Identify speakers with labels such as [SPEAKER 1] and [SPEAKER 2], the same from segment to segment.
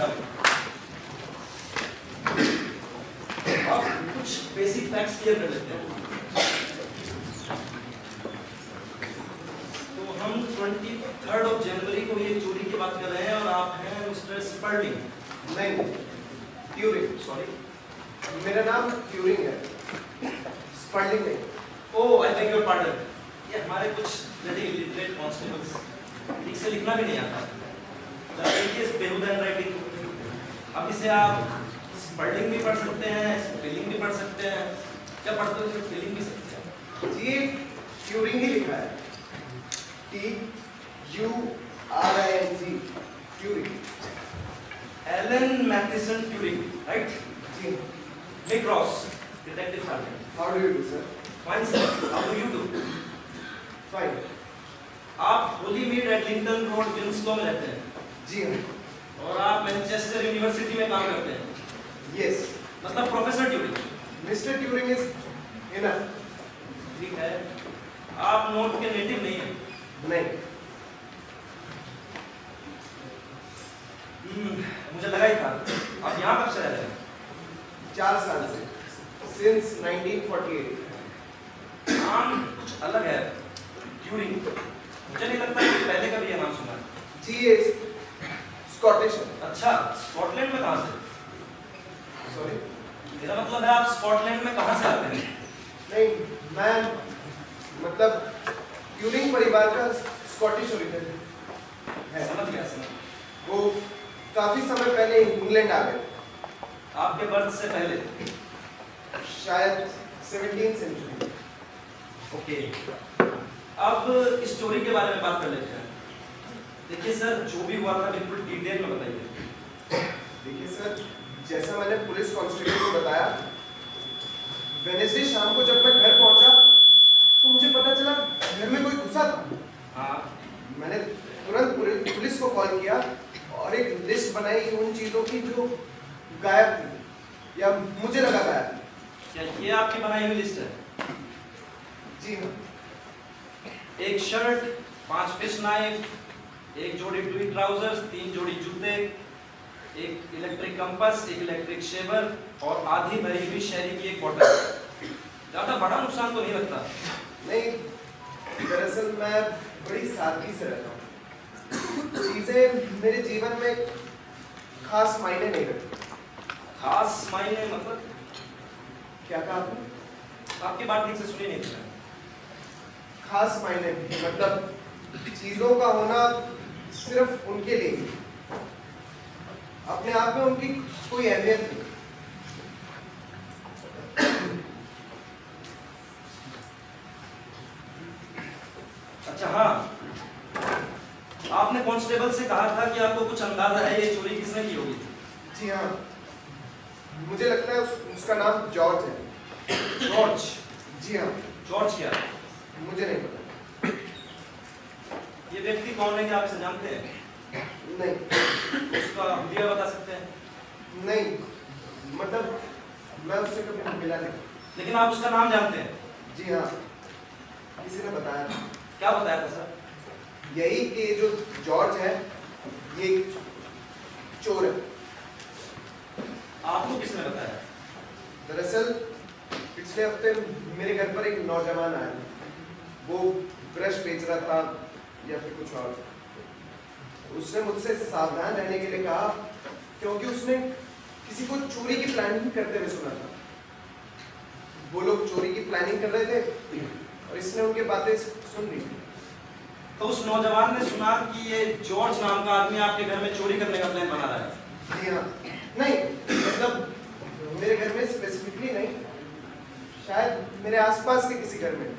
[SPEAKER 1] किताबें। अब कुछ बेसिक फैक्ट्स क्लियर कर लेते हैं। तो हम 23 जनवरी को ये चोरी की बात कर रहे हैं और आप हैं मिस्टर स्पर्लिंग।
[SPEAKER 2] नहीं, ट्यूरिंग।
[SPEAKER 1] सॉरी,
[SPEAKER 2] मेरा नाम ट्यूरिंग है, स्पर्लिंग नहीं।
[SPEAKER 1] ओह आई बेग योर पार्डन। ये हमारे कुछ वेरी इलिटरेट कॉन्स्टेबल्स ठीक से लिखना भी नहीं आता। बेहुदा हैंडराइटिंग। अब इसे आप स्पेलिंग भी पढ़ सकते हैं, स्पेलिंग भी पढ़ सकते हैं, क्या पढ़ते हो तो स्पेलिंग भी सकते हैं।
[SPEAKER 2] जी, ट्यूरिंग ही लिखा है, TURING, Turing.
[SPEAKER 1] Alan Mathison Turing, right?
[SPEAKER 2] जी।
[SPEAKER 1] Nick Ross, detective sergeant.
[SPEAKER 2] How do you do, sir?
[SPEAKER 1] Fine sir, how do you do?
[SPEAKER 2] Fine.
[SPEAKER 1] आप होलीमीड एडलिंगटन रोड विंसलो में रहते हैं
[SPEAKER 2] जी हाँ।
[SPEAKER 1] और आप मैनचेस्टर यूनिवर्सिटी में काम करते हैं।
[SPEAKER 2] Yes.
[SPEAKER 1] मतलब professor Turing.
[SPEAKER 2] Mr. Turing is enough.
[SPEAKER 1] ठीक है, आप नॉर्थ के नेटिव नहीं हैं।
[SPEAKER 2] नहीं।
[SPEAKER 1] मुझे लगा ही था। आप यहाँ कब से रह रहे हैं?
[SPEAKER 2] 4 साल से, since 1948.
[SPEAKER 1] नाम कुछ अलग है, ट्यूरिंग। मुझे नहीं लगता कि पहले कभी ये नाम सुना।
[SPEAKER 2] जी, ये स्कॉटिश है।
[SPEAKER 1] अच्छा, स्कॉटलैंड में कहाँ से?
[SPEAKER 2] Sorry?
[SPEAKER 1] मेरा मतलब है आप स्कॉटलैंड में कहाँ से आते हैं?
[SPEAKER 2] नहीं, मैं मतलब ट्यूरिंग परिवार का स्कॉटिश ओरिजिन है।
[SPEAKER 1] समझ गया, समझ।
[SPEAKER 2] वो काफी समय पहले इंग्लैंड आ गए,
[SPEAKER 1] आपके बर्थ से पहले?
[SPEAKER 2] शायद 17th सेंचुरी।
[SPEAKER 1] ओके, अब इस स्टोरी के बारे में बात कर लेते हैं। देखिए सर, जो भी हुआ था बिल्कुल डिटेल में बताइए।
[SPEAKER 2] देखिए सर, जैसा मैंने पुलिस कांस्टेबल को बताया, वेडनेसडे शाम को जब मैं घर पहुंचा तो मुझे पता चला घर में कोई घुसा था।
[SPEAKER 1] हाँ,
[SPEAKER 2] मैंने तुरंत पुलिस को कॉल किया और एक लिस्ट बनाई उन चीजों की जो गायब थी या मुझे लगा गायब थी।
[SPEAKER 1] क्या ये आपकी बनाई हुई लिस्ट है?
[SPEAKER 2] जी हाँ।
[SPEAKER 1] एक शर्ट, 5 फिश नाइफ, एक जोड़ी ट्वी ट्राउजर्स, 3 जोड़ी जूते, एक इलेक्ट्रिक कंपास, एक इलेक्ट्रिक शेवर और आधी भरी हुई शहरी की एक बोतल। ज्यादा बड़ा नुकसान तो नहीं लगता?
[SPEAKER 2] नहीं, दरअसल मैं बड़ी सादगी से रहता हूँ। चीजें मेरे जीवन में खास मायने नहीं रखती।
[SPEAKER 1] खास मायने मतलब?
[SPEAKER 2] क्या कहा आपने?
[SPEAKER 1] आपकी बात ठीक से सुनी नहीं थी।
[SPEAKER 2] खास मायने मतलब चीजों का होना सिर्फ उनके लिए ही, अपने आप में उनकी कोई अहमियत नहीं।
[SPEAKER 1] अच्छा हाँ, आपने कांस्टेबल से कहा था कि आपको कुछ अंदाजा है ये चोरी किसने की होगी?
[SPEAKER 2] जी हाँ, मुझे लगता है उसका नाम जॉर्ज है।
[SPEAKER 1] जॉर्ज?
[SPEAKER 2] जी हाँ।
[SPEAKER 1] जॉर्ज क्या?
[SPEAKER 2] मुझे नहीं पता।
[SPEAKER 1] ये व्यक्ति कौन है, क्या आप इसे जानते हैं?
[SPEAKER 2] नहीं।
[SPEAKER 1] उसका हुलिया बता सकते हैं?
[SPEAKER 2] नहीं, मतलब मैं उससे कभी मिला नहीं।
[SPEAKER 1] लेकिन आप उसका नाम जानते हैं?
[SPEAKER 2] जी हाँ, किसी ने बताया था।
[SPEAKER 1] क्या बताया था सर?
[SPEAKER 2] यही कि जो जॉर्ज है ये चोर है।
[SPEAKER 1] आपको किसने बताया?
[SPEAKER 2] दरअसल पिछले हफ्ते मेरे घर पर एक नौजवान आया, वो ब्रश बेच रहा था या फिर कुछ और। उसने मुझसे सावधान रहने के लिए कहा क्योंकि उसने किसी को चोरी की प्लानिंग करते हुए सुना था। वो लोग चोरी की प्लानिंग कर रहे थे और इसने उनकी बातें सुन ली।
[SPEAKER 1] तो उस नौजवान ने सुना कि ये जॉर्ज नाम का आदमी आपके घर में चोरी करने का प्लान बना रहा है?
[SPEAKER 2] जी हाँ। नहीं, मतलब मेरे घर में स्पेसिफिकली नहीं, शायद मेरे आसपास के किसी घर में।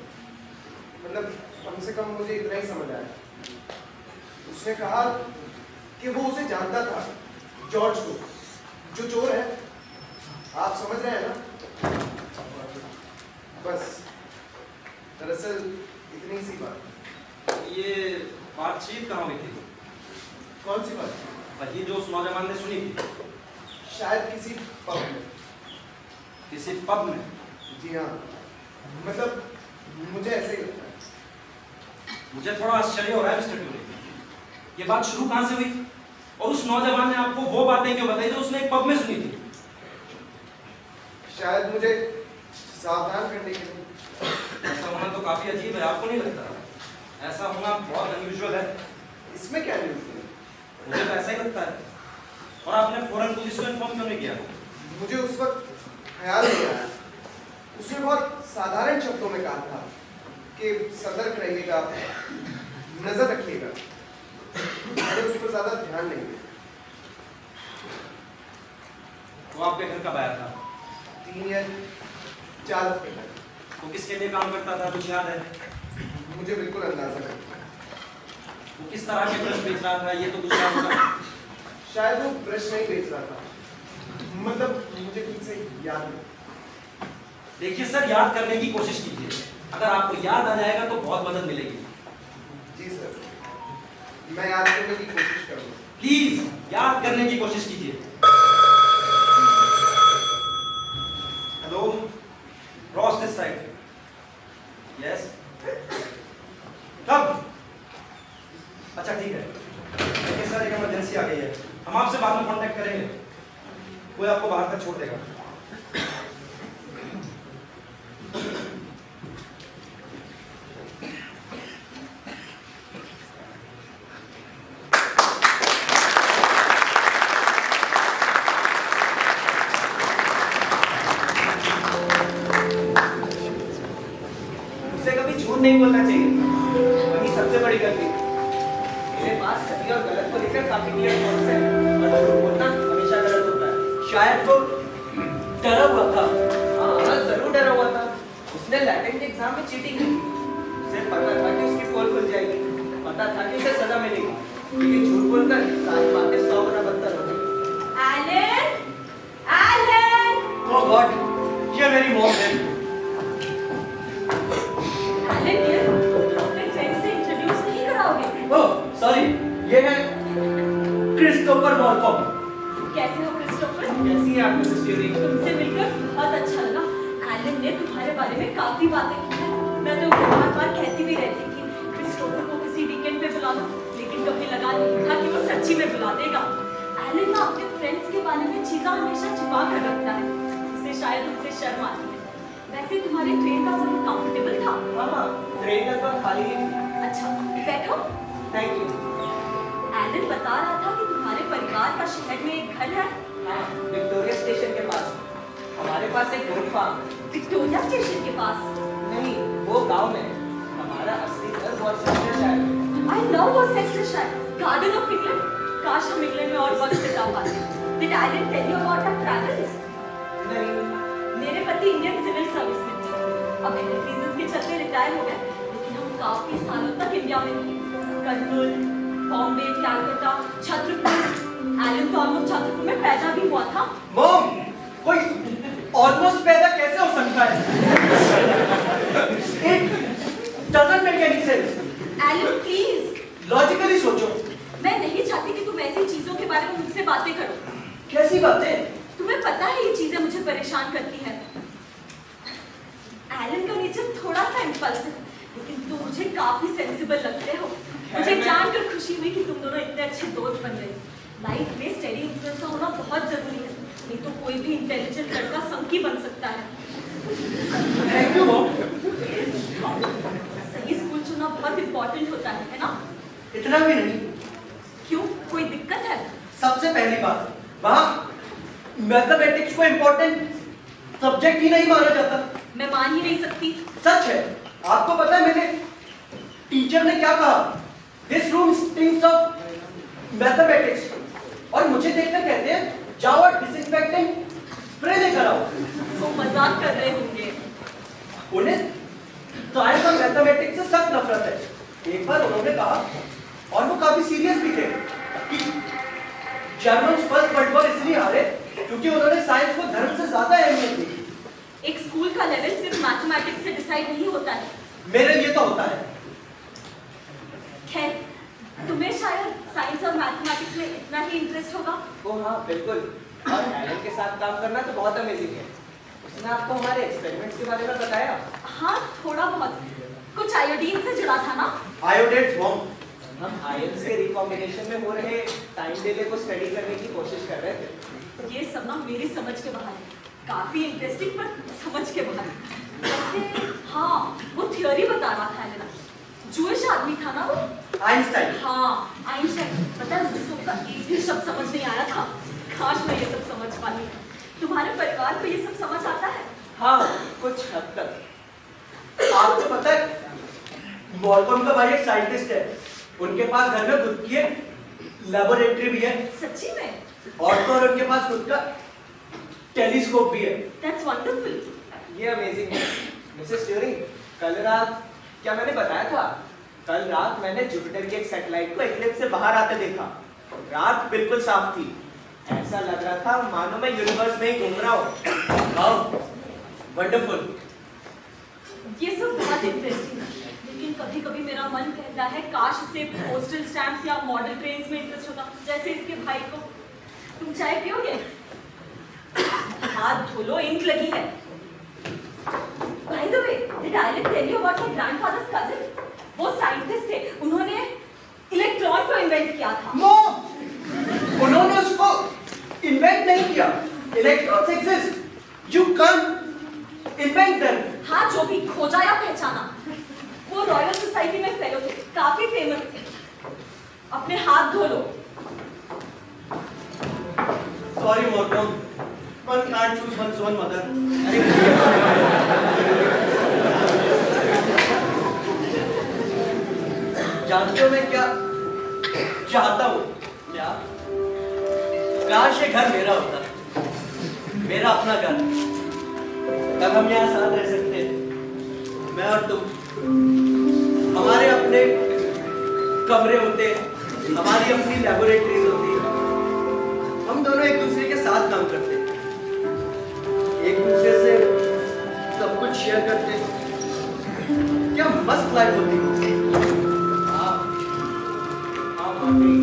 [SPEAKER 2] मतलब कम से कम मुझे इतना ही समझ आया। उसने कहा कि वो उसे जानता था, जॉर्ज को, जो चोर है। आप समझ रहे हैं ना? बस दरअसल इतनी सी बात।
[SPEAKER 1] ये बातचीत कहाँ हुई थी?
[SPEAKER 2] कौन सी बात?
[SPEAKER 1] वही जो उस नौजवान ने सुनी थी।
[SPEAKER 2] शायद किसी पब में।
[SPEAKER 1] किसी पब में?
[SPEAKER 2] जी हाँ, मतलब मुझे ऐसे ही लगता है।
[SPEAKER 1] मुझे थोड़ा आश्चर्य हो रहा है मिस्टर ट्यूरिंग। ये बात शुरू कहाँ से हुई? और उस नौजवान ने आपको वो बातें क्यों बताई जो उसने एक पब में सुनी थी?
[SPEAKER 2] शायद मुझे सावधान करने के लिए।
[SPEAKER 1] ऐसा होना तो काफी अजीब है, आपको नहीं लगता? ऐसा होना बहुत अनयूजुअल है।
[SPEAKER 2] इसमें क्या न्यूज़ है?
[SPEAKER 1] मुझे तो ऐसा ही लगता है। और आपने फौरन पुलिस को इन्फॉर्म क्यों नहीं किया?
[SPEAKER 2] मुझे उस वक्त ख्याल नहीं आया। उसने बहुत साधारण शब्दों में कहा था कि सतर्क रहिएगा, नजर रखिएगा। मैंने उस पर ज्यादा ध्यान नहीं दिया।
[SPEAKER 1] वो आपके घर कब आया था?
[SPEAKER 2] 3 या 4 हफ्ते तक।
[SPEAKER 1] वो किसके लिए काम करता था, कुछ याद है?
[SPEAKER 2] मुझे बिल्कुल अंदाजा नहीं।
[SPEAKER 1] वो किस तरह के ब्रश बेच रहा था, ये तो कुछ याद होगा।
[SPEAKER 2] शायद वो ब्रश नहीं बेच रहा था, मतलब मुझे ठीक से याद नहीं।
[SPEAKER 1] देखिए सर, याद करने की कोशिश कीजिए। अगर आपको याद आ जाएगा तो बहुत मदद मिलेगी।
[SPEAKER 2] जी सर, मैं याद करने की कोशिश करूँगा।
[SPEAKER 1] प्लीज याद करने की कोशिश कीजिए। Hello, cross this side. Yes, कब? अच्छा ठीक है। देखिए सर, एक इमरजेंसी आ गई है, हम आपसे बाद में कांटेक्ट करेंगे। कोई आपको बाहर तक छोड़ देगा।
[SPEAKER 3] नहीं बोलना चाहिए, वही सबसे बड़ी गलती। मेरे पास सही और गलत को लेकर काफी क्लियर थॉट्स हैं, और झूठ बोलना हमेशा गलत होता है। शायद वो डरा हुआ था। हाँ, जरूर डरा हुआ था। उसने लैटिन के एग्जाम में चीटिंग की। उसे पता था कि उसकी पोल खुल जाएगी, पता था कि उसे सजा मिलेगी, लेकिन झूठ बोलकर सारी बातें 100 गुना बदतर हो गई।
[SPEAKER 4] एलन, एलन,
[SPEAKER 3] Oh God, ये मेरी मॉम है।
[SPEAKER 4] एलन डियर, अपने फ्रेंड से इंट्रोड्यूस नहीं कराओगे?
[SPEAKER 3] ओह सॉरी, ये है क्रिस्टोफर मॉर्कॉम।
[SPEAKER 4] कैसे हो क्रिस्टोफर?
[SPEAKER 3] कैसी है आप मिसेस ड्यूरी?
[SPEAKER 4] तुमसे मिलकर बहुत अच्छा लगा। एलन ने तुम्हारे बारे में काफी बातें की हैं। मैं तो उसे बार-बार कहती भी रहती थी क्रिस्टोफर को किसी वीकेंड पे बुला लो, लेकिन कभी लगा नहीं था कि वो सच्ची में बुला देगा। एलन ना अपने फ्रेंड्स के बारे में चीजें हमेशा छुपा कर रखता है, इससे शायद उनसे शर्म आती है। वैसे तुम्हारे ट्रेन का सफर कंफर्टेबल था?
[SPEAKER 3] हाँ, ट्रेन लगभग खाली ही थी।
[SPEAKER 4] अच्छा, बैठो।
[SPEAKER 3] Thank you.
[SPEAKER 4] एलन बता रहा था कि तुम्हारे परिवार का शहर में एक घर है।
[SPEAKER 3] हाँ, विक्टोरिया स्टेशन के पास। हमारे पास एक गोट फार्म।
[SPEAKER 4] विक्टोरिया स्टेशन के पास?
[SPEAKER 3] नहीं, वो गांव में है। हमारा असली घर वॉर्सेस्टरशायर में।
[SPEAKER 4] I love Worcestershire, Garden of England. काश हम इंग्लैंड में और वक्त बिता पाते। Did Alan tell you about our travels?
[SPEAKER 3] नहीं,
[SPEAKER 4] मेरे पति इंडियन सिविल सर्विस में थे। अब हेल्थ रीजंस के चलते रिटायर हो गए, लेकिन हम काफी सालों तक इंडिया में थे। कर्नूल, बॉम्बे, कलकत्ता, छत्रपुर। एलन तो ऑलमोस्ट छत्रपुर में पैदा भी हुआ था।
[SPEAKER 3] मॉम, कोई ऑलमोस्ट पैदा कैसे हो सकता है? It doesn't make any sense.
[SPEAKER 4] Alan please,
[SPEAKER 3] logically सोचो।
[SPEAKER 4] मैं नहीं चाहती कि तुम ऐसी चीजों के बारे में मुझसे बातें करो।
[SPEAKER 3] कैसी बातें?
[SPEAKER 4] तुम्हें पता है ये चीजें मुझे परेशान करती हैं। एलन का नेचर थोड़ा सा इम्पल्सिव, लेकिन तुम मुझे काफी सेंसिबल लगते हो। मुझे जानकर खुशी हुई कि तुम दोनों इतने अच्छे दोस्त बन गए। लाइफ में स्टेडी इन्फ्लुएंस का होना बहुत जरूरी है, नहीं तो कोई भी इंटेलिजेंट लड़का संकी बन सकता है।
[SPEAKER 3] Thank you mom.
[SPEAKER 4] सही स्कूल चुनना बहुत इंपॉर्टेंट होता है ना?
[SPEAKER 3] इतना भी नहीं।
[SPEAKER 4] क्यों, कोई दिक्कत है?
[SPEAKER 3] सबसे पहली बात, वहाँ मैथमेटिक्स को इम्पोर्टेंट सब्जेक्ट ही नहीं माना जाता।
[SPEAKER 4] मैं मान ही नहीं सकती।
[SPEAKER 3] सच है। आपको पता है मेरे टीचर ने क्या कहा? This room stinks of mathematics. और मुझे देखकर कहते हैं जाओ और डिसइंफेक्टेंट स्प्रे लेकर आओ।
[SPEAKER 4] वो मजाक कर रहे होंगे।
[SPEAKER 3] उन्हें साइंस और मैथमेटिक्स से सख्त नफरत है। एक बार उन्होंने कहा, और वो काफी सीरियस भी थे, कि जर्मन फर्स्ट वर्ल्ड वॉर इसलिए हारे क्योंकि उन्होंने साइंस को धर्म से ज्यादा अहमियत दी।
[SPEAKER 4] एक स्कूल का लेवल सिर्फ मैथमेटिक्स से डिसाइड नहीं होता है।
[SPEAKER 3] मेरे लिए तो होता है।
[SPEAKER 4] खैर, तुम्हें शायद साइंस और मैथमेटिक्स में इतना ही इंटरेस्ट होगा।
[SPEAKER 3] ओ हाँ, बिल्कुल। और एलन के साथ काम करना तो बहुत अमेजिंग है। उसने आपको हमारे एक्सपेरिमेंट्स के बारे में बताया?
[SPEAKER 4] हाँ, थोड़ा बहुत। कुछ आयोडीन से जुड़ा था ना?
[SPEAKER 3] आयोडेट्स मॉम, हम आईएल्स के रिकॉम्बिनेशन में हो रहे टाइम डिले को स्टडी करने की कोशिश कर रहे थे।
[SPEAKER 4] ये सब ना मेरी समझ के बाहर है। काफी इंटरेस्टिंग पर समझ के बाहर है। वैसे हाँ, वो थ्योरी बता रहा था एलेना। जूइश आदमी था ना वो?
[SPEAKER 3] आइंस्टाइन।
[SPEAKER 4] हाँ, आइंस्टाइन। पता है मुझे तो उसका एक भी शब्द समझ नहीं आया था। काश मैं ये सब समझ पाती। तुम्हारे परिवार को ये सब समझ आता है?
[SPEAKER 3] हाँ, कुछ हद तक। आपको पता है मॉलकॉम का भाई एक साइंटिस्ट है। उनके पास घर में खुद की एक लेबोरेटरी भी है।
[SPEAKER 4] सच्ची में?
[SPEAKER 3] और तो और उनके पास खुद का टेलीस्कोप भी है।
[SPEAKER 4] That's wonderful.
[SPEAKER 3] ये अमेजिंग है। मिसेस ट्यूरिंग, कल रात क्या मैंने बताया था? कल रात मैंने जुपिटर के एक सैटेलाइट को इक्लिप्स से बाहर आते देखा। रात बिल्कुल साफ थी। ऐसा लग रहा था मानो मैं यूनिवर्स में ही घूम रहा हूँ। Wow, wonderful.
[SPEAKER 4] ये सब बहुत इंटरेस्टिंग है, लेकिन कभी-कभी मेरा मन कहता है काश इसे पोस्टल स्टैम्प्स या मॉडल ट्रेन्स में इंटरेस्ट होता, जैसे इसके भाई को। तुम चाय पियोगे? हाथ धो लो, इंक लगी है। By the way, did Alan tell you about my grandfather's cousin? वो साइंटिस्ट थे, उन्होंने इलेक्ट्रॉन को इन्वेंट किया था।
[SPEAKER 3] नो, उन्होंने उसको इन्वेंट नहीं किया। Electrons exist, you can invent them.
[SPEAKER 4] हाँ, जो भी खोजा या पहचाना। वो रॉयल सोसाइटी में फेलो थे, काफी फेमस थे। अपने हाथ धो लो।
[SPEAKER 3] Sorry Malcolm, one can't choose one's own mother. जानते हो मैं क्या चाहता हूँ? क्या? काश ये घर मेरा होता, मेरा अपना घर। तब हम यहाँ साथ रह सकते हैं, मैं और तुम। हमारे अपने कमरे होते, हमारी अपनी लेबोरेटरीज होती, हम दोनों एक दूसरे के साथ काम करते, एक दूसरे से सब कुछ शेयर करते। क्या मस्त लाइफ होती। हाँ, हाँ, वाकई।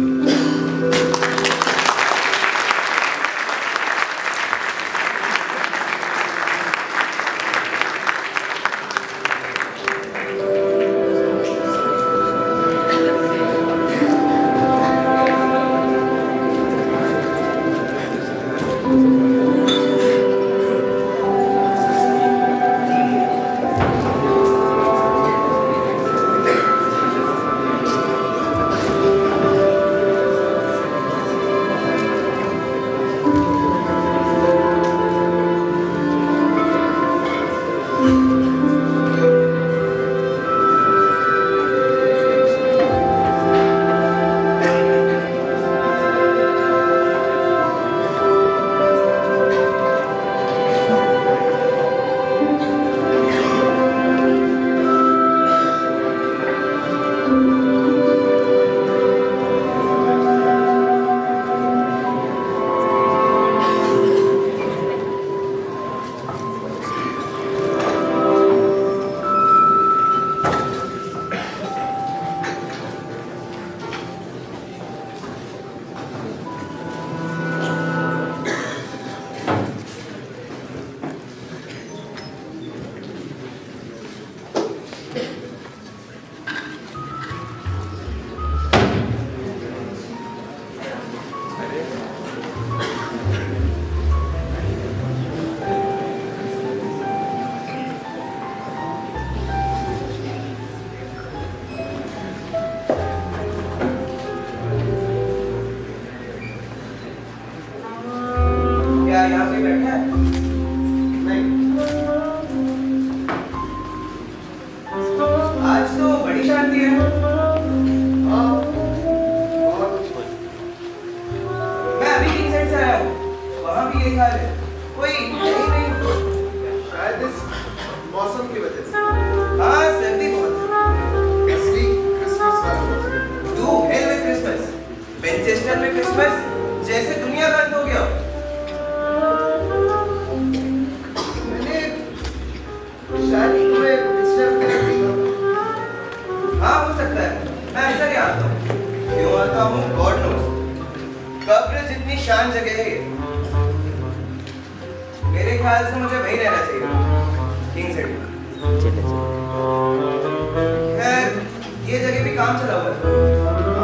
[SPEAKER 2] ये जगह भी काम चला हुआ है।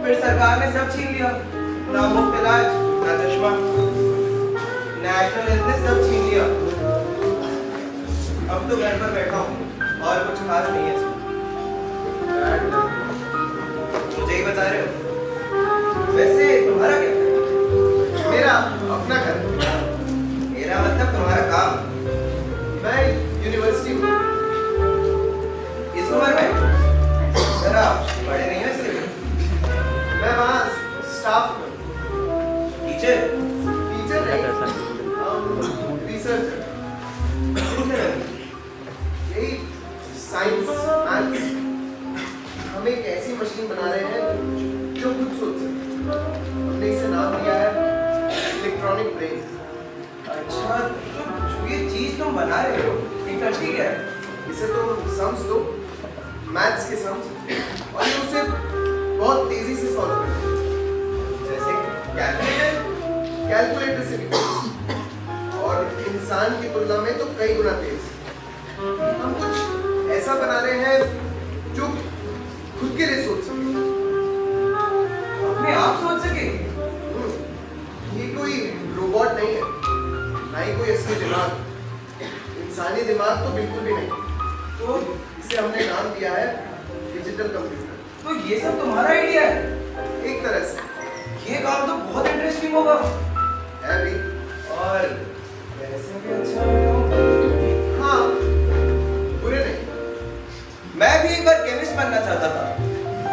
[SPEAKER 2] फिर सरकार ने सब छीन लिया, ना मुफ्त इलाज, ना चश्मा, नेशनल हेल्थ ने सब छीन लिया। अब तो घर पर बैठा हूँ और कुछ खास नहीं है इसमें। मुझे ही बता रहे हो? वैसे तुम्हारा क्या है?
[SPEAKER 5] मेरा अपना घर।
[SPEAKER 2] मेरा मतलब तुम्हारा काम।
[SPEAKER 5] मैं यूनिवर्सिटी में।
[SPEAKER 2] इस उम्र में जरा बड़े नहीं हो इसके लिए।
[SPEAKER 5] मैं वहाँ स्टाफ में।
[SPEAKER 2] टीचर?
[SPEAKER 5] टीचर नहीं, रिसर्चर। यही साइंस मैथ्स। हम एक ऐसी मशीन बना रहे हैं जो खुद सोच सके। हमने इसे नाम दिया है इलेक्ट्रॉनिक ब्रेन।
[SPEAKER 2] अच्छा, तो जो ये चीज तुम बना रहे हो ये ठीक है।
[SPEAKER 5] इसे तुम सम्स दो, मैथ्स के सम्स, और ये उसे बहुत तेजी से सॉल्व कर दो।
[SPEAKER 2] जैसे कैलकुलेटर?
[SPEAKER 5] कैलकुलेटर से भी तेज, और इंसान की तुलना में तो कई गुना तेज। हम कुछ ऐसा बना रहे हैं जो खुद के लिए सोच सके।
[SPEAKER 2] अपने आप सोच सके?
[SPEAKER 5] ये कोई रोबोट नहीं है, ना ही कोई असली दिमाग। इंसानी दिमाग तो बिल्कुल भी नहीं। तो इसे हमने नाम दिया है डिजिटल कंप्यूटर।
[SPEAKER 2] तो ये सब तुम्हारा आइडिया है?
[SPEAKER 5] एक तरह से।
[SPEAKER 2] ये काम तो बहुत इंटरेस्टिंग होगा।
[SPEAKER 5] है भी।
[SPEAKER 2] और वैसे भी अच्छा होगा।
[SPEAKER 5] हाँ, बुरे नहीं।
[SPEAKER 2] मैं भी एक बार केमिस्ट बनना चाहता था।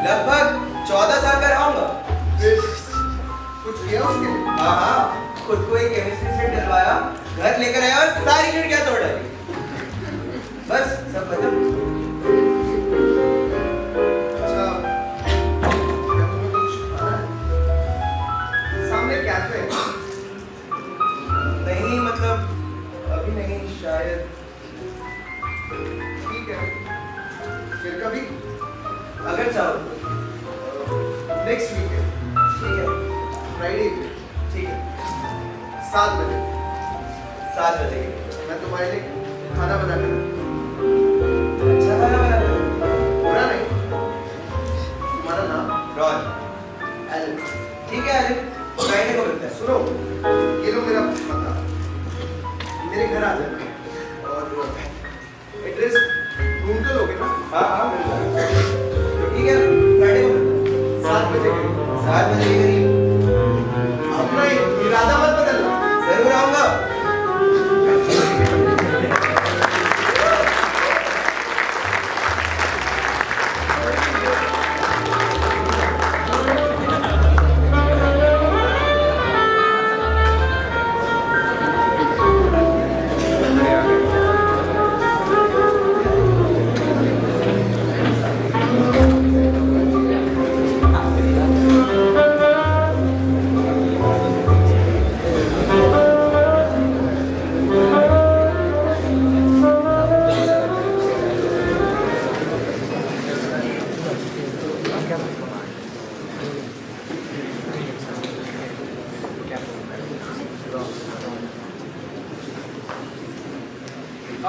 [SPEAKER 2] लगभग 14 साल का रहूंगा।
[SPEAKER 5] फिर कुछ किया उसके लिए?
[SPEAKER 2] हाँ, खुद को एक केमिस्ट्री से डलवाया, घर लेकर आया और सारी खिड़कियां तोड़ डाली। बस सब खत्म।
[SPEAKER 5] अच्छा, क्या तुम्हें कुछ खाना है? सामने कैफे है।
[SPEAKER 2] नहीं मतलब अभी नहीं, शायद।
[SPEAKER 5] ठीक है, फिर कभी
[SPEAKER 2] अगर चाहो तो।
[SPEAKER 5] नेक्स्ट वीक है,
[SPEAKER 2] ठीक है,
[SPEAKER 5] फ्राइडे
[SPEAKER 2] ठीक है।
[SPEAKER 5] 7 बजे
[SPEAKER 2] 7 बजे।
[SPEAKER 5] मैं तुम्हारे लिए खाना बना कर रखूंगा।
[SPEAKER 2] अच्छा खाना बनाते हो?
[SPEAKER 5] बुरा नहीं। तुम्हारा नाम?
[SPEAKER 2] रॉन।
[SPEAKER 5] एलन।
[SPEAKER 2] ठीक है एलन, फ्राइडे को मिलते हैं।
[SPEAKER 5] सुनो, ये लो मेरा पता। मेरे घर आ जाना, और एड्रेस ढूंढ तो लोगे ना?
[SPEAKER 2] हाँ मिल जाएगा। तो ठीक है, फ्राइडे को मिलते हैं
[SPEAKER 5] 7 बजे के करीब।
[SPEAKER 2] 7 बजे के करीब।
[SPEAKER 5] अपना इरादा मत बदलना।
[SPEAKER 2] जरूर आऊंगा।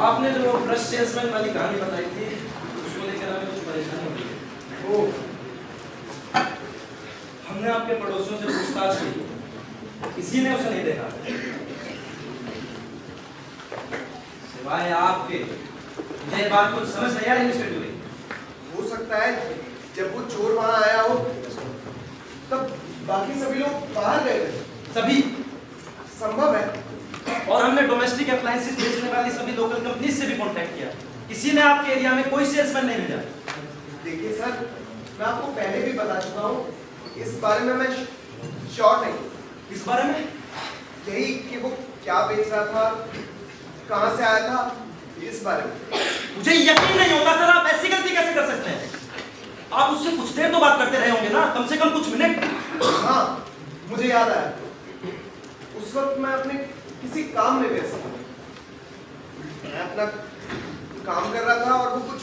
[SPEAKER 1] आपने जो ब्रश सेल्समैन वाली कहानी बताई थी उसको लेकर हमें कुछ परेशानी हो रही है। हमने आपके पड़ोसियों से पूछताछ की, किसी ने उसे नहीं देखा सिवाय आपके। मुझे बात कुछ समझ नहीं आ रही मिस्टर ड्यूरी।
[SPEAKER 5] हो सकता है जब वो चोर वहां आया हो तब बाकी सभी लोग बाहर गए थे।
[SPEAKER 1] सभी?
[SPEAKER 5] संभव है।
[SPEAKER 1] और हमने डोमेस्टिक अप्लायंसेस बेचने वाली सभी लोकल कंपनीज से भी कांटेक्ट किया, किसी ने आपके एरिया में कोई सेल्समैन नहीं मिला।
[SPEAKER 5] देखिए सर, मैं आपको पहले भी बता चुका हूँ, इस बारे में मैं श्योर नहीं।
[SPEAKER 1] इस बारे में?
[SPEAKER 5] यही कि वो क्या बेच रहा था, कहाँ से आया था, इस बारे में
[SPEAKER 1] मुझे यकीन नहीं होता सर, आप ऐसी गलती कैसे कर सकते हैं? आप उससे कुछ देर तो बात करते रहे होंगे ना, कम से कम कुछ मिनट।
[SPEAKER 5] हाँ, मुझे याद आया। उस वक्त मैं अपने किसी काम में व्यस्त था। मैं अपना काम कर रहा था और वो कुछ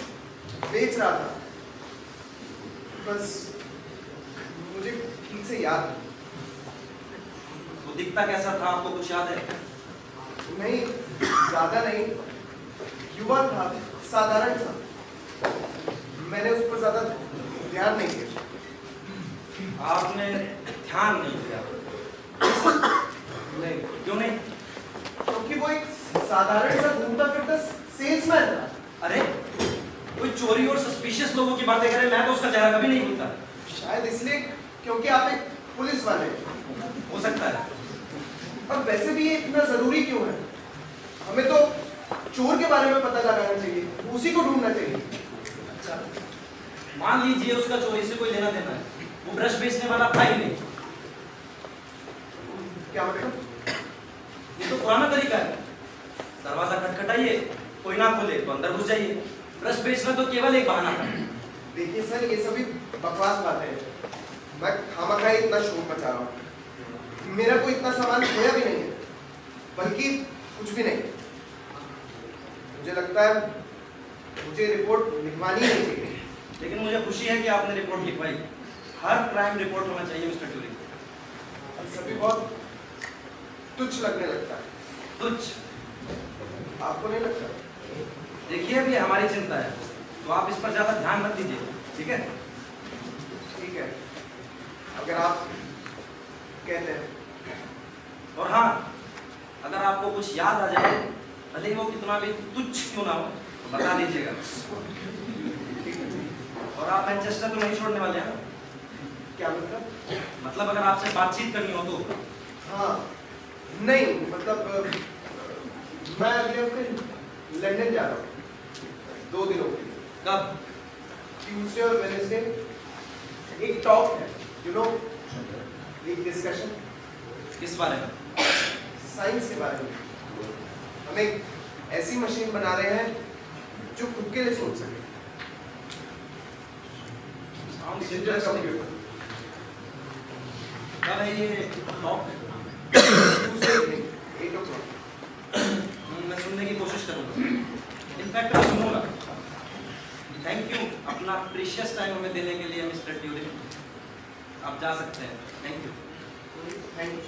[SPEAKER 5] बेच रहा था। बस मुझे ठीक से याद नहीं।
[SPEAKER 1] वो दिखता कैसा था, आपको कुछ याद है?
[SPEAKER 5] नहीं, ज्यादा नहीं, युवा था, साधारण था। मैंने उस पर ज्यादा ध्यान नहीं दिया।
[SPEAKER 1] आपने ध्यान नहीं दिया।
[SPEAKER 2] नहीं,
[SPEAKER 1] क्यों नहीं?
[SPEAKER 2] क्योंकि वो एक साधारण सा घूमता फिरता सेल्समैन था।
[SPEAKER 1] अरे कोई चोरी और सस्पिशियस लोगों की बातें करे, मैं तो उसका चेहरा कभी नहीं भूलता।
[SPEAKER 2] शायद इसलिए क्योंकि आप एक पुलिस वाले हैं।
[SPEAKER 1] हो सकता है।
[SPEAKER 2] और वैसे भी ये इतना जरूरी क्यों है? हमें तो चोर के बारे में पता लगाना चाहिए, उसी को ढूंढना चाहिए।
[SPEAKER 1] अच्छा, मान लीजिए उसका चोरी से कोई लेना देना है, वो ब्रश बेचने वाला था ही नहीं।
[SPEAKER 2] क्या मतलब?
[SPEAKER 1] ये तो पुराना तरीका है। दरवाजा खटखटाइए, कोई ना खोले तो अंदर घुस जाइए। ब्रश बेचना तो केवल एक बहाना था।
[SPEAKER 2] देखिए सर, ये सभी बकवास बातें हैं। मैं खामखा इतना शोर मचा रहा हूँ। मेरा कोई इतना सामान खोया भी नहीं है, बल्कि कुछ भी नहीं। मुझे लगता है मुझे रिपोर्ट लिखवानी ही नहीं चाहिए।
[SPEAKER 1] लेकिन मुझे खुशी है कि आपने रिपोर्ट लिखवाई। हर क्राइम रिपोर्ट होना चाहिए मिस्टर ट्यूरिंग।
[SPEAKER 2] और सभी बहुत तुच्छ लगने लगता है।
[SPEAKER 1] तुच्छ?
[SPEAKER 2] आपको नहीं लगता?
[SPEAKER 1] देखिए अभी हमारी चिंता है, तो आप इस पर ज्यादा ध्यान मत दीजिए, ठीक है?
[SPEAKER 2] ठीक है, अगर आप कहते हैं।
[SPEAKER 1] और हाँ, अगर आपको कुछ याद आ जाए, भले ही वो कितना भी तुच्छ क्यों ना हो, तो बता दीजिएगा। और आप मैनचेस्टर तो नहीं छोड़ने वाले हैं ना?
[SPEAKER 2] क्या मतलब?
[SPEAKER 1] मतलब अगर आपसे बातचीत करनी हो तो?
[SPEAKER 2] हाँ, नहीं मतलब मैं अगले हफ्ते लंदन जा रहा हूँ 2 दिनों के लिए।
[SPEAKER 1] कब?
[SPEAKER 2] ट्यूसडे और वेडनेसडे एक टॉक है, यू नो, एक डिस्कशन
[SPEAKER 1] किस बारे में?
[SPEAKER 2] साइंस के बारे में। हम एक ऐसी मशीन बना रहे हैं जो खुद के लिए सोच सके। कंप्यूटर।
[SPEAKER 1] कब है ये टॉक?
[SPEAKER 2] Tuesday evening 8 o'clock।
[SPEAKER 1] मैं सुनने की कोशिश करूंगा। इनफैक्ट मैं सुनूंगा। थैंक यू अपना प्रीशियस टाइम हमें देने के लिए मिस्टर ट्यूरिंग। आप जा सकते हैं। Thank you.
[SPEAKER 2] Thank you.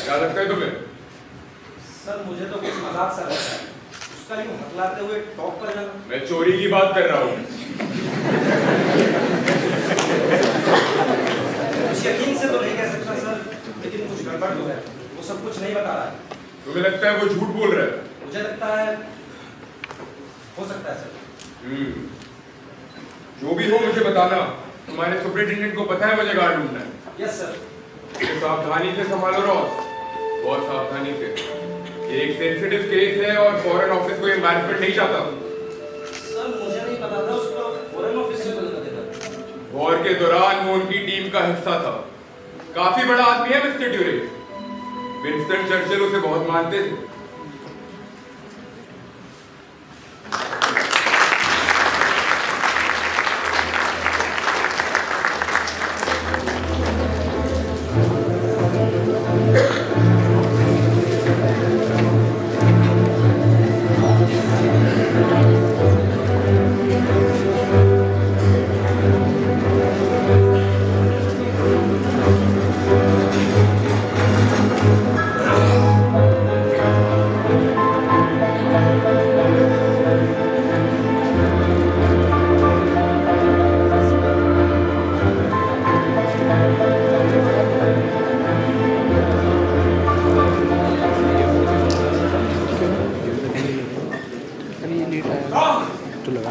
[SPEAKER 6] क्या लगता है तुम्हें?
[SPEAKER 1] सर मुझे तो कुछ मजाक सा लगता है, उसका यूं हकलाते हुए टॉप पर जाना।
[SPEAKER 6] मैं चोरी की बात कर रहा हूँ।
[SPEAKER 1] कुछ यकीन से तो नहीं कह सकता सर, लेकिन कुछ गड़बड़ तो है। वो सब कुछ नहीं बता रहा है।
[SPEAKER 6] तुम्हें लगता है वो झूठ बोल रहा है?
[SPEAKER 1] मुझे लगता है हो सकता है सर।
[SPEAKER 6] जो भी हो मुझे बताना। तुम्हारे सुपरिटेंडेंट को पता है मुझे कहाँ ढूंढना है।
[SPEAKER 1] Yes sir.
[SPEAKER 6] इसे सावधानी से संभालो रॉस, बहुत सावधानी से। ये एक सेंसिटिव केस है और फॉरेन ऑफिस को एम्बैरसमेंट नहीं चाहता।
[SPEAKER 1] सर मुझे नहीं पता था उसको फॉरेन ऑफिस से बोलना देता।
[SPEAKER 6] वॉर के दौरान वो उनकी टीम का हिस्सा था। काफी बड़ा आदमी है मिस्टर ट्यूरिंग। विंस्टन चर्चिल उसे बहुत मानते थे।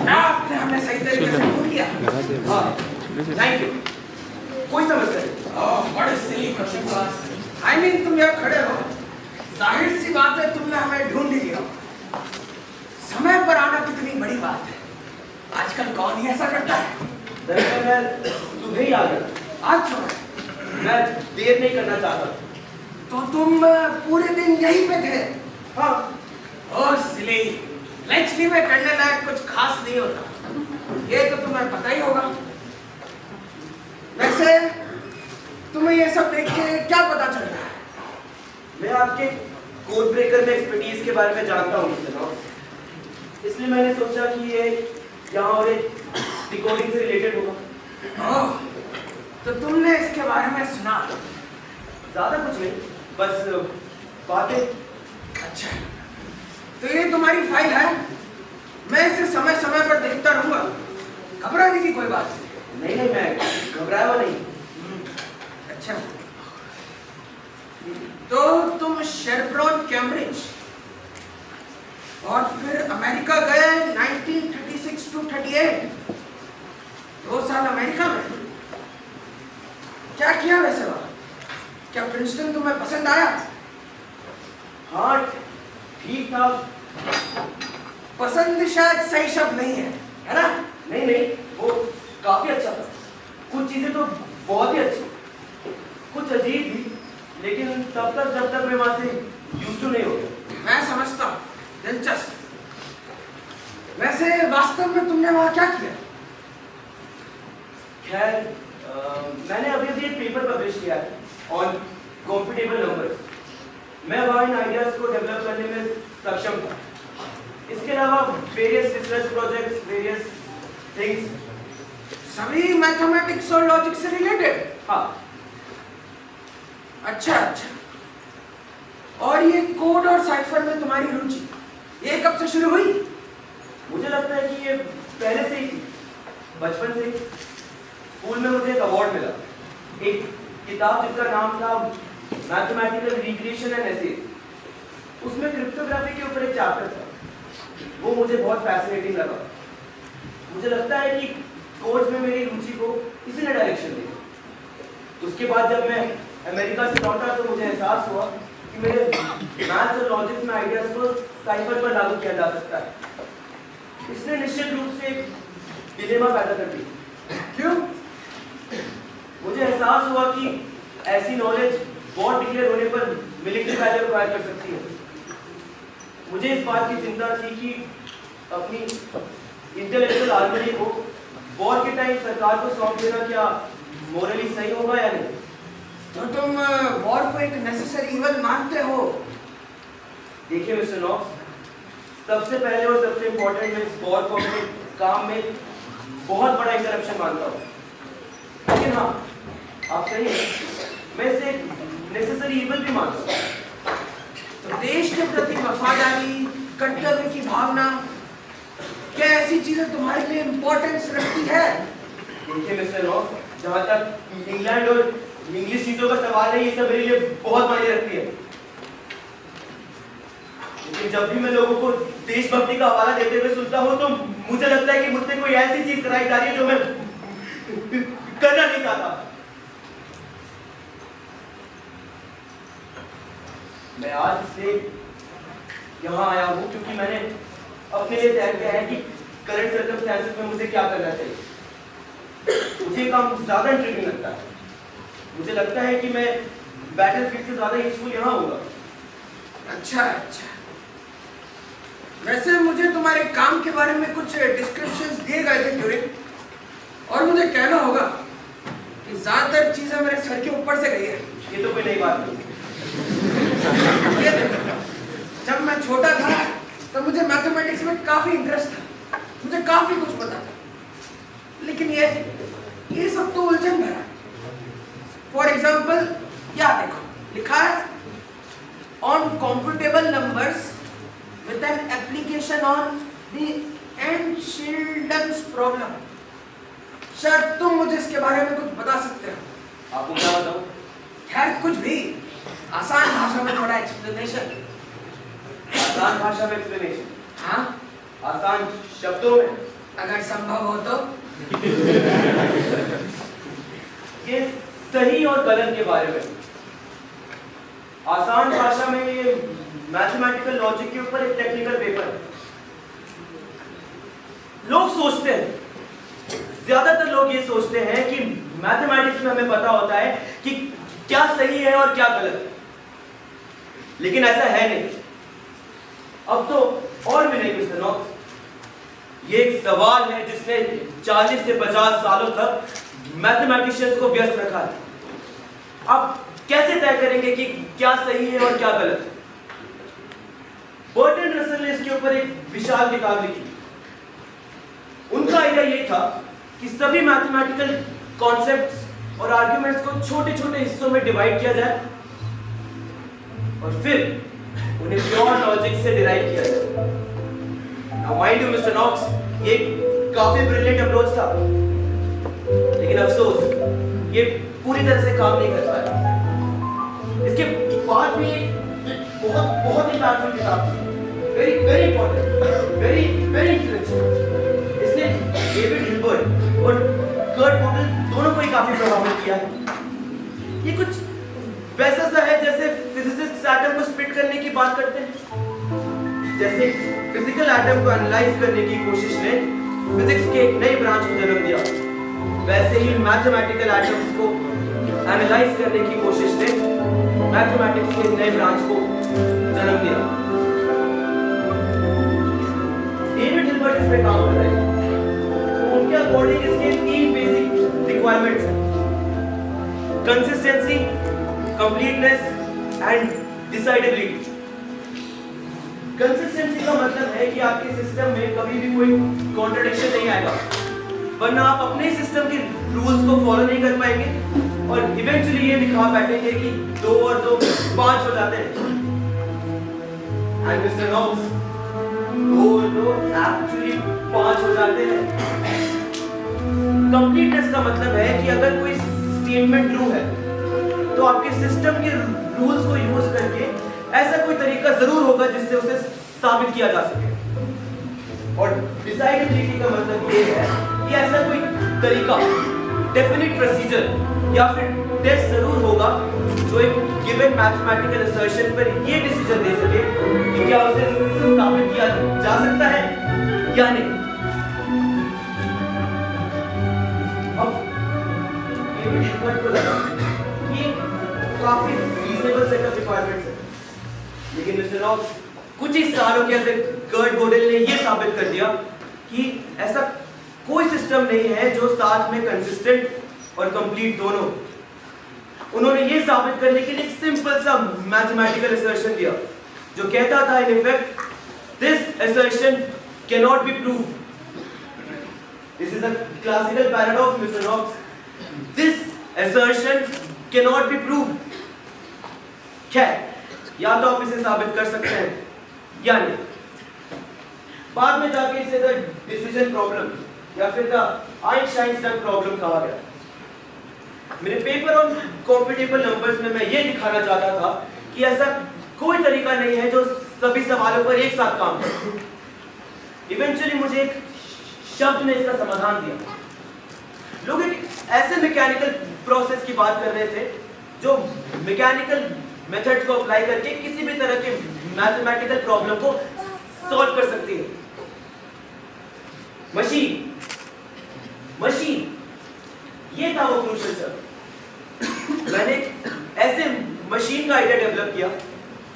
[SPEAKER 3] आपने हमें सही तरीके से ढूंढ लिया। Thank you. कोई समस्या नहीं। बड़े सिली क्वेश्चन। आई मीन तुम यहाँ खड़े हो, जाहिर सी बात है तुमने हमें ढूंढ ही लिया। समय पर आना कितनी बड़ी बात है। आजकल कौन ही ऐसा करता है।
[SPEAKER 1] दरअसल मैं सुबह ही आ गया।
[SPEAKER 3] आज सुबह
[SPEAKER 1] मैं देर नहीं करना चाहता।
[SPEAKER 3] तो तुम पूरे दिन यहीं पे थे?
[SPEAKER 1] हाँ।
[SPEAKER 3] ओ सिली, लंचली में करने लायक कुछ खास नहीं होता, ये तो तुम्हें पता ही होगा। वैसे तुम्हें ये सब देख के क्या पता चल रहा है?
[SPEAKER 1] मैं आपके कोड ब्रेकर में एक्सपर्टीज के बारे में जानता हूँ मिस्टर रॉस, इसलिए मैंने सोचा कि ये यहाँ और एक डिकोडिंग से रिलेटेड होगा।
[SPEAKER 3] ओह, तो तुमने इसके बारे में सुना?
[SPEAKER 1] ज्यादा कुछ नहीं, बस बातें।
[SPEAKER 3] अच्छा, तो ये तुम्हारी फाइल है, मैं इसे समय समय पर देखता रहूंगा, घबराने की कोई बात
[SPEAKER 1] नहीं नहीं, मैं घबराया हुआ नहीं।
[SPEAKER 3] अच्छा, तो तुम शेरब्रॉन कैम्ब्रिज और फिर अमेरिका गए 1936 to 38, 2 साल अमेरिका में। क्या किया वैसे वहां? क्या प्रिंसटन तुम्हें पसंद आया?
[SPEAKER 1] हाँ ठीक था।
[SPEAKER 3] पसंद शायद सही शब्द नहीं है ना?
[SPEAKER 1] नहीं नहीं, वो काफी अच्छा था। कुछ चीजें तो बहुत ही अच्छी, कुछ अजीब भी, लेकिन तब तक जब तक मैं वहां से यूज्ड टू नहीं हो गया।
[SPEAKER 3] मैं समझता हूँ, दिलचस्प। वैसे वास्तव में तुमने वहां क्या किया?
[SPEAKER 1] खैर, मैंने अभी अभी एक पेपर पब्लिश किया है ऑन कॉम्पिटेबल नंबर्स। मैं वहाँ इन आइडियाज को डेवलप करने में सक्षम था। इसके अलावा various research projects, various things,
[SPEAKER 3] सभी मैथमेटिक्स और लॉजिक से रिलेटेड?
[SPEAKER 1] हाँ।
[SPEAKER 3] अच्छा अच्छा, और ये कोड और साइफर में तुम्हारी रुचि ये कब से शुरू हुई?
[SPEAKER 1] मुझे लगता है कि ये पहले से ही थी, बचपन से ही। स्कूल में मुझे एक अवार्ड मिला, एक किताब जिसका नाम था मैथमेटिकल रिक्रिएशन एंड एसेज। उसमें क्रिप्टोग्राफी के ऊपर एक चैप्टर था, वो मुझे बहुत फैसिनेटिंग लगा। मुझे लगता है कि कोर्स में मेरी रुचि को इसी ने डायरेक्शन दी। उसके बाद जब मैं अमेरिका से लौटा तो मुझे एहसास हुआ कि मेरे मैथ्स और लॉजिक में आइडियाज को साइफर पर लागू किया जा सकता है। इसने निश्चित रूप से एक डिलेमा पैदा कर दी।
[SPEAKER 3] क्यों?
[SPEAKER 1] मुझे एहसास हुआ कि ऐसी नॉलेज वॉर डिक्लेयर होने पर मिलिट्री वैल्यू रिक्वायर कर सकती है। मुझे इस बात की चिंता थी कि अपनी इंटेलेक्चुअल आर्मरी को वॉर के टाइम सरकार को सौंप देना क्या मोरली सही होगा या नहीं।
[SPEAKER 3] तो तुम वॉर को एक नेसेसरी इवल मानते हो?
[SPEAKER 1] देखिए मिस्टर नॉक्स, सबसे पहले और सबसे इम्पोर्टेंट मैं इस वॉर को अपने काम में बहुत बड़ा इंटरप्शन मानता हूँ। लेकिन हाँ, आप सही हैं, मैं इसे नेसेसरी इवल भी मानता हूँ।
[SPEAKER 3] तो देश के प्रति वफादारी, कर्तव्य की भावना, क्या ऐसी चीजें तुम्हारे लिए इंपॉर्टेंस रखती है?
[SPEAKER 1] देखिए मिस्टर नॉक्स, जहाँ तक इंग्लैंड और इंग्लिश चीजों का सवाल है, ये सब मेरे लिए बहुत मायने रखती है। लेकिन जब भी मैं लोगों को देशभक्ति का हवाला देते हुए सुनता हूँ तो मुझे लगता है कि मुझसे कोई ऐसी चीज कराई जा रही है जो मैं करना नहीं चाहता। मैं आज इसलिए यहाँ आया हूँ क्योंकि मैंने अपने लिए तय किया है कि करंट सर्कमस्टेंसेस में मुझे क्या करना चाहिए। मुझे काम ज्यादा इंटरेस्टिंग लगता है। मुझे लगता है कि मैं बैटलफील्ड से ज्यादा यूजफुल यहाँ होगा।
[SPEAKER 3] अच्छा अच्छा, वैसे मुझे तुम्हारे काम के बारे में कुछ डिस्क्रिप्शंस दिए गए थे ट्यूरिंग, और मुझे कहना होगा कि ज्यादातर चीजें मेरे सर के ऊपर से गई है।
[SPEAKER 1] ये तो कोई नई बात नहीं।
[SPEAKER 3] ये देखो, जब मैं छोटा था तब मुझे मैथमेटिक्स में काफी इंटरेस्ट था, मुझे काफी कुछ पता था, लेकिन ये सब तो उलझन भरा। फॉर एग्जाम्पल, यहाँ देखो लिखा है on compatible numbers with an application on the End-Schildens problem। शायद तुम मुझे इसके बारे में कुछ बता सकते हो।
[SPEAKER 1] आपको क्या बताऊं?
[SPEAKER 3] खैर कुछ भी, आसान भाषा में थोड़ा एक्सप्लेनेशन।
[SPEAKER 1] आसान भाषा में एक्सप्लेनेशन?
[SPEAKER 3] हाँ,
[SPEAKER 1] आसान शब्दों में
[SPEAKER 3] अगर संभव हो तो।
[SPEAKER 1] ये सही और गलत के बारे में। आसान भाषा में ये मैथमेटिकल लॉजिक के ऊपर एक टेक्निकल पेपर है। लोग सोचते हैं, ज्यादातर लोग ये सोचते हैं कि मैथमेटिक्स में हमें पता होता है कि क्या सही है और क्या गलत है, लेकिन ऐसा है नहीं। अब तो और भी नहीं मिस्टर नॉक्स, ये एक सवाल है जिसने 40 से 50 सालों तक मैथमेटिशियंस को व्यस्त रखा है। अब कैसे तय करेंगे कि क्या सही है और क्या गलत है? बर्टन रसल ने इसके ऊपर एक विशाल किताब लिखी। उनका आइडिया ये था कि सभी मैथमेटिकल कॉन्सेप्ट्स और आर्ग्यूमेंट्स को छोटे छोटे हिस्सों में डिवाइड किया जाए, और फिर उन्हें प्योर लॉजिक से डिराइव किया जाए। Now mind you mister Knox, ये काफी ब्रिलियंट अप्रोच था, लेकिन अफसोस ये पूरी तरह से काम नहीं कर पाया। इसके बाद भी बहुत ही पावरफुल किताब थी, वेरी इंपॉर्टेंट, वेरी इन्फ्लुएंशियल। इसने डेविड हिल्बर्ट और कर्ट वोगल दोनों को ही काफी प्रभावित किया है। ये कुछ वैसा सा है जैसे फिजिसिस्ट एटम को स्प्लिट करने की बात करते हैं। जैसे फिजिकल एटम को एनालाइज करने की कोशिश ने फिजिक्स के एक नई ब्रांच को जन्म दिया, वैसे ही मैथमेटिकल एटम्स को एनालाइज करने की कोशिश ने मैथमेटिक्स के एक नए ब्रांच को जन्म दिया। डेविड हिल्बर्ट इस पे काम कर रहे हैं, तो उनके अकॉर्डिंग इसके 3 बेसिक रिक्वायरमेंट्स हैं: कंसिस्टेंसी, कंप्लीटनेस एंड डिसाइडेबिलिटी। कंसिस्टेंसी का मतलब है कि आपके सिस्टम में कभी भी कोई कॉन्ट्रडिक्शन नहीं आएगा, वरना आप अपने सिस्टम के रूल्स को फॉलो नहीं कर पाएंगे और इवेंचुअली ये दिखा बैठेंगे कि 2 और 2 5 हो जाते हैं। एंड मिस्टर नॉक्स, 2 और 2 एक्चुअली 5 हो जाते हैं। कंप्लीटनेस का मतलब है कि अगर कोई स्टेटमेंट ट्रू है तो आपके सिस्टम के रूल्स को यूज करके ऐसा कोई तरीका जरूर होगा जिससे उसे साबित किया जा सके। और डिसाइडेबिलिटी का मतलब ये है कि ऐसा कोई तरीका, डेफिनेट प्रोसीजर या फिर टेस्ट जरूर होगा जो एक गिवन मैथमेटिकल असर्शन पर ये डिसीजन दे सके कि क्या उसे साबित किया जा सकता है या नहीं। अब डेविड हिल्बर्ट को लगा कि काफी रीजनेबल सेट ऑफ रिक्वायरमेंट्स है, लेकिन मिस्टर नॉक्स, कुछ ही सालों के अंदर कर्ट गोडेल ने यह साबित कर दिया कि ऐसा कोई सिस्टम नहीं है जो साथ में कंसिस्टेंट और कंप्लीट दोनों। उन्होंने यह साबित करने के लिए एक सिंपल सा मैथमेटिकल असर्शन दिया जो कहता था in effect, this assertion can not be proved. This is a classical paradox mister Knox, this assertion can not be proved. खैर, या तो आप इसे साबित कर सकते हैं या नहीं। बाद में जाके इसे द डिसीजन प्रॉब्लम या फिर द आइंस्टाइन प्रॉब्लम कहा गया। मेरे पेपर ऑन कॉम्पिटेबल नंबर्स में मैं ये दिखाना चाहता था कि ऐसा कोई तरीका नहीं है जो सभी सवालों पर एक साथ काम करे। इवेंचुअली मुझे एक शब्द ने इसका समाधान दिया। लोग एक ऐसे मैकेनिकल प्रोसेस की बात कर रहे थे जो मैकेनिकल मेथड्स को अप्लाई करके किसी भी तरह के मैथमेटिकल प्रॉब्लम को सॉल्व कर सकती है। मशीन, ये था वो क्रूशियल शब्द। मैंने ऐसे मशीन का आइडिया डेवलप किया,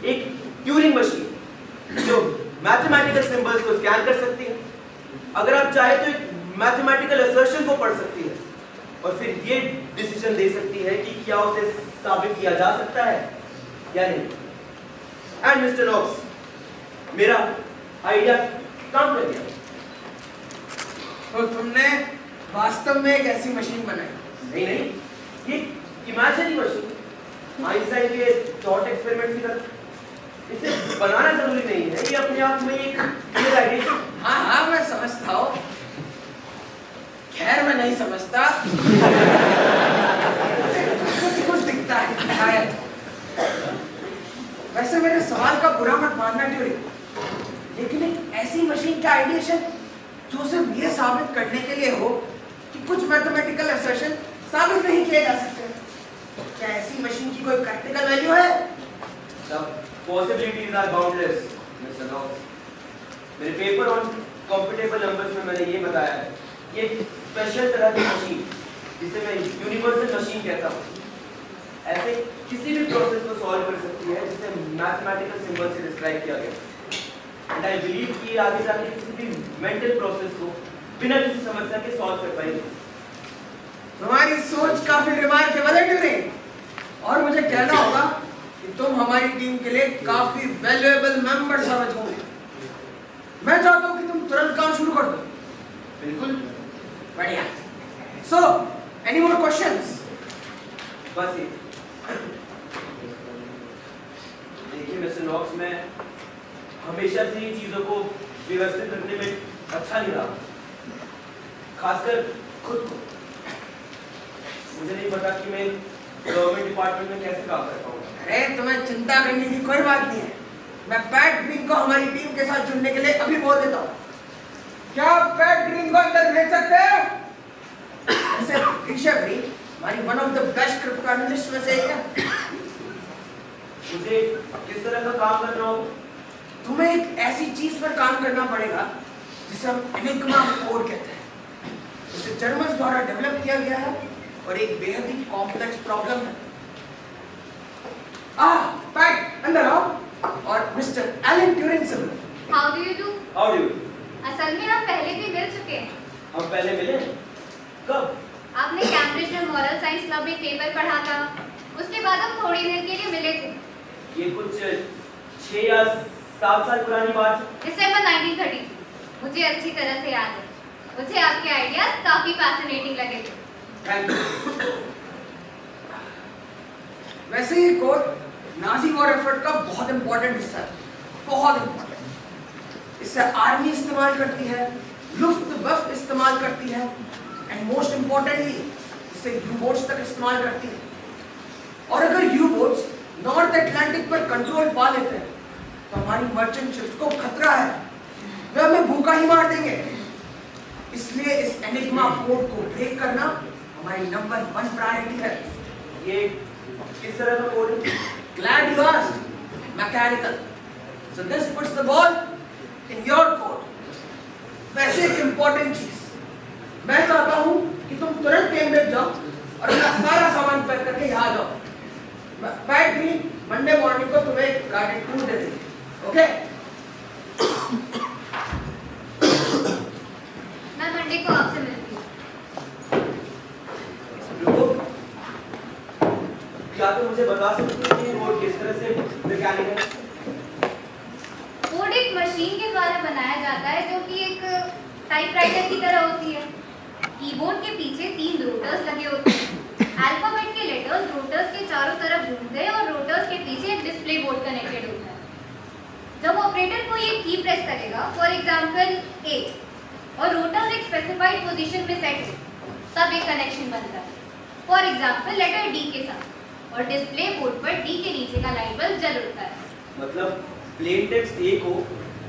[SPEAKER 1] एक ट्यूरिंग मशीन जो मैथमेटिकल सिंबल्स को स्कैन कर सकती है, अगर आप चाहे तो एक मैथमेटिकल असर्शन को पढ़ सकती है और फिर ये डिसीजन दे सकती है कि क्या उसे साबित किया जा सकता है या नहीं। एंड मिस्टर नॉक्स, मेरा आइडिया काम कर दिया।
[SPEAKER 2] तो तुमने वास्तव में एक ऐसी मशीन बनाई?
[SPEAKER 1] नहीं, ये इमेजिनरी मशीन, आइंस्टाइन के थॉट एक्सपेरिमेंट की तरह। इसे बनाना जरूरी नहीं है, ये अपने आप में एक क्लियर आइडिया।
[SPEAKER 2] हाँ, मैं समझता हूँ। खैर, मैं नहीं समझता। कुछ दिखता है शायद। वैसे मेरे सवाल का बुरा मत मानना ट्यूरिंग, लेकिन एक ऐसी मशीन का आइडिया जो सिर्फ ये साबित करने के लिए हो कि कुछ मैथमेटिकल असर्शन साबित नहीं किए जा सकते। क्या ऐसी मशीन की कोई प्रैक्टिकल वैल्यू है?
[SPEAKER 1] The possibilities are boundless, Mr. Knox. मेरे पेपर ऑन कॉम्पिटेबल नंबर्स में मैंने ये बताया है, ये स्पेशल तरह की मशीन जिसे मैं यूनिवर्सल मशीन कहता हूँ, ऐसे किसी भी प्रोसेस को सॉल्व कर सकती है जिसे मैथमेटिकल सिंबल से डिस्क्राइब किया गया। एंड आई बिलीव कि आगे जाके किसी भी मेंटल प्रोसेस को बिना किसी समस्या के सॉल्व कर पाएंगे।
[SPEAKER 2] तुम्हारी सोच काफी रिमार्केबल है ट्यूरिंग, और मुझे कहना होगा कि तुम हमारी टीम के लिए काफी वैल्यूएबल मेंबर साबित होंगे। मैं चाहता हूँ कि तुम तुरंत काम शुरू कर दो।
[SPEAKER 1] बिल्कुल,
[SPEAKER 2] बढ़िया। सो, एनी मोर क्वेश्चंस?
[SPEAKER 1] बस ये हमेशा से ही चीजों को व्यवस्थित रखने में अच्छा नहीं रहा, खासकर खुद को। मुझे नहीं पता कि मैं गवर्नमेंट डिपार्टमेंट में कैसे काम कर पाऊंगा।
[SPEAKER 3] अरे तुम्हें चिंता करने की कोई बात नहीं है। मैं पैट ग्रीन को हमारी टीम के साथ जुड़ने के लिए अभी बोल देता हूँ। क्या आप पैट ग्रीन को अंदर भेज सकते हैं? ऐसे ऋषभ ग्रीन हमारी one of the best crypto analyst में से एक है।
[SPEAKER 1] मुझे किस तरह का काम करना होगा?
[SPEAKER 3] तुम्हें एक ऐसी चीज पर काम करना पड़ेगा जिसे हम एनिग्मा कोड कहते हैं। इसे जर्मन्स द्वारा डेवलप किया गया है और एक बेहद ही कॉम्प्लेक्स प्रॉब्लम है। पैट अंदर आओ और मिस्टर एलन ट्यूरिंग से मिलो।
[SPEAKER 7] How do you do?
[SPEAKER 1] How do?
[SPEAKER 7] असल में हम पहले भी मिल चुके हैं।
[SPEAKER 1] हम पहले मिले? कब?
[SPEAKER 7] आपने कैम्ब्रिज में मॉरल साइंस क्लब में पेपर पढ़ा था, उसके बाद हम थोड़ी देर के लिए मिले थे।
[SPEAKER 1] ये कुछ 6 या 7 साल पुरानी बात है।
[SPEAKER 7] दिसंबर 1932। मुझे अच्छी तरह से याद है। मुझे आपके आइडियाज काफी फैसिनेटिंग लगे थे।
[SPEAKER 3] Thank you. वैसे ये कोड नाजी वॉर एफर्ट का बहुत इंपॉर्टेंट हिस्सा है, बहुत इंपॉर्टेंट। इससे आर्मी इस्तेमाल करती है, लुफ्तवैफ्फ इस्तेमाल करती है एंड मोस्ट इंपॉर्टेंटली इससे यू-बोट्स तक इस्तेमाल करती है। और अगर यू-बोट्स नॉर्थ अटलांटिक पर कंट्रोल पा लेते हैं तो हमारी मर्चेंट शिप्स को खतरा है, वे हमें भूखा ही मार देंगे। इसलिए इस एनिग्मा कोड को ब्रेक करना हमारी नंबर 1 प्रायोरिटी है।
[SPEAKER 1] ये किस तरह का कोड है?
[SPEAKER 3] Glad you asked. Mechanical. So this puts the ball in your court. वैसे एक इम्पोर्टेंट चीज, मैं चाहता हूँ कि तुम तुरंत कैम्ब्रिज जाओ और अपना सारा सामान पैक करके यहाँ जाओ। पैट ग्रीन मंडे मॉर्निंग को तुम्हें एक गाड़ी टूर दे देंगे, ओके?
[SPEAKER 7] मैं मंडे को आपसे मिलती हूँ।
[SPEAKER 1] रुको, क्या तुम मुझे बता सकती हो कि कोड किस तरह से मैकेनिकल?
[SPEAKER 7] कोड एक मशीन के द्वारा बनाया जाता है जो कि एक टाइपराइटर की तरह होती है। कीबोर्ड के पीछे 3 रोटर्स लगे होते हैं। अल्फाबेट के लेटर्स रोटर्स के चारों तरफ घूमते हैं और रोटर्स के पीछे एक डिस्प्ले बोर्ड कनेक्टेड होता है। जब ऑपरेटर कोई एक की प्रेस करेगा, फॉर एग्जांपल A, और रोटर्स एक स्पेसिफाइड पोजीशन में सेट है, तब एक कनेक्शन बनता है, फॉर एग्जांपल लेटर D के साथ, और डिस्प्ले बोर्ड पर D के नीचे का लाइट बल्ब जल उठता है।
[SPEAKER 1] मतलब प्लेन टेक्स्ट A को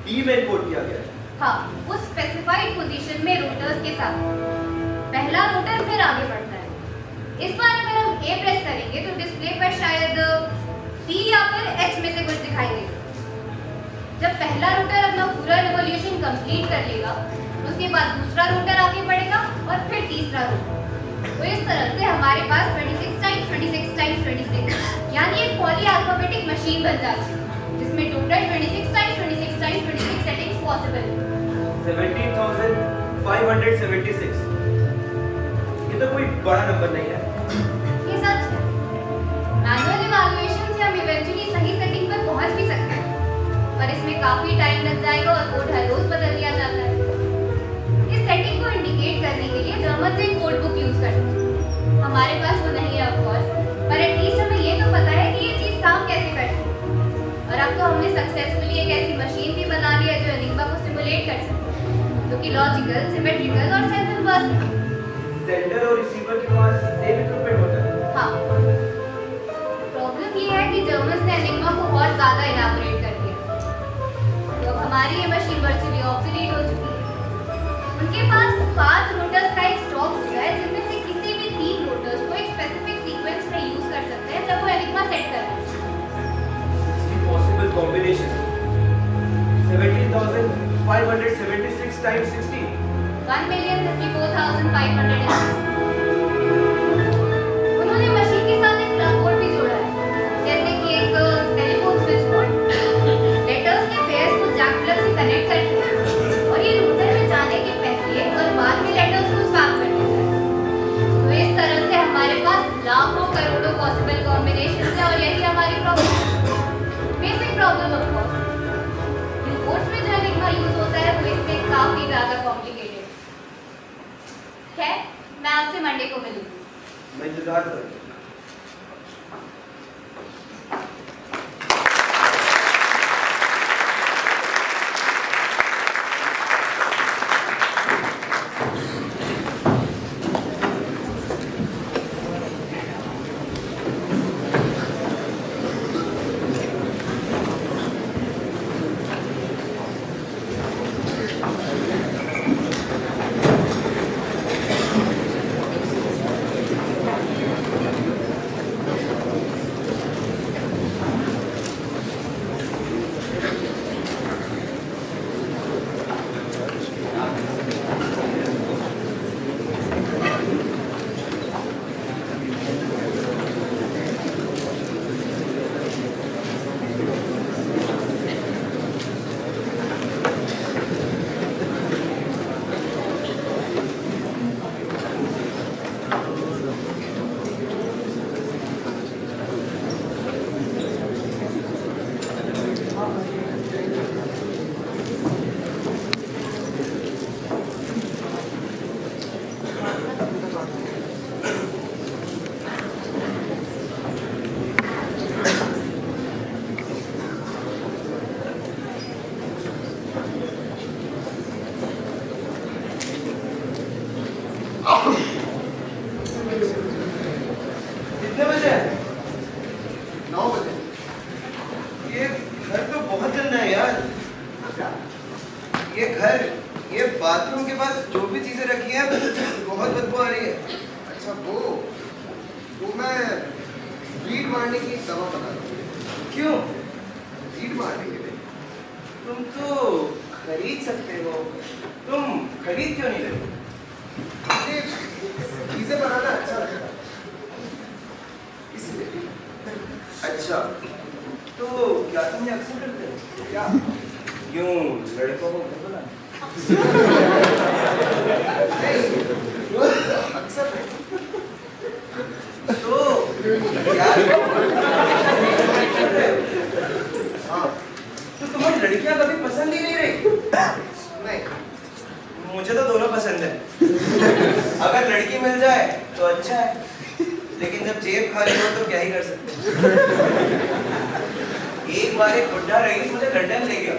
[SPEAKER 1] B में कोड किया गया है।
[SPEAKER 7] हाँ, उस स्पेसिफाइड पोजीशन में रोटर्स के साथ पहला रोटर फिर आगे बढ़ता है। इस बार अगर हम A प्रेस करेंगे तो डिस्प्ले पर शायद P या फिर H में से कुछ दिखाई देगा। जब पहला रोटर अपना पूरा रिवॉल्यूशन कंप्लीट कर लेगा, उसके बाद दूसरा रोटर आगे बढ़ेगा और फिर तीसरा रोटर। तो इस तरह से हमारे पास 26 टाइम्स 26 टाइम्स 26 यानी एक पॉली अल्फाबेटिक मशीन बन जाती है, जिसमें total 26 times 26 times 26 settings possible है।
[SPEAKER 1] 17,576। ये तो कोई बड़ा नंबर नहीं है।
[SPEAKER 7] ये सच है। मैनुअल इवैल्यूएशन से हम इवेंचुअली सही सेटिंग पर पहुंच भी सकते हैं, पर इसमें काफी टाइम लग जाएगा और कोड हर रोज बदल दिया जाता है। इस सेटिंग को इंडिकेट करने के लिए जर्मन से कोड बुक यूज करते हैं। हमारे पास वो नहीं है ऑफ कोर्स, पर एटलीस्ट हमें ये तो पता है कि ये चीज काम कैसे करती है। और अब तो हमने सक्सेसफुली एक ऐसी मशीन भी बना ली है जो एनिग्मा को सिमुलेट कर सकती है, जो कि लॉजिकल, सिमेट्रिकल और सेंट्रल बस है।
[SPEAKER 1] सेंडर और रिसीवर के पास सेम इक्विपमेंट होता है।
[SPEAKER 7] हाँ, प्रॉब्लम ये है कि जर्मन्स ने एनिग्मा को और ज्यादा इलाबोरेट कर दिया, तो अब हमारी ये मशीन वर्चुअली ऑब्सोलीट हो चुकी है। उनके पास 5 रोटर्स का एक स्टॉक होता है, जिनमें से किसी भी 3 रोटर्स को एक स्पेसिफिक सीक्वेंस में यूज कर सकते हैं जब वो एनिग्मा सेट कर रहे हैं।
[SPEAKER 1] इसकी पॉसिबल कॉम्बिनेशन 17,576 टाइम्स 60।
[SPEAKER 7] 1,54,560। उन्होंने मशीन के साथ एक प्लग बोर्ड भी जोड़ा है, जैसे कि एक टेलीफोन स्विच बोर्ड। लेटर्स के पेयर्स को जैक प्लग से कनेक्ट करते हैं और ये रूटर में जाने के पहले और बाद में लेटर्स को स्वैप कर देता है। तो इस तरह से हमारे पास लाखों करोड़ों पॉसिबल कॉम्बिनेशंस है और यही हमारी प्रॉब्लम है। Basic problem of course. Course में जो एनिग्मा यूज होता है वो इससे काफी ज्यादा कॉम्प्लिकेटेड। खैर, मैं आपसे मंडे को मिलूंगी।
[SPEAKER 1] मैं इंतजार करूंगा।
[SPEAKER 5] ये घर तो बहुत गंदा है यार।
[SPEAKER 2] क्या?
[SPEAKER 5] ये घर, ये बाथरूम के पास जो भी चीजें रखी हैं बहुत बदबू आ रही है।
[SPEAKER 2] अच्छा वो मैं रीड मारने की एक दवा बना रहा हूँ।
[SPEAKER 5] क्यों?
[SPEAKER 2] रीड मारने के लिए।
[SPEAKER 5] तुम तो खरीद सकते हो, तुम खरीद क्यों नहीं रहे?
[SPEAKER 2] मुझे चीजें बनाना अच्छा लगता है, इसलिए।
[SPEAKER 5] अच्छा, तो क्या तुम ये अक्सर करते हो?
[SPEAKER 2] क्या?
[SPEAKER 5] यूं लड़कों को घर बुलाना?
[SPEAKER 2] नहीं, अक्सर नहीं।
[SPEAKER 5] तो क्या
[SPEAKER 2] हाँ,
[SPEAKER 5] तो तुम्हें लड़कियां कभी पसंद ही नहीं रही?
[SPEAKER 2] नहीं।
[SPEAKER 5] मुझे तो दोनों पसंद है। अगर लड़की मिल जाए तो अच्छा है, लेकिन जब जेब खाली हो तो क्या ही कर सकते। एक बार एक बुढ़ा रईस मुझे लंदन ले गया।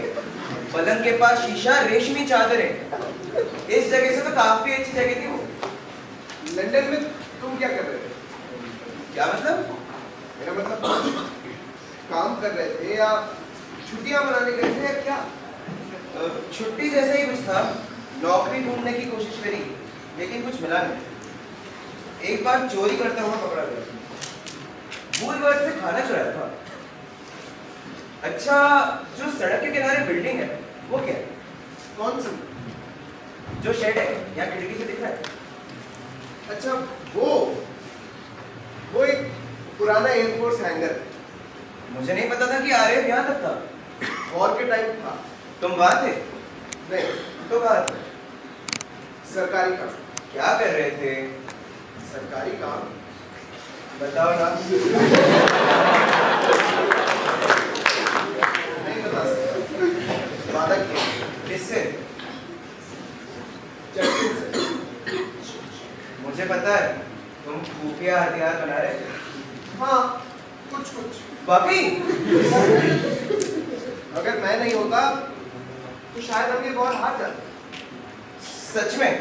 [SPEAKER 5] पलंग के पास शीशा, रेशमी चादरें। इस जगह से तो काफी अच्छी जगह थी वो।
[SPEAKER 2] लंदन में तुम क्या कर रहे थे?
[SPEAKER 5] क्या मतलब?
[SPEAKER 2] मेरा मतलब काम कर रहे थे या छुट्टियां मनाने गए थे या क्या?
[SPEAKER 5] छुट्टी जैसा ही कुछ था। नौकरी ढूंढने की कोशिश करी, लेकिन कुछ मिला नहीं। एक बार चोरी करता हुआ पकड़ा गया। भूल वर्ग से खाना चुराया था। अच्छा, जो सड़क के किनारे बिल्डिंग है वो क्या है?
[SPEAKER 2] कौन सी?
[SPEAKER 5] जो शेड है या खिड़की से दिख रहा है?
[SPEAKER 2] अच्छा वो एक पुराना एयरफोर्स हैंगर है।
[SPEAKER 5] मुझे नहीं पता था कि आरएफ यहाँ तक था।
[SPEAKER 2] वॉर के टाइम था।
[SPEAKER 5] तुम वहां थे?
[SPEAKER 2] नहीं,
[SPEAKER 5] तो कहाँ थे?
[SPEAKER 2] सरकारी काम।
[SPEAKER 5] क्या कर रहे थे?
[SPEAKER 2] सरकारी काम?
[SPEAKER 5] बताओ ना।
[SPEAKER 2] नहीं बता सकता। वादा किया।
[SPEAKER 5] किससे?
[SPEAKER 2] चर्चिल से।
[SPEAKER 5] मुझे पता है तुम खुफिया हथियार बना रहे थे।
[SPEAKER 2] हाँ, कुछ
[SPEAKER 5] बाकी
[SPEAKER 2] अगर मैं नहीं होता तो शायद हम ये वॉर हार जाते।
[SPEAKER 5] सच में?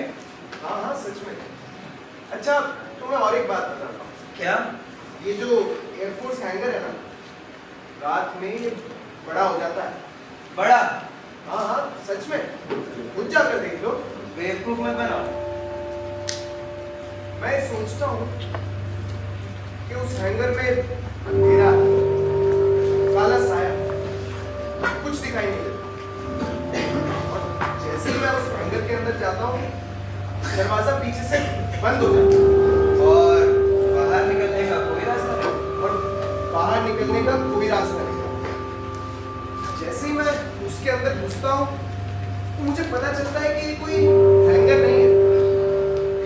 [SPEAKER 2] हाँ, सच में। अच्छा, तुम्हें और एक बात बताता हूँ।
[SPEAKER 5] क्या?
[SPEAKER 2] ये जो एयरफोर्स हैंगर है ना, रात में ये बड़ा हो जाता है।
[SPEAKER 5] बड़ा?
[SPEAKER 2] हाँ, सच में। खुद जाकर देख लो।
[SPEAKER 5] बेवकूफ मत बनाओ।
[SPEAKER 2] मैं सोचता हूँ कि उस हैंगर में अंधेरा है, काला साया, कुछ दिखाई नहीं देता। और जैसे ही मैं उस हैंगर के अंदर जाता हूँ, दरवाजा पीछे से बंद हो जाता है
[SPEAKER 5] और बाहर निकलने का कोई रास्ता नहीं?
[SPEAKER 2] और बाहर निकलने का कोई रास्ता नहीं। जैसे ही मैं उसके अंदर घुसता हूँ तो मुझे पता चलता है कि ये कोई हैंगर नहीं है,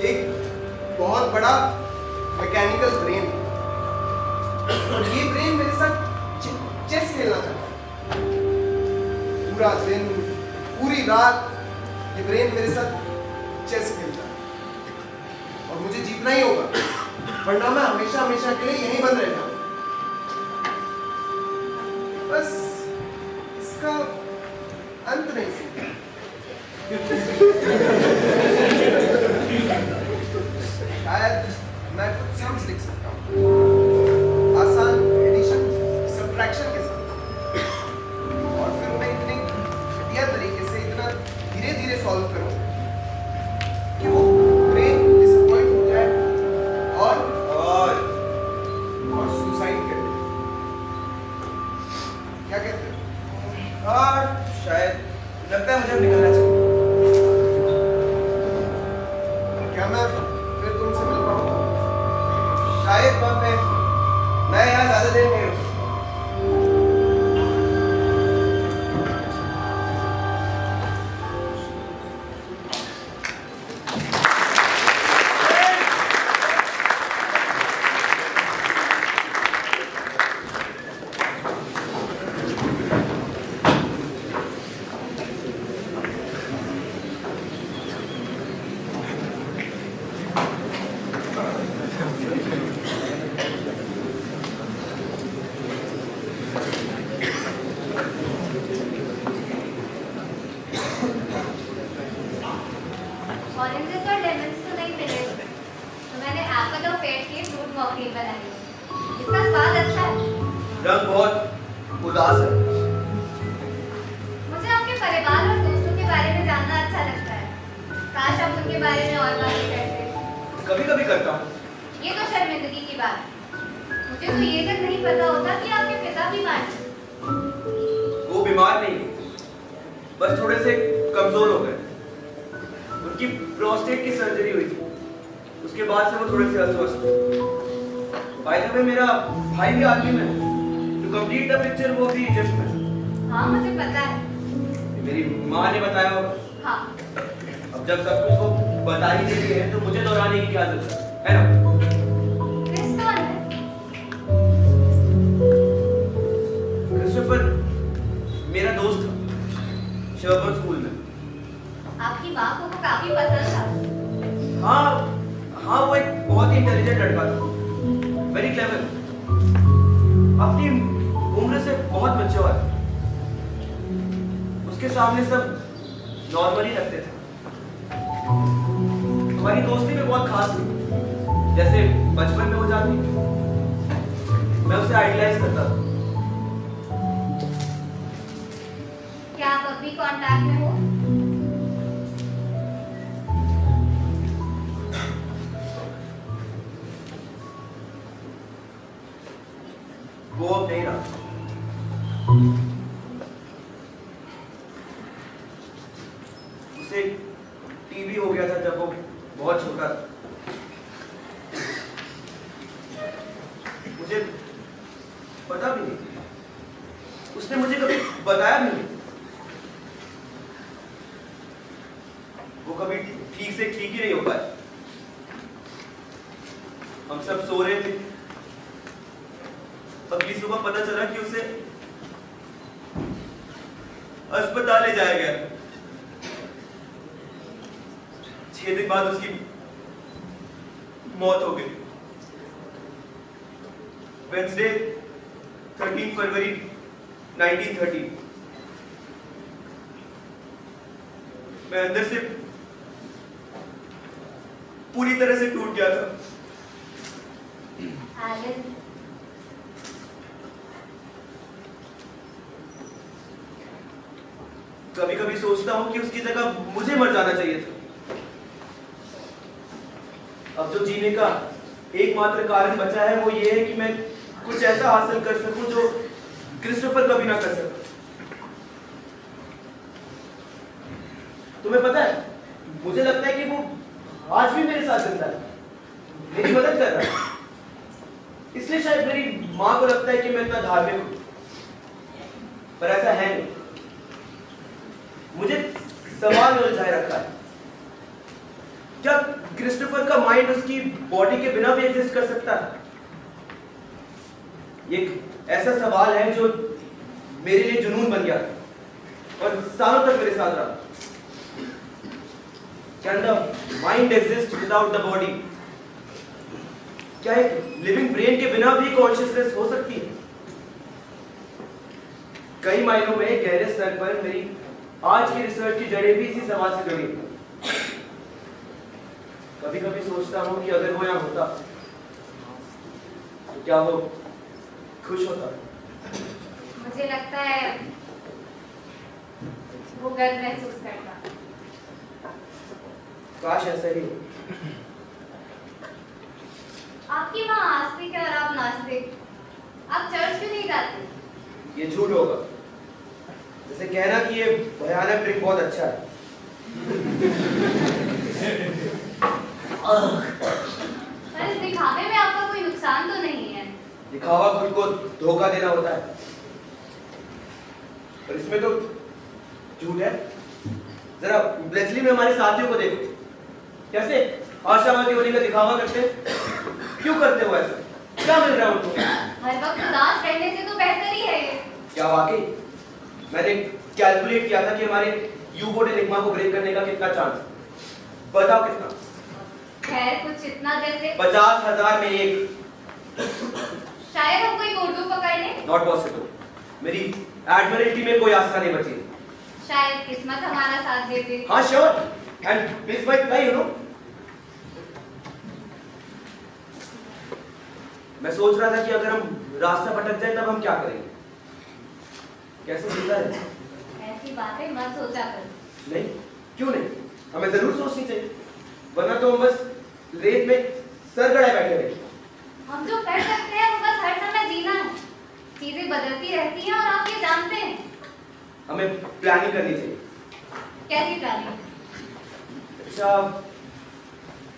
[SPEAKER 2] एक बहुत बड़ा मैकेनिकल ब्रेन है। और ये ब्रेन मेरे साथ चेस खेलना चाहता है। पूरा दिन, पूरी रात ये ब्रेन मेरे साथ चेस खेलता है और मुझे जीतना ही होगा, वरना मैं हमेशा हमेशा के लिए यहीं बंद रह जाऊंगा। बस इसका अंत नहीं सीखा। शायद मैं कुछ सम्स लिख सकता हूँ, आसान एडिशन, सब्ट्रैक्शन के साथ, और फिर मैं इतनी घटिया तरीके से इतना धीरे धीरे सॉल्व करूँ कि वो ब्रेन डिसअपॉइंट हो जाए और सुसाइड कर दे। क्या कहते हो?
[SPEAKER 5] हाँ, शायद। लगता है मुझे अब निकलना चाहिए।
[SPEAKER 2] क्या मैं फिर तुमसे मिल पाऊंगा?
[SPEAKER 5] शायद वहाँ पे मैं यहाँ ज्यादा देर नहीं रुक सकता।
[SPEAKER 7] ऑरेंजेस और लेमन्स तो नहीं मिले, तो मैंने एप्पल और पेड़ की फ्रूट मॉकटेल बनाई है। इसका स्वाद अच्छा है।
[SPEAKER 5] रंग बहुत
[SPEAKER 3] उदास है।
[SPEAKER 7] मुझे आपके परिवार और दोस्तों के बारे में जानना अच्छा लगता है। काश आप उनके बारे में और बातें करते।
[SPEAKER 3] कभी कभी करता हूँ।
[SPEAKER 7] ये तो शर्मिंदगी की बात है। मुझे तो ये तक नहीं पता होता कि आपके पिता बीमार हैं।
[SPEAKER 3] वो बीमार नहीं, बस थोड़े से कमजोर हो गए। उनकी प्रोस्टेट की सर्जरी हुई थी, उसके बाद से वो थोड़े से अस्वस्थ। बाय द वे मेरा भाई भी आर्मी में है। टू कंप्लीट द पिक्चर वो भी जस्ट में।
[SPEAKER 7] हाँ मुझे पता है।
[SPEAKER 3] मेरी माँ ने बताया होगा।
[SPEAKER 7] हाँ
[SPEAKER 3] अब जब सब कुछ वो बता ही दे रही है तो मुझे दोहराने की क्या जरूरत है ना?
[SPEAKER 7] क्रिस कौन है?
[SPEAKER 3] क्रिस्टोफर मेरा दोस्त था शर्बर्न स्कूल में।
[SPEAKER 7] आपकी माँ को वो काफी पसंद था।
[SPEAKER 3] हाँ वो एक बहुत ही इंटेलिजेंट लड़का था, वेरी क्लेवर, अपनी उम्र से बहुत मैच्योर है। उसके सामने सब नॉर्मल ही लगते थे। हमारी दोस्ती में बहुत खास थी, जैसे बचपन में हो जाती। मैं उसे आइडियलाइज करता था।
[SPEAKER 7] क्या आप अभी कांटेक्ट में हो?
[SPEAKER 3] वो अब नहीं रहा। उसे टीबी हो गया था जब वो बहुत छोटा था। मुझे पता भी नहीं, उसने मुझे कभी बताया भी नहीं। वो कभी ठीक से ठीक ही नहीं हो पाया। हम सब सो रहे थे, अगली सुबह पता चला कि उसे अस्पताल ले जाया गया। 6 दिन बाद उसकी मौत हो गई। वेडनेसडे 13 फरवरी 1930। मैं अंदर से पूरी तरह से टूट गया था।
[SPEAKER 7] एलन,
[SPEAKER 3] कभी कभी सोचता हूं कि उसकी जगह मुझे मर जाना चाहिए था। अब जो जीने का एकमात्र कारण बचा है वो ये है कि मैं कुछ ऐसा हासिल कर सकूं जो क्रिस्टोफर कभी ना कर सका। तुम्हें पता है, मुझे लगता है कि वो आज भी मेरे साथ जिंदा है, मेरी मदद कर रहा है। इसलिए शायद मेरी माँ को लगता है कि मैं इतना धार्मिक हूं, पर ऐसा है नहीं। मुझे सवाल में उलझाए रखा है, क्या क्रिस्टोफर का माइंड उसकी बॉडी के बिना भी एग्जिस्ट कर सकता है? एक ऐसा सवाल है जो मेरे लिए जुनून बन गया और सालों तक मेरे साथ रहा। Can the mind exist without the body? क्या एक लिविंग ब्रेन के बिना भी कॉन्शियसनेस हो सकती है? कई मायनों में गहरे स्तर पर मेरी आज की रिसर्च की जड़ें भी इसी सवाल से जुड़ी हैं। कभी कभी सोचता हूं कि अगर वो यहाँ होता तो क्या वो खुश होता?
[SPEAKER 7] मुझे लगता है वो गर्व महसूस करता।
[SPEAKER 3] काश ऐसा ही हो।
[SPEAKER 7] आपकी माँ आस्तिक है और आप नास्तिक। आप चर्च क्यों नहीं जाते?
[SPEAKER 3] ये झूठ होगा, जैसे कहना कि ये भयानक ड्रिंक बहुत अच्छा है।
[SPEAKER 7] पर इस दिखावे में आपका कोई नुकसान तो नहीं है।
[SPEAKER 3] दिखावा खुद को धोखा देना होता है, पर इसमें तो झूठ है। जरा ब्लेचली में हमारे साथियों को देखो, कैसे आशावादी होने का दिखावा करते हैं। क्यों करते हो ऐसा? क्या मिल रहा है उनको?
[SPEAKER 7] हर वक्त उदास रहने से तो बेहतर ही है ये।
[SPEAKER 3] क्या वाकई? मैंने कैलकुलेट किया था कि हमारे यू बोर्ड एनिग्मा को ब्रेक करने का कितना चांस है। बताओ कितना?
[SPEAKER 7] खैर कुछ इतना जैसे
[SPEAKER 3] 50,000 में एक।
[SPEAKER 7] शायद हम कोई उर्दू पकड़ ले।
[SPEAKER 3] Not possible. मेरी एडमिरल्टी में कोई आस्था नहीं बची।
[SPEAKER 7] शायद किस्मत हमारा साथ दे दे।
[SPEAKER 3] हाँ sure, and please my try, you know. मैं सोच रहा था कि अगर हम रास्ता भटक जाए तब हम क्या करेंगे। कैसे जिंदा है?
[SPEAKER 7] ऐसी बातें मत सोचा कर।
[SPEAKER 3] नहीं, क्यों नहीं? हमें जरूर सोचनी चाहिए, वरना तो हम बस रेत में सर गड़ाए बैठे रहे।
[SPEAKER 7] हम जो कर सकते हैं वो बस हर समय जीना है। चीजें बदलती रहती हैं और आप ये जानते हैं।
[SPEAKER 3] हमें प्लानिंग करनी चाहिए।
[SPEAKER 7] कैसी प्लानिंग?
[SPEAKER 3] अच्छा,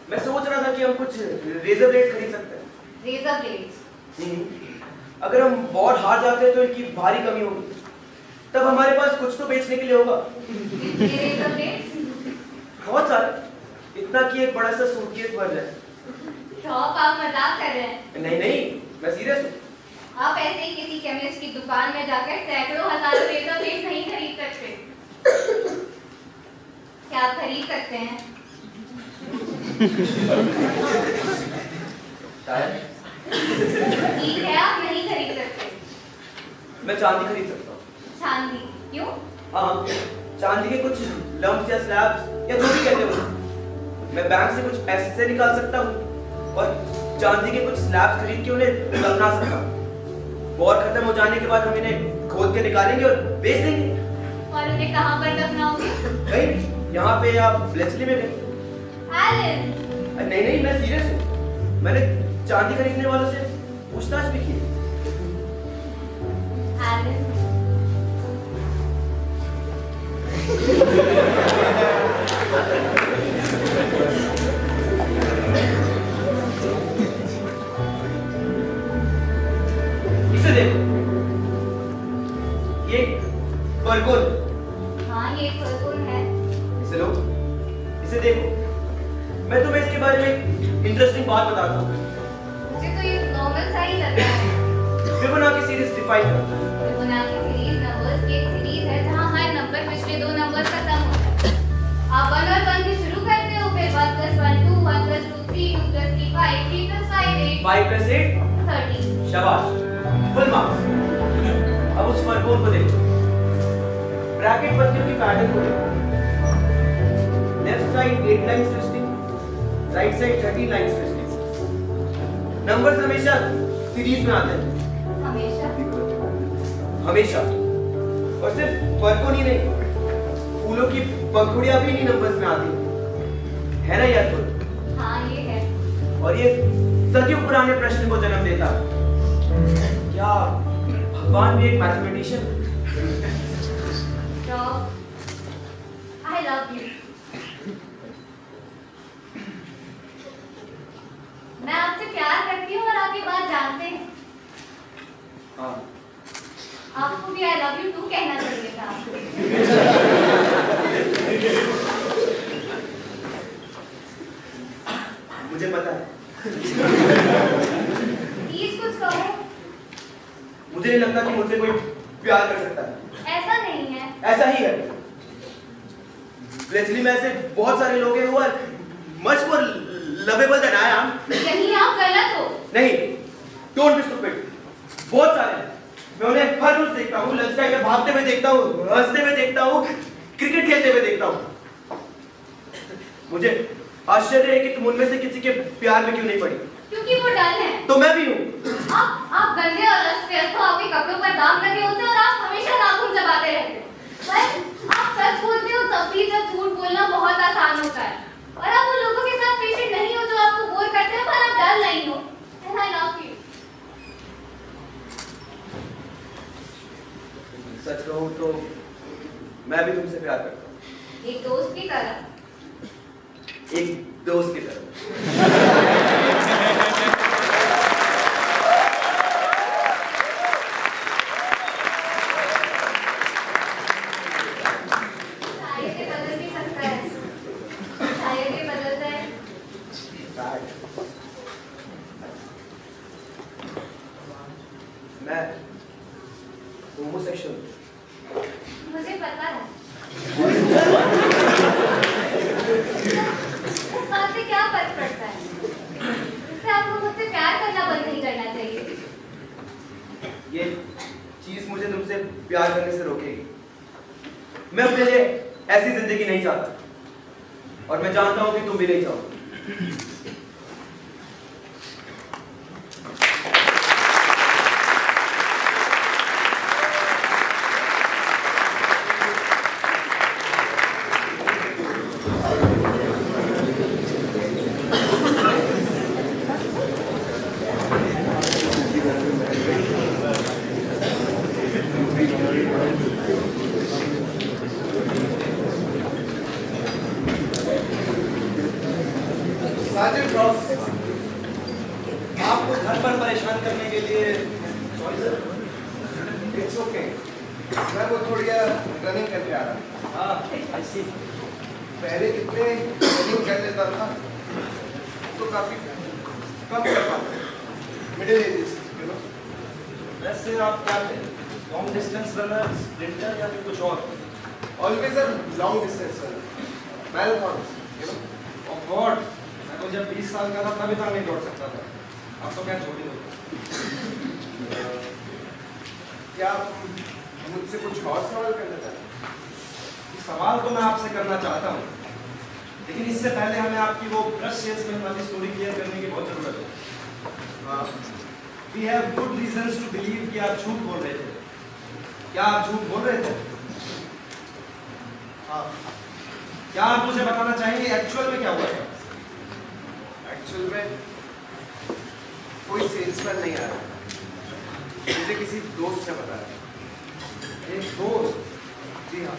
[SPEAKER 3] मैं सोच रहा था कि हम कुछ रेजर ब्लेड खरीद सकते हैं।
[SPEAKER 7] Razor blades.
[SPEAKER 3] अगर हम वॉर हार जाते हैं तो इनकी भारी कमी होगी, तब हमारे पास कुछ तो बेचने के लिए होगा।
[SPEAKER 7] ये रेजर ब्लेड्स?
[SPEAKER 3] बहुत सारे, इतना कि एक बड़ा सा सूटकेस भर जाए।
[SPEAKER 7] शॉप, आप मजाक कर रहे हैं?
[SPEAKER 3] नहीं नहीं, मैं सीरियस हूँ।
[SPEAKER 7] आप ऐसे ही किसी केमिस्ट की दुकान में जाकर सैकड़ों हजारों रेजर ब्लेड नहीं खरीद सकते। क्या आप खरीद सकते हैं?
[SPEAKER 3] शायद।
[SPEAKER 7] ठीक है, आप नहीं खरीद सकते।
[SPEAKER 3] मैं चांदी खरीद सकता हूँ।
[SPEAKER 7] चांदी? क्यों?
[SPEAKER 3] हाँ, चांदी के कुछ लम्प्स या स्लैब्स या जो भी कहते हो, मैं बैंक से कुछ पैसे से निकाल सकता हूँ और चांदी के कुछ स्लैब्स खरीद के उन्हें दफना सकता हूँ। वॉर खत्म हो जाने के बाद हम इन्हें खोद के निकालेंगे और बेच देंगे।
[SPEAKER 7] और उन्हें कहाँ पर दफनाओगे?
[SPEAKER 3] कहीं यहाँ पे या ब्लेचली में कहीं।
[SPEAKER 7] एलन!
[SPEAKER 3] नहीं नहीं, मैं सीरियस हूँ। मैंने चांदी खरीदने वालों से पूछताछ भी की।
[SPEAKER 7] एलन,
[SPEAKER 3] इसे देखो, ये फरगुन।
[SPEAKER 7] हाँ, ये फरगुन है।
[SPEAKER 3] इसे लो, इसे देखो। मैं तुम्हें इसके बारे में इंटरेस्टिंग बात बताता हूँ।
[SPEAKER 7] मुझे तो ये नॉर्मल सा ही लग रहा है।
[SPEAKER 3] फिबोनाची सीरीज डिफाइन करो।
[SPEAKER 7] फिबोनाची सीरीज नंबर्स की एक सीरीज है जहाँ हर नंबर पिछले दो नंबर्स का सम होता है। आप 1 और 1 से शुरू करते हो, फिर 1 + 1 2, 1 + 2 3, 2 + 3 5, 3 + 5 8,
[SPEAKER 3] 5 + 8
[SPEAKER 7] 30।
[SPEAKER 3] शाबाश, फुल मार्क्स। अब उस फरगुन को देखो, ब्रैकेट पत्तियों की पैटर्न को देखो। Left side 8 lines twisting, right side 13 lines twisting. Numbers हमेशा सीरीज में आते हैं,
[SPEAKER 7] हमेशा?
[SPEAKER 3] हमेशा। और सिर्फ फरगुन ही नहीं, फूलों की पंखुड़ियां भी इन्हीं नंबर्स में आती है ना यार बोल?
[SPEAKER 7] हाँ, ये है।
[SPEAKER 3] और ये सदियों पुराने प्रश्न को जन्म देता है। क्या भगवान भी एक mathematician?
[SPEAKER 7] Rob, I love you. मैं आपसे प्यार करती हूँ और आप ये बात जानते हैं।
[SPEAKER 3] हाँ।
[SPEAKER 7] आपको भी I love you too कहना चाहिए था।
[SPEAKER 3] मुझे पता है।
[SPEAKER 7] प्लीज कुछ कहो।
[SPEAKER 3] मुझे नहीं लगता कि मुझसे कोई प्यार कर सकता है।
[SPEAKER 7] ऐसा नहीं है।
[SPEAKER 3] ऐसा ही है। ब्लेचली में ऐसे बहुत सारे लोग हैं who are much more lovable than I am।
[SPEAKER 7] कहीं आप गलत हो।
[SPEAKER 3] नहीं, don't be stupid। बहुत सारे हैं। मैं उन्हें हर रोज देखता हूँ, लंच टाइम में भागते हुए देखता हूँ, हंसते हुए देखता हूँ, क्रिकेट खेलते हुए देखता हूँ। मुझे आश्चर्य है कि तुम उनमें से किसी के प्यार में क्यों नहीं पड़ी।
[SPEAKER 7] क्योंकि वो डल है।
[SPEAKER 3] तो मैं भी हूँ।
[SPEAKER 7] आप गंदे और अस्त-व्यस्त हो, आपके कपड़ों पर दाग लगे होते हैं और आप हमेशा नाखून चबाते रहते हैं। पर आप सच बोलते हो तब भी जब झूठ बोलना बहुत आसान होता है। और आप उन लोगों के साथ पेशेंट नहीं हो जो आपको बोर करते हैं, पर आप डल नहीं हो। And I love you।
[SPEAKER 3] सच कहूँ तो मैं भी तुमसे प्यार करता हूँ।
[SPEAKER 7] एक दोस्त की तरह।
[SPEAKER 3] एक दोस्त की तरह।
[SPEAKER 7] शायद ये बदल भी सकता है। शायद ये बदल जाए।
[SPEAKER 3] मैं होमोसेक्सुअल।
[SPEAKER 7] मुझे पता है। इस बात से क्या फर्क पड़ता है? इससे आपको मुझसे प्यार करना बंद नहीं करना चाहिए।
[SPEAKER 3] ये चीज मुझे तुमसे प्यार करने से रोकेगी। मैं अपने लिए ऐसी जिंदगी नहीं चाहता और मैं जानता हूं कि तुम भी नहीं चाहोगे।
[SPEAKER 5] रनिंग करके आ रहा हूँ।
[SPEAKER 1] हाँ I see.
[SPEAKER 5] पहले कितने रनिंग कर लेता था तो काफी कम कर पाता मिडिल एजेस यू नो।
[SPEAKER 1] वैसे आप क्या थे? लॉन्ग डिस्टेंस रनर, स्प्रिंटर या फिर कुछ और?
[SPEAKER 5] Always a long distance runner, marathon you know.
[SPEAKER 1] Oh God, मैं तो जब 20 साल का था तभी तक नहीं दौड़ सकता था। अब तो क्या छोटी हो गई।
[SPEAKER 5] क्या आप मुझसे कुछ और सवाल करना चाहते हैं?
[SPEAKER 1] सवाल तो मैं आपसे करना चाहता हूँ, लेकिन इससे पहले हमें आपकी वो ब्रश सेल्समैन वाली स्टोरी क्लियर करने की बहुत जरूरत है। We have good reasons to believe कि आप झूठ बोल रहे थे। क्या आप झूठ बोल रहे थे?
[SPEAKER 5] हाँ,
[SPEAKER 1] क्या आप मुझे बताना चाहेंगे एक्चुअल में क्या हुआ था?
[SPEAKER 5] एक्चुअल में कोई सेल्समैन नहीं आया, मुझे किसी दोस्त ने बताया।
[SPEAKER 1] एक दोस्त?
[SPEAKER 5] जी हाँ,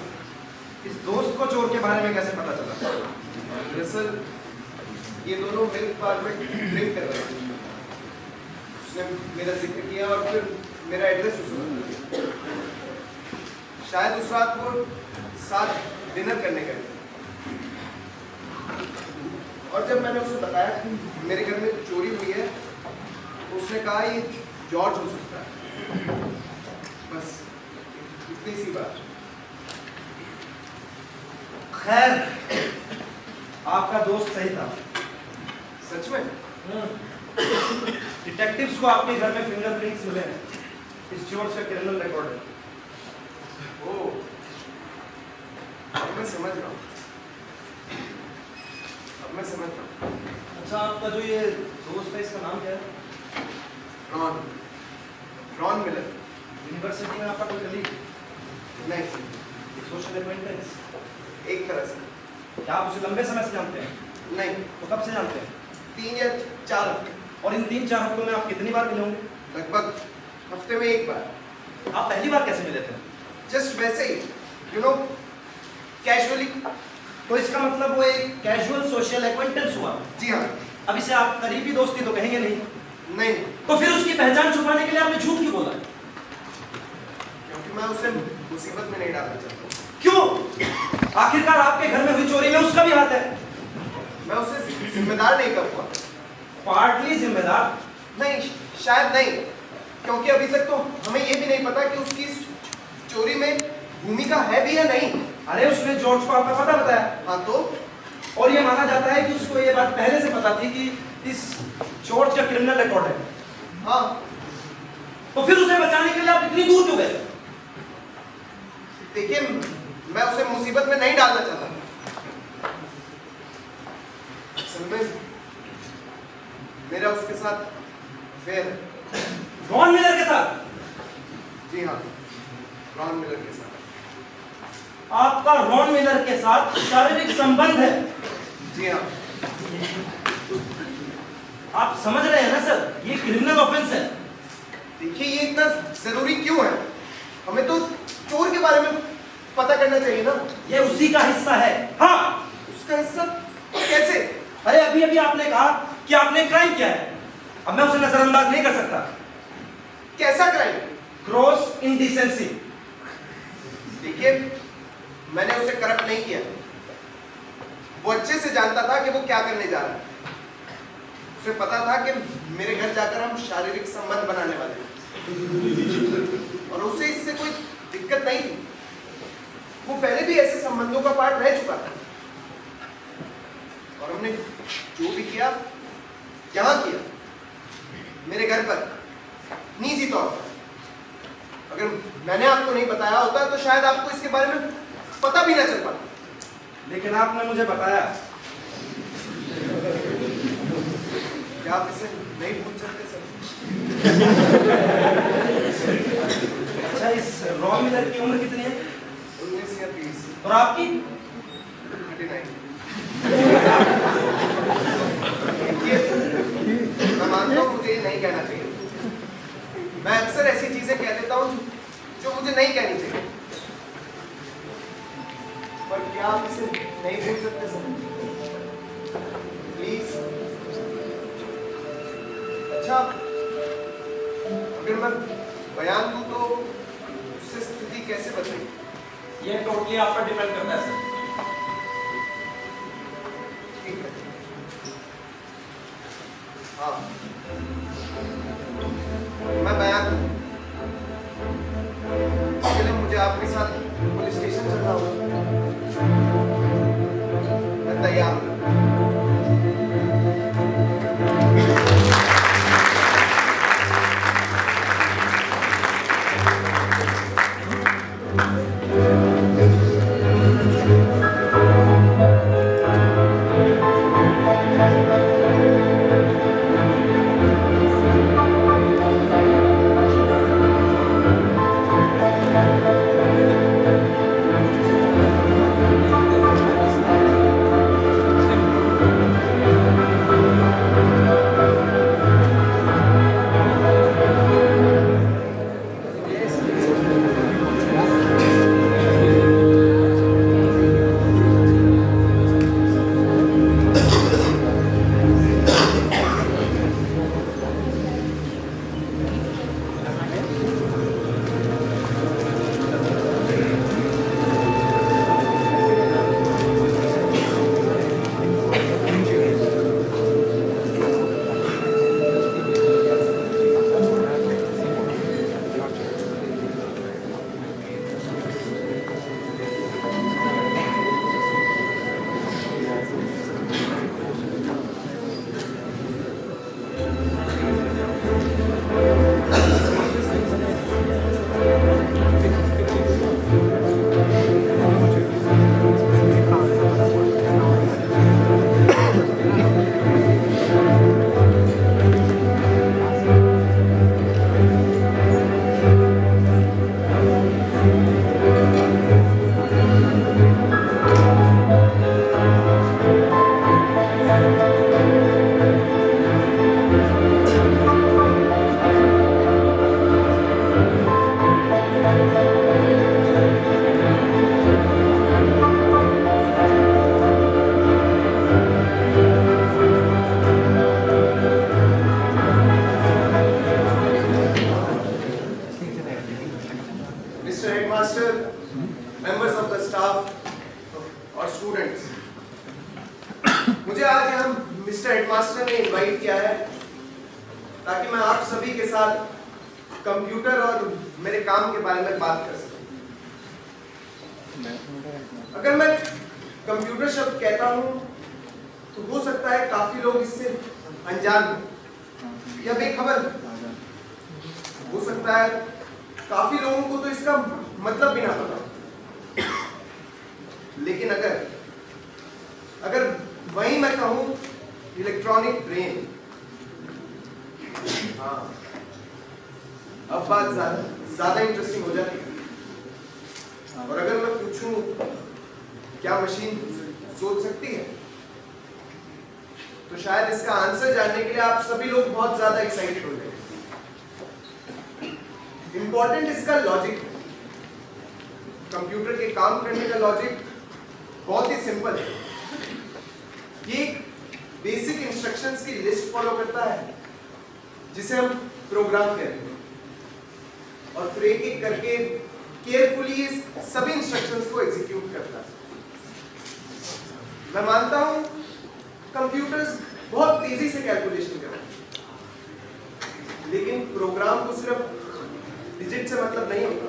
[SPEAKER 1] इस दोस्त को चोर के बारे में कैसे पता चला?
[SPEAKER 5] दरअसल ये दोनों मिल्क बार में ड्रिंक कर रहे थे। उसने मेरा जिक्र किया और फिर मेरा एड्रेस उसने बताया। शायद उस रात वो साथ डिनर करने गए थे। और जब मैंने उसे बताया कि मेरे घर में चोरी हुई है तो उसने कहा ये जॉर्ज हो सकता है। बस इतनी सी बात।
[SPEAKER 1] खैर, आपका दोस्त सही था।
[SPEAKER 5] सच में?
[SPEAKER 1] डिटेक्टिव्स को आपके घर में फिंगरप्रिंट्स मिले हैं। इस जॉर्ज का क्रिमिनल रिकॉर्ड है।
[SPEAKER 5] ओह, अब मैं समझ रहा हूँ।
[SPEAKER 1] अच्छा, आपका जो ये दोस्त है इसका नाम क्या है?
[SPEAKER 5] Ron Miller.
[SPEAKER 1] यूनिवर्सिटी में आपका कोई कलीग?
[SPEAKER 5] नहीं,
[SPEAKER 1] सोशल एक्वेंटेंस?
[SPEAKER 5] एक तरह से।
[SPEAKER 1] क्या आप उसे लंबे समय से जानते हैं?
[SPEAKER 5] नहीं,
[SPEAKER 1] तो कब से जानते हैं?
[SPEAKER 5] 3 या 4 हफ्ते।
[SPEAKER 1] और इन 3-4 हफ्तों में आप कितनी बार मिले होंगे?
[SPEAKER 5] लगभग हफ्ते में एक बार।
[SPEAKER 1] आप पहली बार कैसे मिले थे?
[SPEAKER 5] जस्ट वैसे ही, यू नो, कैजुअली।
[SPEAKER 1] तो इसका मतलब वो एक कैजुअल सोशल एक्वेंटेंस हुआ।
[SPEAKER 5] जी हाँ।
[SPEAKER 1] अब इसे आप करीबी दोस्ती तो कहेंगे नहीं।
[SPEAKER 5] नहीं,
[SPEAKER 1] तो फिर उसकी पहचान छुपाने के लिए आपने झूठ क्यों बोला?
[SPEAKER 5] क्योंकि मैं उसे मुसीबत में नहीं डालना चाहता।
[SPEAKER 1] क्यों? आखिरकार आपके घर में हुई चोरी में उसका भी हाथ है।
[SPEAKER 5] मैं उसे जिम्मेदार नहीं करूँगा।
[SPEAKER 1] पार्टली जिम्मेदार?
[SPEAKER 5] नहीं, शायद नहीं, क्योंकि अभी तक तो हमें ये भी नहीं पता कि उसकी इस चोरी में भूमिका है भी या नहीं।
[SPEAKER 1] अरे उसने जॉर्ज को आपका पता बताया।
[SPEAKER 5] हाँ तो?
[SPEAKER 1] और ये माना जाता है कि उसको ये बात पहले से पता थी कि इस जॉर्ज का क्रिमिनल रिकॉर्ड है।
[SPEAKER 5] हाँ।
[SPEAKER 1] तो फिर उसे बचाने के लिए आप इतनी दूर क्यों गए?
[SPEAKER 5] देखिए, मैं उसे मुसीबत में नहीं डालना चाहता। असल में मेरा उसके साथ अफेयर है।
[SPEAKER 1] रॉन मिलर के साथ?
[SPEAKER 5] जी हाँ, रॉन मिलर के साथ।
[SPEAKER 1] आपका रॉन मिलर के साथ शारीरिक संबंध है?
[SPEAKER 5] जी हाँ।
[SPEAKER 1] आप समझ रहे हैं ना सर, ये क्रिमिनल ऑफेंस है।
[SPEAKER 5] देखिए, ये इतना जरूरी क्यों है? हमें तो चोर के बारे में पता करना चाहिए ना।
[SPEAKER 1] ये उसी का हिस्सा है। हाँ।
[SPEAKER 5] उसका हिस्सा कैसे?
[SPEAKER 1] अरे अभी अभी आपने कहा कि आपने क्राइम किया है। अब मैं उसे नजरअंदाज नहीं कर सकता।
[SPEAKER 5] कैसा क्राइम?
[SPEAKER 1] ग्रॉस इंडिसेंसी।
[SPEAKER 5] देखिए, मैंने उसे करप्ट नहीं किया। वो अच्छे से जानता था कि वो क्या करने जा रहा है। उसे पता था कि मेरे घर जाकर हम शारीरिक संबंध बनाने वाले हैं और उसे इससे कोई दिक्कत नहीं थी। वो पहले भी ऐसे संबंधों का पार्ट रह चुका था और हमने जो भी किया यहाँ किया, मेरे घर पर, निजी तौर पर। अगर मैंने आपको नहीं बताया होता तो शायद आपको इसके बारे में पता भी ना चल पाता।
[SPEAKER 1] लेकिन आपने मुझे बताया।
[SPEAKER 5] क्या आप इसे नहीं भूल सकते सर?
[SPEAKER 1] अच्छा, इस रॉन मिलर की उम्र कितनी है?
[SPEAKER 5] 19 या 30।
[SPEAKER 1] और आपकी?
[SPEAKER 5] 39। मैं मानता हूँ मुझे ये नहीं कहना चाहिए। मैं अक्सर ऐसी चीजें कह देता हूँ जो मुझे नहीं कहनी चाहिए। पर क्या आप इसे नहीं भूल सकते सर? प्लीज। अच्छा, अगर मैं बयान दूं तो उससे स्थिति कैसे बदलेगी?
[SPEAKER 1] ये टोटली आप पर डिपेंड करता है सर।
[SPEAKER 5] ठीक है। हाँ, मैं बयान करूं। इसके लिए मुझे आपके साथ पुलिस स्टेशन चलना होगा। मैं तैयार हूं। Mr. Headmaster, members of the staff और स्टूडेंट्स, मुझे आज यहाँ मिस्टर हेडमास्टर ने इनवाइट किया है ताकि मैं आप सभी के साथ कंप्यूटर और मेरे काम के बारे में बात कर सकूं। अगर मैं कंप्यूटर शब्द कहता हूं तो हो सकता है काफी लोग इससे अनजान हो या बेखबर हो सकता है काफी लोगों को तो इसका मतलब भी ना पता। लेकिन अगर वही मैं कहूं इलेक्ट्रॉनिक ब्रेन, हाँ, अब बात ज्यादा इंटरेस्टिंग हो जाती है। और अगर मैं पूछूं क्या मशीन सोच सकती है, तो शायद इसका आंसर जानने के लिए आप सभी लोग बहुत ज्यादा एक्साइटेड हो जाएंगे। इंपॉर्टेंट इसका लॉजिक है। कंप्यूटर के काम करने का लॉजिक बहुत ही सिंपल है। ये एक बेसिक इंस्ट्रक्शंस की लिस्ट फॉलो करता है जिसे हम प्रोग्राम कहते हैं, और फिर एक एक करके केयरफुली इस सभी इंस्ट्रक्शंस को एग्जीक्यूट करता है। मैं मानता हूं कंप्यूटर्स बहुत तेजी से कैलकुलेशन करते हैं, लेकिन प्रोग्राम को सिर्फ डिजिट से मतलब नहीं होता।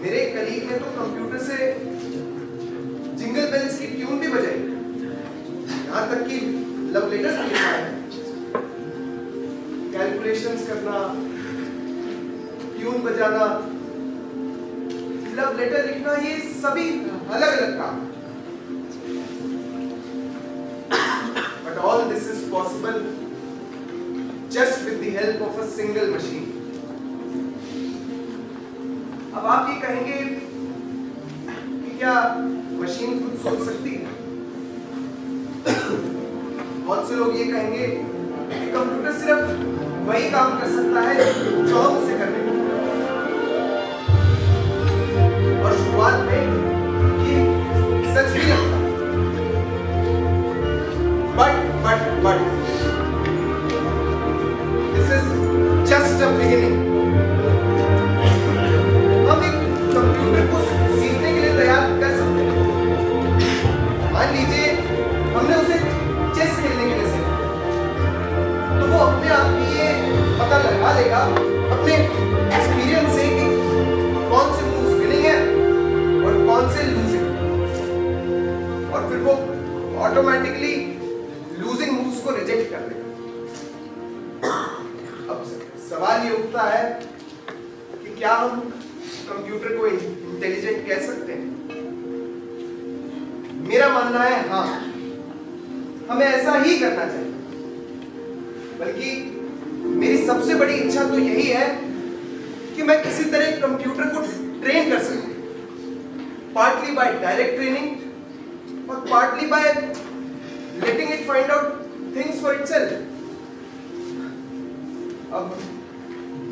[SPEAKER 5] मेरे एक कलीग ने तो कंप्यूटर से जिंगल बेल्स की ट्यून भी बजाई, यहां तक कि लव लेटर्स भी लिखा है। कैलकुलेशंस करना, ट्यून बजाना, लव लेटर लिखना, ये सभी अलग अलग काम। But all this is possible just with the help of a single machine. अब आप ये कहेंगे कि क्या मशीन खुद सोच सकती है? बहुत से लोग ये कहेंगे कि कंप्यूटर सिर्फ वही काम कर सकता है जो हम उसे करने को। और शुरुआत में ये सच भी लगता है। But this is just a beginning. हम एक कंप्यूटर को कंप्यूटर को इंटेलिजेंट कह सकते हैं? मेरा मानना है हाँ, हमें ऐसा ही करना चाहिए। बल्कि मेरी सबसे बड़ी इच्छा तो यही है कि मैं किसी तरह कंप्यूटर को ट्रेन कर सकूं, पार्टली बाय डायरेक्ट ट्रेनिंग और partly bye letting it find out things for itself. अब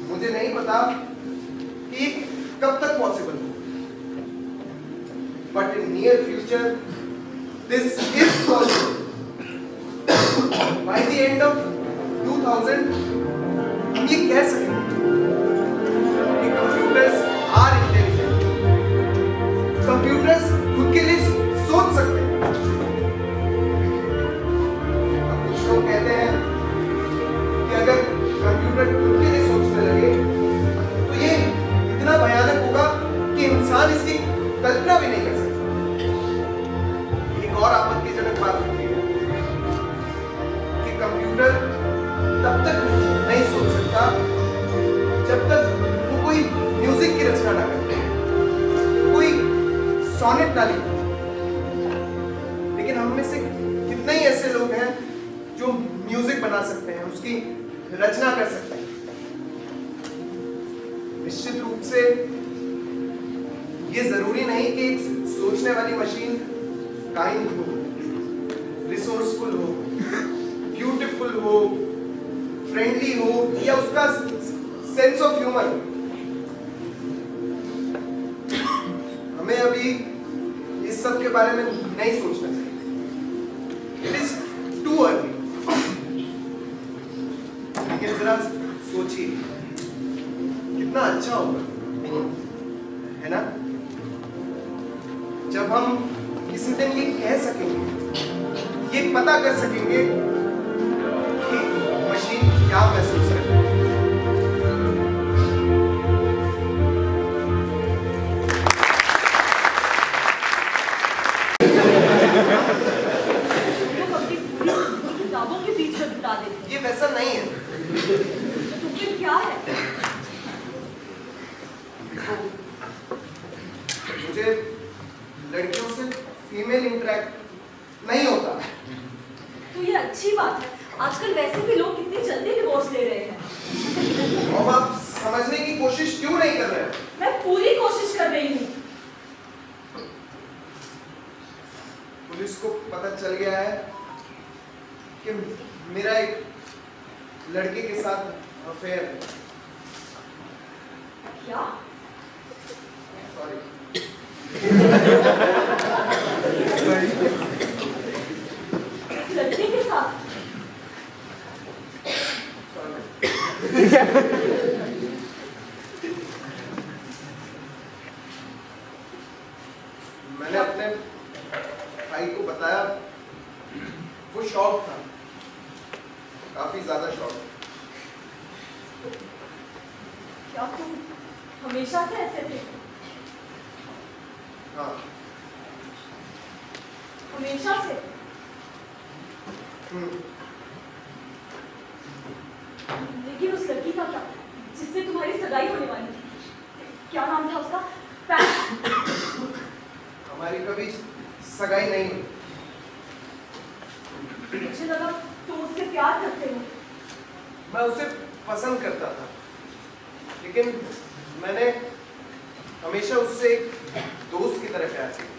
[SPEAKER 5] मुझे नहीं पता कि कब तक पॉसिबल हो, but in near future this is possible. By the end of 2000 हम ये कह सकेंगे कि कंप्यूटर्स आर इंटेलिजेंट, कंप्यूटर्स खुद के लिए सोच सकते हैं। अब कुछ लोग कहते हैं कि अगर कंप्यूटर खुद के लिए सोचने लगे तो ये इतना भयानक होगा कि इंसान इसकी कल्पना भी नहीं कर सकता। एक और आपत्तिजनक बात होती है कि कंप्यूटर तब तक नहीं सोच सकता जब तक वो कोई म्यूजिक की रचना ना करे, कोई सोनेट ना लिखे। लेकिन हम में से कितने ही ऐसे लोग हैं जो म्यूजिक बना सकते हैं, उसकी रचना कर सकते हैं। निश्चित रूप से ये जरूरी नहीं कि एक सोचने वाली मशीन काइंड हो, रिसोर्सफुल हो, ब्यूटीफुल हो, फ्रेंडली हो या उसका सेंस ऑफ ह्यूमर हो। हमें अभी इस सब के बारे में नहीं सोचना चाहिए। It is too early. लेकिन जरा सोचिए कितना अच्छा होगा, है ना, जब हम किसी दिन ये कह सकेंगे, ये पता कर सकेंगे कि मशीन क्या महसूस करती है।
[SPEAKER 4] लोग अपनी पूरी किताबों के बीच में बिता देते हैं।
[SPEAKER 5] ये वैसा नहीं है।
[SPEAKER 4] तो फिर क्या है?
[SPEAKER 5] मुझे लड़कियों से फीमेल इंटरेक्ट नहीं होता।
[SPEAKER 4] तो ये अच्छी बात है। आजकल वैसे भी लोग कितनी जल्दी डिवोर्स ले रहे हैं।
[SPEAKER 5] और आप समझने की कोशिश क्यों नहीं कर रहे हैं?
[SPEAKER 4] मैं पूरी कोशिश कर रही हूँ।
[SPEAKER 5] पुलिस को पता चल गया है कि मेरा एक लड़के के साथ अफेयर है।
[SPEAKER 4] क्या?
[SPEAKER 5] सॉरी।
[SPEAKER 4] लड़के के साथ?
[SPEAKER 5] मैंने अपने भाई को बताया, वो शौक था, काफी ज्यादा शौक।
[SPEAKER 4] क्या तुम हमेशा से ऐसे थे?
[SPEAKER 5] हाँ।
[SPEAKER 4] हमेशा से? लेकिन उस लड़की का क्या, जिससे तुम्हारी सगाई होने वाली थी? क्या नाम था उसका?
[SPEAKER 5] हमारी कभी सगाई नहीं हुई।
[SPEAKER 4] मुझे लगा तुम उससे प्यार करते हो।
[SPEAKER 5] मैं उसे पसंद करता था, लेकिन मैंने हमेशा उससे एक दोस्त की तरह प्यार किया।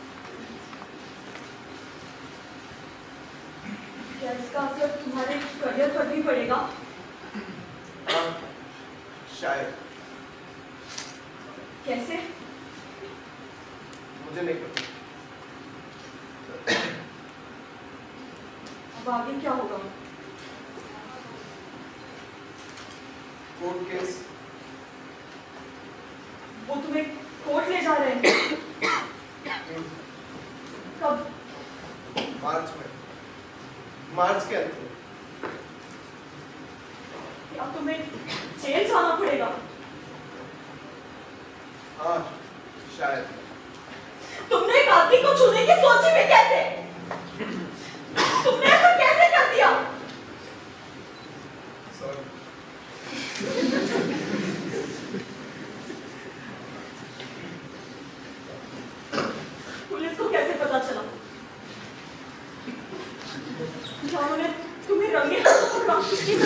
[SPEAKER 4] क्या इसका असर तुम्हारे करियर पर भी पड़ेगा?
[SPEAKER 5] हाँ, शायद।
[SPEAKER 4] कैसे?
[SPEAKER 5] मुझे नहीं पता।
[SPEAKER 4] अब आगे क्या होगा?
[SPEAKER 5] Court case.
[SPEAKER 4] वो तुम्हें कोर्ट ले जा रहे हैं? कब?
[SPEAKER 5] मार्च में, मार्च के अंत में।
[SPEAKER 4] क्या तुम्हें जेल जाना पड़ेगा?
[SPEAKER 5] हाँ, शायद।
[SPEAKER 4] तुमने एक आदमी को छूने की सोची भी कैसे? तुमने ऐसा कैसे कर दिया?
[SPEAKER 5] सॉरी।
[SPEAKER 4] इस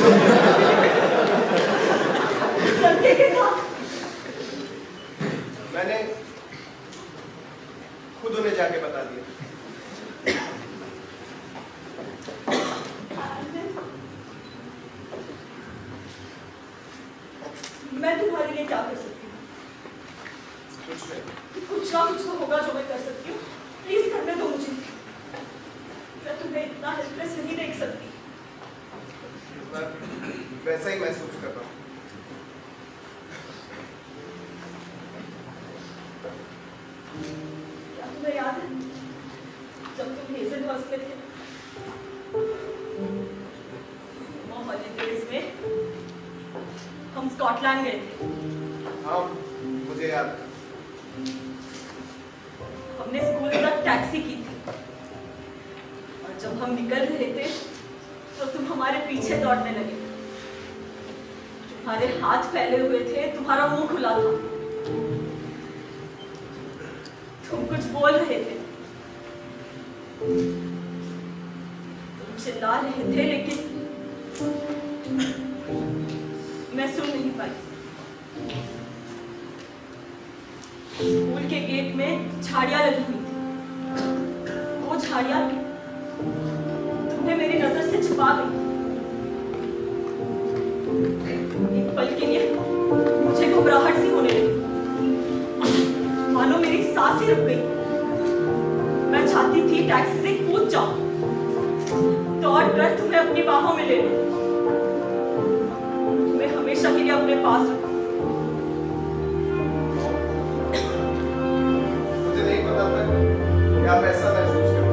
[SPEAKER 4] लड़के के साथ
[SPEAKER 5] मैंने खुद उन्हें जाके बता दिया।
[SPEAKER 4] मैं तुम्हारे लिए क्या कर सकती हूँ?
[SPEAKER 5] कुछ नहीं।
[SPEAKER 4] कुछ ना कुछ तो होगा जो मैं कर सकती हूँ। प्लीज करने दो मुझे। मैं तुम्हें इतना हेल्पलेस नहीं देख सकती।
[SPEAKER 5] मैं वैसा ही महसूस कर रहा हूँ।
[SPEAKER 4] क्या तुम्हें याद है जब तुम हेजल हॉस्टल में थे? हॉलीडेज में हम स्कॉटलैंड गए थे।
[SPEAKER 5] हाँ, मुझे याद है।
[SPEAKER 4] हमने स्कूल तक टैक्सी की थी और जब हम निकल रहे थे तो तुम हमारे पीछे दौड़ने लगे। तुम्हारे हाथ फैले हुए थे, तुम्हारा मुंह खुला था। तुम कुछ बोल रहे थे, तुम चिल्ला रहे थे, लेकिन मैं सुन नहीं पाई। स्कूल के गेट में झाड़ियां लगी हुई थी। वो झाड़ियां तुम्हें मेरी नजर से छुपा गई। एक पल के लिए मुझे घबराहट सी होने लगी, मानो मेरी सांसें रुक गई। मैं चाहती थी टैक्सी से कूद जाऊं, दौड़कर तुम्हें अपनी बाहों में ले लूं, तुम्हें हमेशा के लिए अपने पास रखूं।
[SPEAKER 5] मुझे नहीं पता था कि आप ऐसा महसूस करोगे।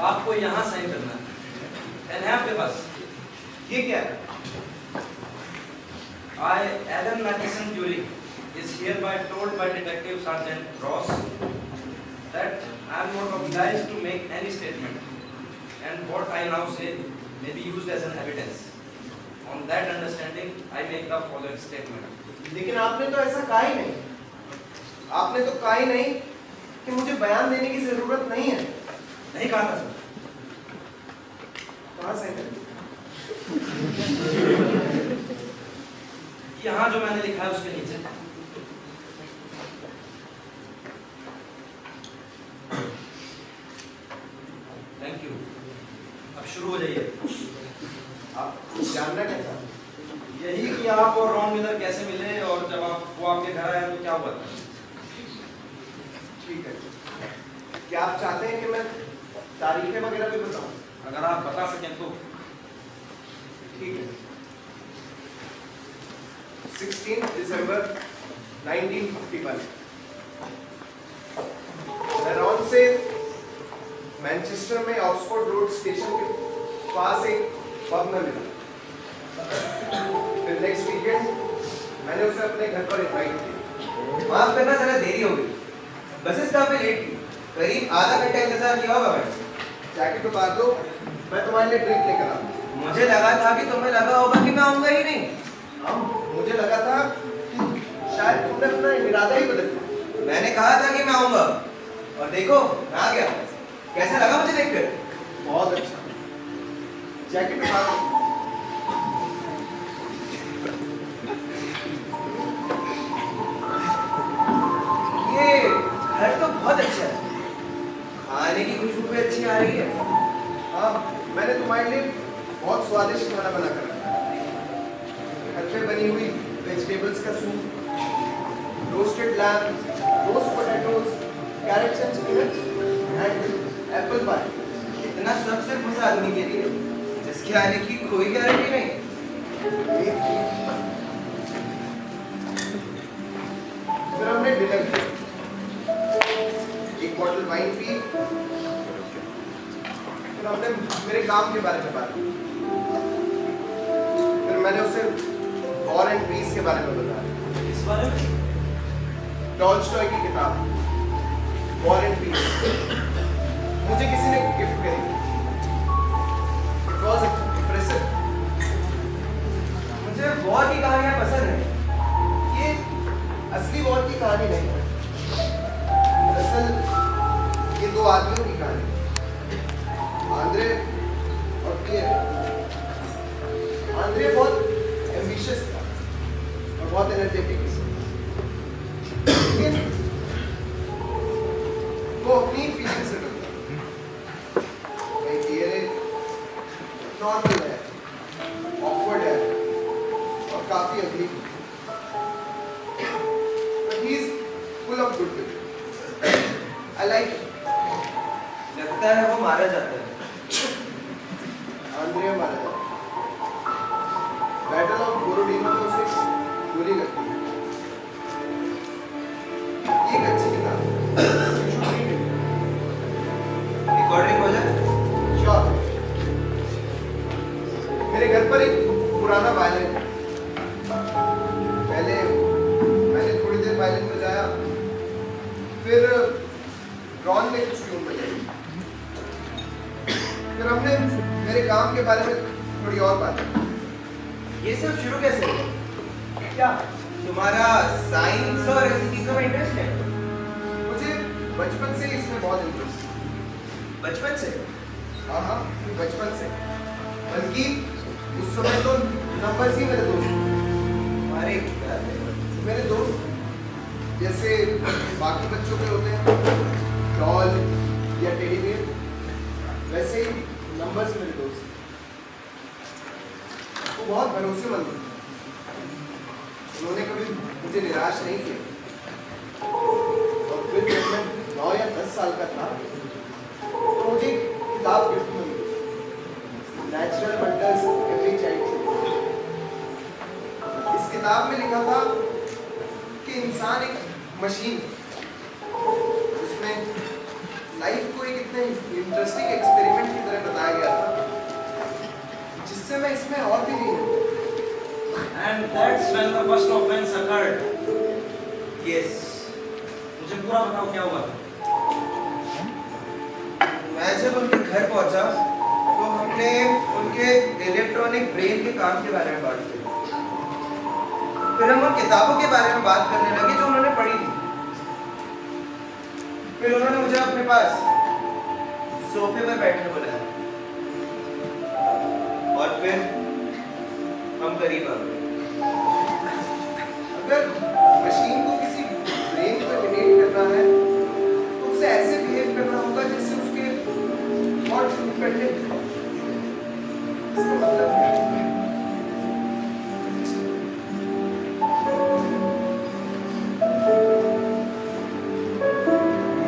[SPEAKER 1] आपको यहाँ साइन करना है। पेन है आपके पास?
[SPEAKER 5] ये क्या है?
[SPEAKER 1] I, Alan Matheson Dury, is hereby told by Detective Sergeant Ross that I am not obliged to make any statement, and what I now say may be used as an evidence. On that understanding, I make the following statement.
[SPEAKER 5] लेकिन आपने तो ऐसा कहा ही नहीं। आपने तो कहा ही नहीं कि मुझे बयान देने की जरूरत नहीं है।
[SPEAKER 1] नहीं कहा था सर।
[SPEAKER 5] कहाँ से है?
[SPEAKER 1] यहाँ जो मैंने लिखा है उसके नीचे। Thank you. अब शुरू हो जाइए।
[SPEAKER 5] आप जानना क्या चाहते हैं?
[SPEAKER 1] यही कि आप और रॉन मिलर कैसे मिले और जब वो आपके घर आया तो क्या हुआ था?
[SPEAKER 5] ठीक है। क्या आप चाहते हैं कि मैं तारीखें वगैरह भी बताऊं?
[SPEAKER 1] अगर आप बता सकें तो।
[SPEAKER 5] ठीक है। 16 दिसंबर 1951 मैं रॉन से मैनचेस्टर में ऑक्सफोर्ड रोड स्टेशन के पास एक पब में मिला। फिर नेक्स्ट वीकेंड मैंने उसे अपने घर पर इनवाइट किया।
[SPEAKER 3] माफ करना, जरा देरी हो गई। बस स्टॉप पे लेट थी। करीब आधा घंटा इंतजार किया होगा मैंने।
[SPEAKER 5] जैकेट उतार दो, मैं तुम्हारे लिए ड्रिंक लेकर आता
[SPEAKER 3] मुझे लगा था कि तुम्हें लगा होगा कि मैं आऊंगा ही नहीं।
[SPEAKER 5] हूँ। मुझे लगा था कि शायद तुमने अपना इरादा ही बदल दिया।
[SPEAKER 3] मैंने कहा था कि मैं आऊंगा और देखो मैं आ गया। कैसा लगा मुझे देखकर?
[SPEAKER 5] बहुत अच्छा। जैकेट उतार दो।
[SPEAKER 3] ये घर तो बहुत अच्छा है। खाने की खुशबू भी अच्छी आ रही है।
[SPEAKER 5] हाँ, मैंने तुम्हारे लिए बहुत स्वादिष्ट खाना बना कर रखा है। घर पे बनी हुई वेजिटेबल्स का soup, roasted lamb, roast potatoes, carrots and spinach and apple pie.
[SPEAKER 3] इतना सब सिर्फ उस आदमी के लिए जिसके आने की कोई गारंटी नहीं।
[SPEAKER 5] फिर हमने डिनर किया, एक बॉटल वाइन पी, फिर हमने मेरे काम के बारे में बात की। फिर मैंने उसे वॉर एंड पीस के बारे में बताया।
[SPEAKER 1] इस बारे में
[SPEAKER 5] टॉलस्टॉय की किताब वॉर एंड पीस मुझे किसी ने गिफ्ट करी। It was impressive.
[SPEAKER 3] मुझे वॉर की कहानियां पसंद है।
[SPEAKER 5] ये असली वॉर की कहानी नहीं है, दरअसल ये दो आदमियों की कहानी, आंद्रे और पियर। आंद्रे बहुत एम्बिशियस था और बहुत एनर्जेटिक, लेकिन वो अपनी फीलिंग से डरता। पियर नॉर्मल है, ऑकवर्ड है और काफी अगली, but he is full of goodwill. I like it.
[SPEAKER 3] लगता है वो मारा जाता है।
[SPEAKER 5] आंद्रे मारा जाता है। बैटल ऑफ बोरोडिनो में उसे गोली लगती है। ये एक अच्छी किताब है। You should read it.
[SPEAKER 3] Recording हो जाए?
[SPEAKER 5] Sure. मेरे घर पर एक पुराना वायलिन है। पहले मैंने थोड़ी देर वायलिन बजाया, फिर रॉन ने कुछ ट्यून बजाई, फिर हमने मेरे काम के बारे में थोड़ी और बात की।
[SPEAKER 3] ये सब शुरू कैसे हुआ? क्या तुम्हारा साइंस और ऐसी चीजों में इंटरेस्ट है?
[SPEAKER 5] मुझे बचपन से ही इसमें बहुत इंटरेस्ट।
[SPEAKER 3] बचपन से?
[SPEAKER 5] हाँ, बचपन से। बल्कि उस समय तो नंबर्स ही मेरे दोस्त थे।
[SPEAKER 3] हमारे
[SPEAKER 5] मेरे दोस्त जैसे बाकी बच्चों के होते हैं, डॉल या टेडी बियर, वैसे ही नंबर्स मेरे दोस्त। वो बहुत भरोसेमंद थे, उन्होंने कभी मुझे निराश नहीं किया। और फिर जब मैं 9 या 10 साल का था तो मुझे एक किताब गिफ्ट मिली, नेचुरल वंडर्स एवरी चाइल्ड। इस किताब में लिखा था कि इंसान एक मशीन है, उसमें लाइफ को एक इतने इंटरेस्टिंग एक्सपेरिमेंट की तरह बताया गया था जिससे मैं इसमें और भी नहीं हूँ।
[SPEAKER 1] And that's when the first offense occurred.
[SPEAKER 3] Yes.
[SPEAKER 1] मुझे पूरा बताओ क्या हुआ था।
[SPEAKER 3] मैं जब उनके घर पहुंचा तो हमने उनके इलेक्ट्रॉनिक ब्रेन के काम के बारे में बात की। फिर हम उन किताबों के बारे में बात करने लगे जो उन्होंने पढ़ी थी। फिर उन्होंने मुझे अपने पास सोफे पर बैठने बुलाया और फिर हम करीब आ गए।
[SPEAKER 5] अगर मशीन को किसी ब्रेन पर रिलेट करना है तो उसे ऐसे बिहेव करना होगा जैसे उसके थॉट्स इंडिपेंडेंट है। इसका मतलब क्या है?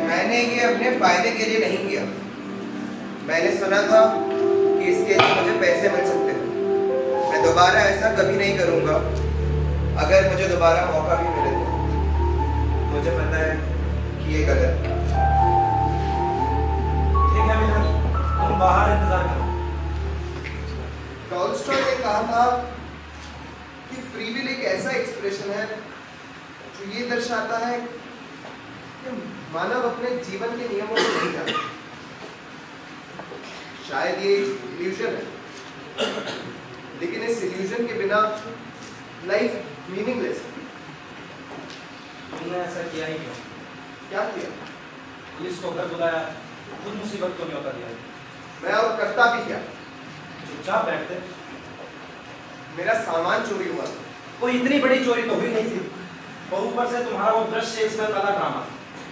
[SPEAKER 3] मैंने ये अपने फायदे के लिए नहीं किया। मैंने सुना था कि इसके लिए मुझे पैसे मिल सकते हैं। मैं दोबारा ऐसा कभी नहीं करूंगा। अगर मुझे दोबारा मौका भी मिले तो मुझे पता है कि ये गलत है।
[SPEAKER 1] ठीक है मिलन, तुम बाहर इंतजार करो।
[SPEAKER 5] टॉलस्टॉय ने कहा था कि फ्री विल एक ऐसा एक्सप्रेशन है जो ये दर्शाता है कि मानव अपने जीवन के नियमों को नहीं जानता। शायद ये इल्यूजन है, लेकिन इस इल्यूजन के बिना लाइफ मीनिंगलेस है।
[SPEAKER 1] तुमने ऐसा किया ही क्यों?
[SPEAKER 5] क्या किया?
[SPEAKER 1] पुलिस को घर बुलाया, खुद मुसीबत को न्योता दिया।
[SPEAKER 5] मैं और करता भी क्या?
[SPEAKER 1] चुपचाप बैठते।
[SPEAKER 5] मेरा सामान चोरी हुआ था।
[SPEAKER 1] कोई इतनी बड़ी चोरी तो हुई नहीं थी, और ऊपर से तुम्हारा वो ब्रश सेल्समैन वाला ड्रामा।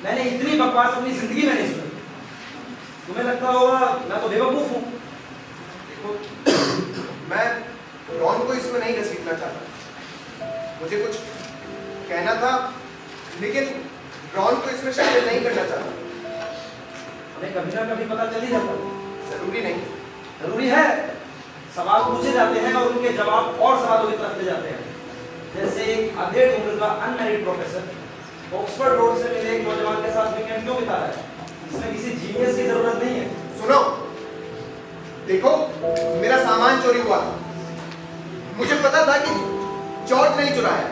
[SPEAKER 1] मैंने इतनी बकवास अपनी जिंदगी में नहीं सुनी। तुम्हें लगता होगा मैं तो बेवकूफ हूँ।
[SPEAKER 5] देखो, मैं रॉन को इसमें नहीं घसीटना चाहता। मुझे कुछ कहना था, लेकिन रॉन को इसमें शामिल नहीं करना चाहता।
[SPEAKER 1] हमें कभी ना कभी पता चल ही जाता।
[SPEAKER 5] जरूरी नहीं।
[SPEAKER 1] जरूरी है। सवाल पूछे जाते हैं और उनके जवाब और सवालों की तरफ ले जाते हैं। जैसे एक अधेड़ उम्र का अनमैरिड प्रोफेसर ऑक्सफोर्ड रोड से मेरे एक नौजवान के साथ वीकेंड क्यों बिता रहा है? इसमें किसी जीनियस की जरूरत नहीं है।
[SPEAKER 5] सुनो, देखो, मेरा सामान चोरी हुआ था। मुझे पता था कि जॉर्ज नहीं चुराया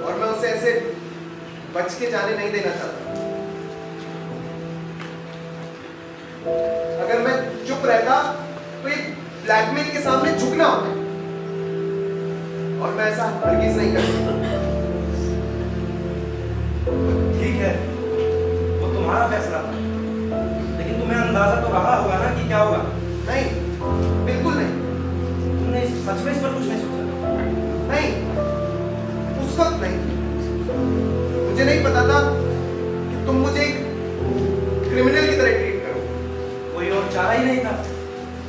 [SPEAKER 5] और मैं उसे ऐसे बच के जाने नहीं देना चाहता। अगर मैं चुप रहता तो ये ब्लैकमेल के सामने झुकना होता और मैं ऐसा हरगिज नहीं कर सकता।
[SPEAKER 1] ठीक है, वो तुम्हारा फैसला था, लेकिन तुम्हें अंदाजा तो रहा होगा ना कि क्या होगा।
[SPEAKER 5] नहीं, बिल्कुल नहीं।
[SPEAKER 1] तुमने सच में इस पर कुछ नहीं सोचा?
[SPEAKER 5] नहीं, उस वक्त नहीं। मुझे नहीं पता था कि तुम मुझे एक क्रिमिनल की तरह ट्रीट करो।
[SPEAKER 1] कोई और चारा ही नहीं था।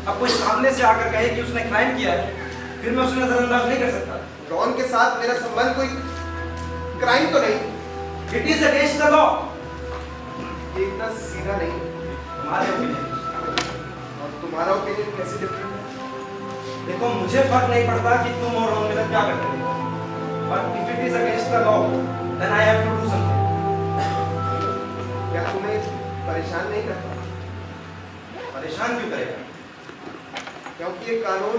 [SPEAKER 1] अब कोई सामने से आकर कहे कि उसने क्राइम किया है, फिर मैं उसे नजरअंदाज नहीं कर सकता।
[SPEAKER 5] रॉन के साथ मेरा संबंध कोई क्राइम तो नहीं।
[SPEAKER 1] It is against the law.
[SPEAKER 5] ये इतना सीधा नहीं।
[SPEAKER 1] तुम्हारे ओपिनियन
[SPEAKER 5] और तुम्हारा ओपिनियन कैसे डिफरेंट है?
[SPEAKER 1] देखो, मुझे फर्क नहीं पड़ता कि तुम और रॉन मिलकर क्या करते हो, but if it is against the law then I have to do something.
[SPEAKER 5] क्या तुम्हें परेशान नहीं करता?
[SPEAKER 1] परेशान क्यों करेगा?
[SPEAKER 5] क्योंकि ये कानून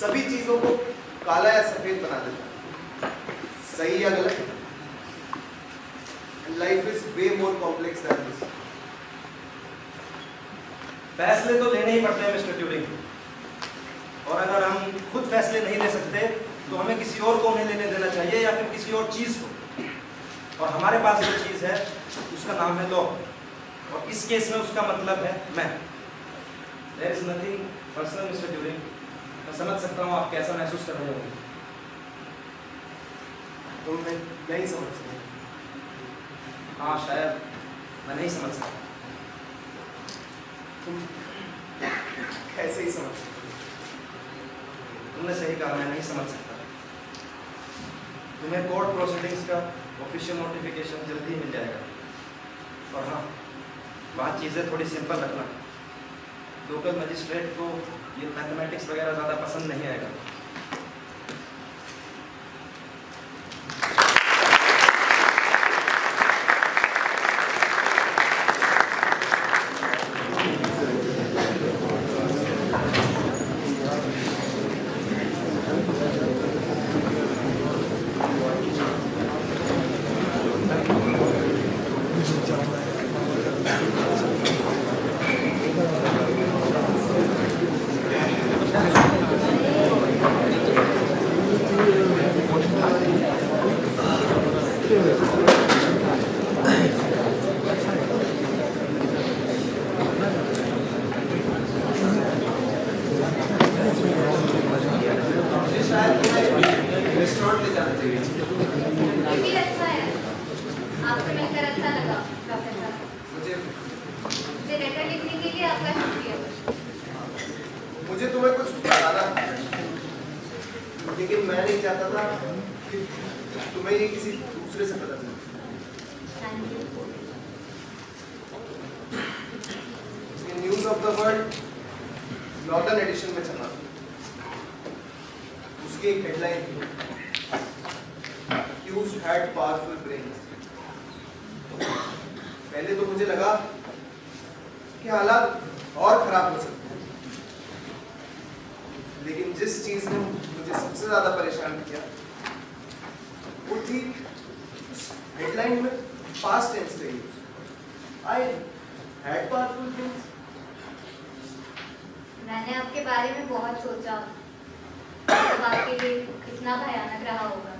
[SPEAKER 5] सभी चीजों को काला या सफेद बना देता है, सही या गलत। Life is way more complex than this.
[SPEAKER 1] फैसले तो लेने ही पड़ते हैं मिस्टर ट्यूरिंग, और अगर हम खुद फैसले नहीं ले सकते तो हमें किसी और को उन्हें लेने देना चाहिए या फिर किसी और चीज को। और हमारे पास जो चीज है उसका नाम है लॉ, और इस केस में उसका मतलब है मैं। There is nothing personal mister Turing. मैं समझ सकता हूँ आप कैसा महसूस कर रहे होंगे।
[SPEAKER 5] तुम नहीं समझ सकते।
[SPEAKER 1] हाँ, शायद मैं नहीं समझ सकता।
[SPEAKER 5] तुम कैसे ही समझ सकते?
[SPEAKER 1] तुमने सही कहा, मैं नहीं समझ सकता। तुम्हें कोर्ट प्रोसीडिंग्स का ऑफिशियल नोटिफिकेशन जल्दी ही मिल जाएगा। और हाँ, वहाँ चीज़ें थोड़ी सिंपल रखना। लोकल मजिस्ट्रेट को ये मैथमेटिक्स वगैरह ज़्यादा पसंद नहीं आएगा।
[SPEAKER 5] मुझे तुम्हें कुछ बताना था, लेकिन मैं नहीं चाहता था कि तुम्हें ये किसी दूसरे से पता चले। ये news of the world northern edition में चला, उसकी एक हेडलाइन थी, Hughes had powerful brains। पहले तो मुझे लगा कि हालात और खराब हो सकते हैं, लेकिन जिस चीज ने मुझे सबसे ज्यादा परेशान किया वो थी हेडलाइन में पास्ट टेंस का use. I had powerful brains।
[SPEAKER 7] मैंने आपके बारे में बहुत सोचा, तो आपके लिए कितना भयानक रहा होगा।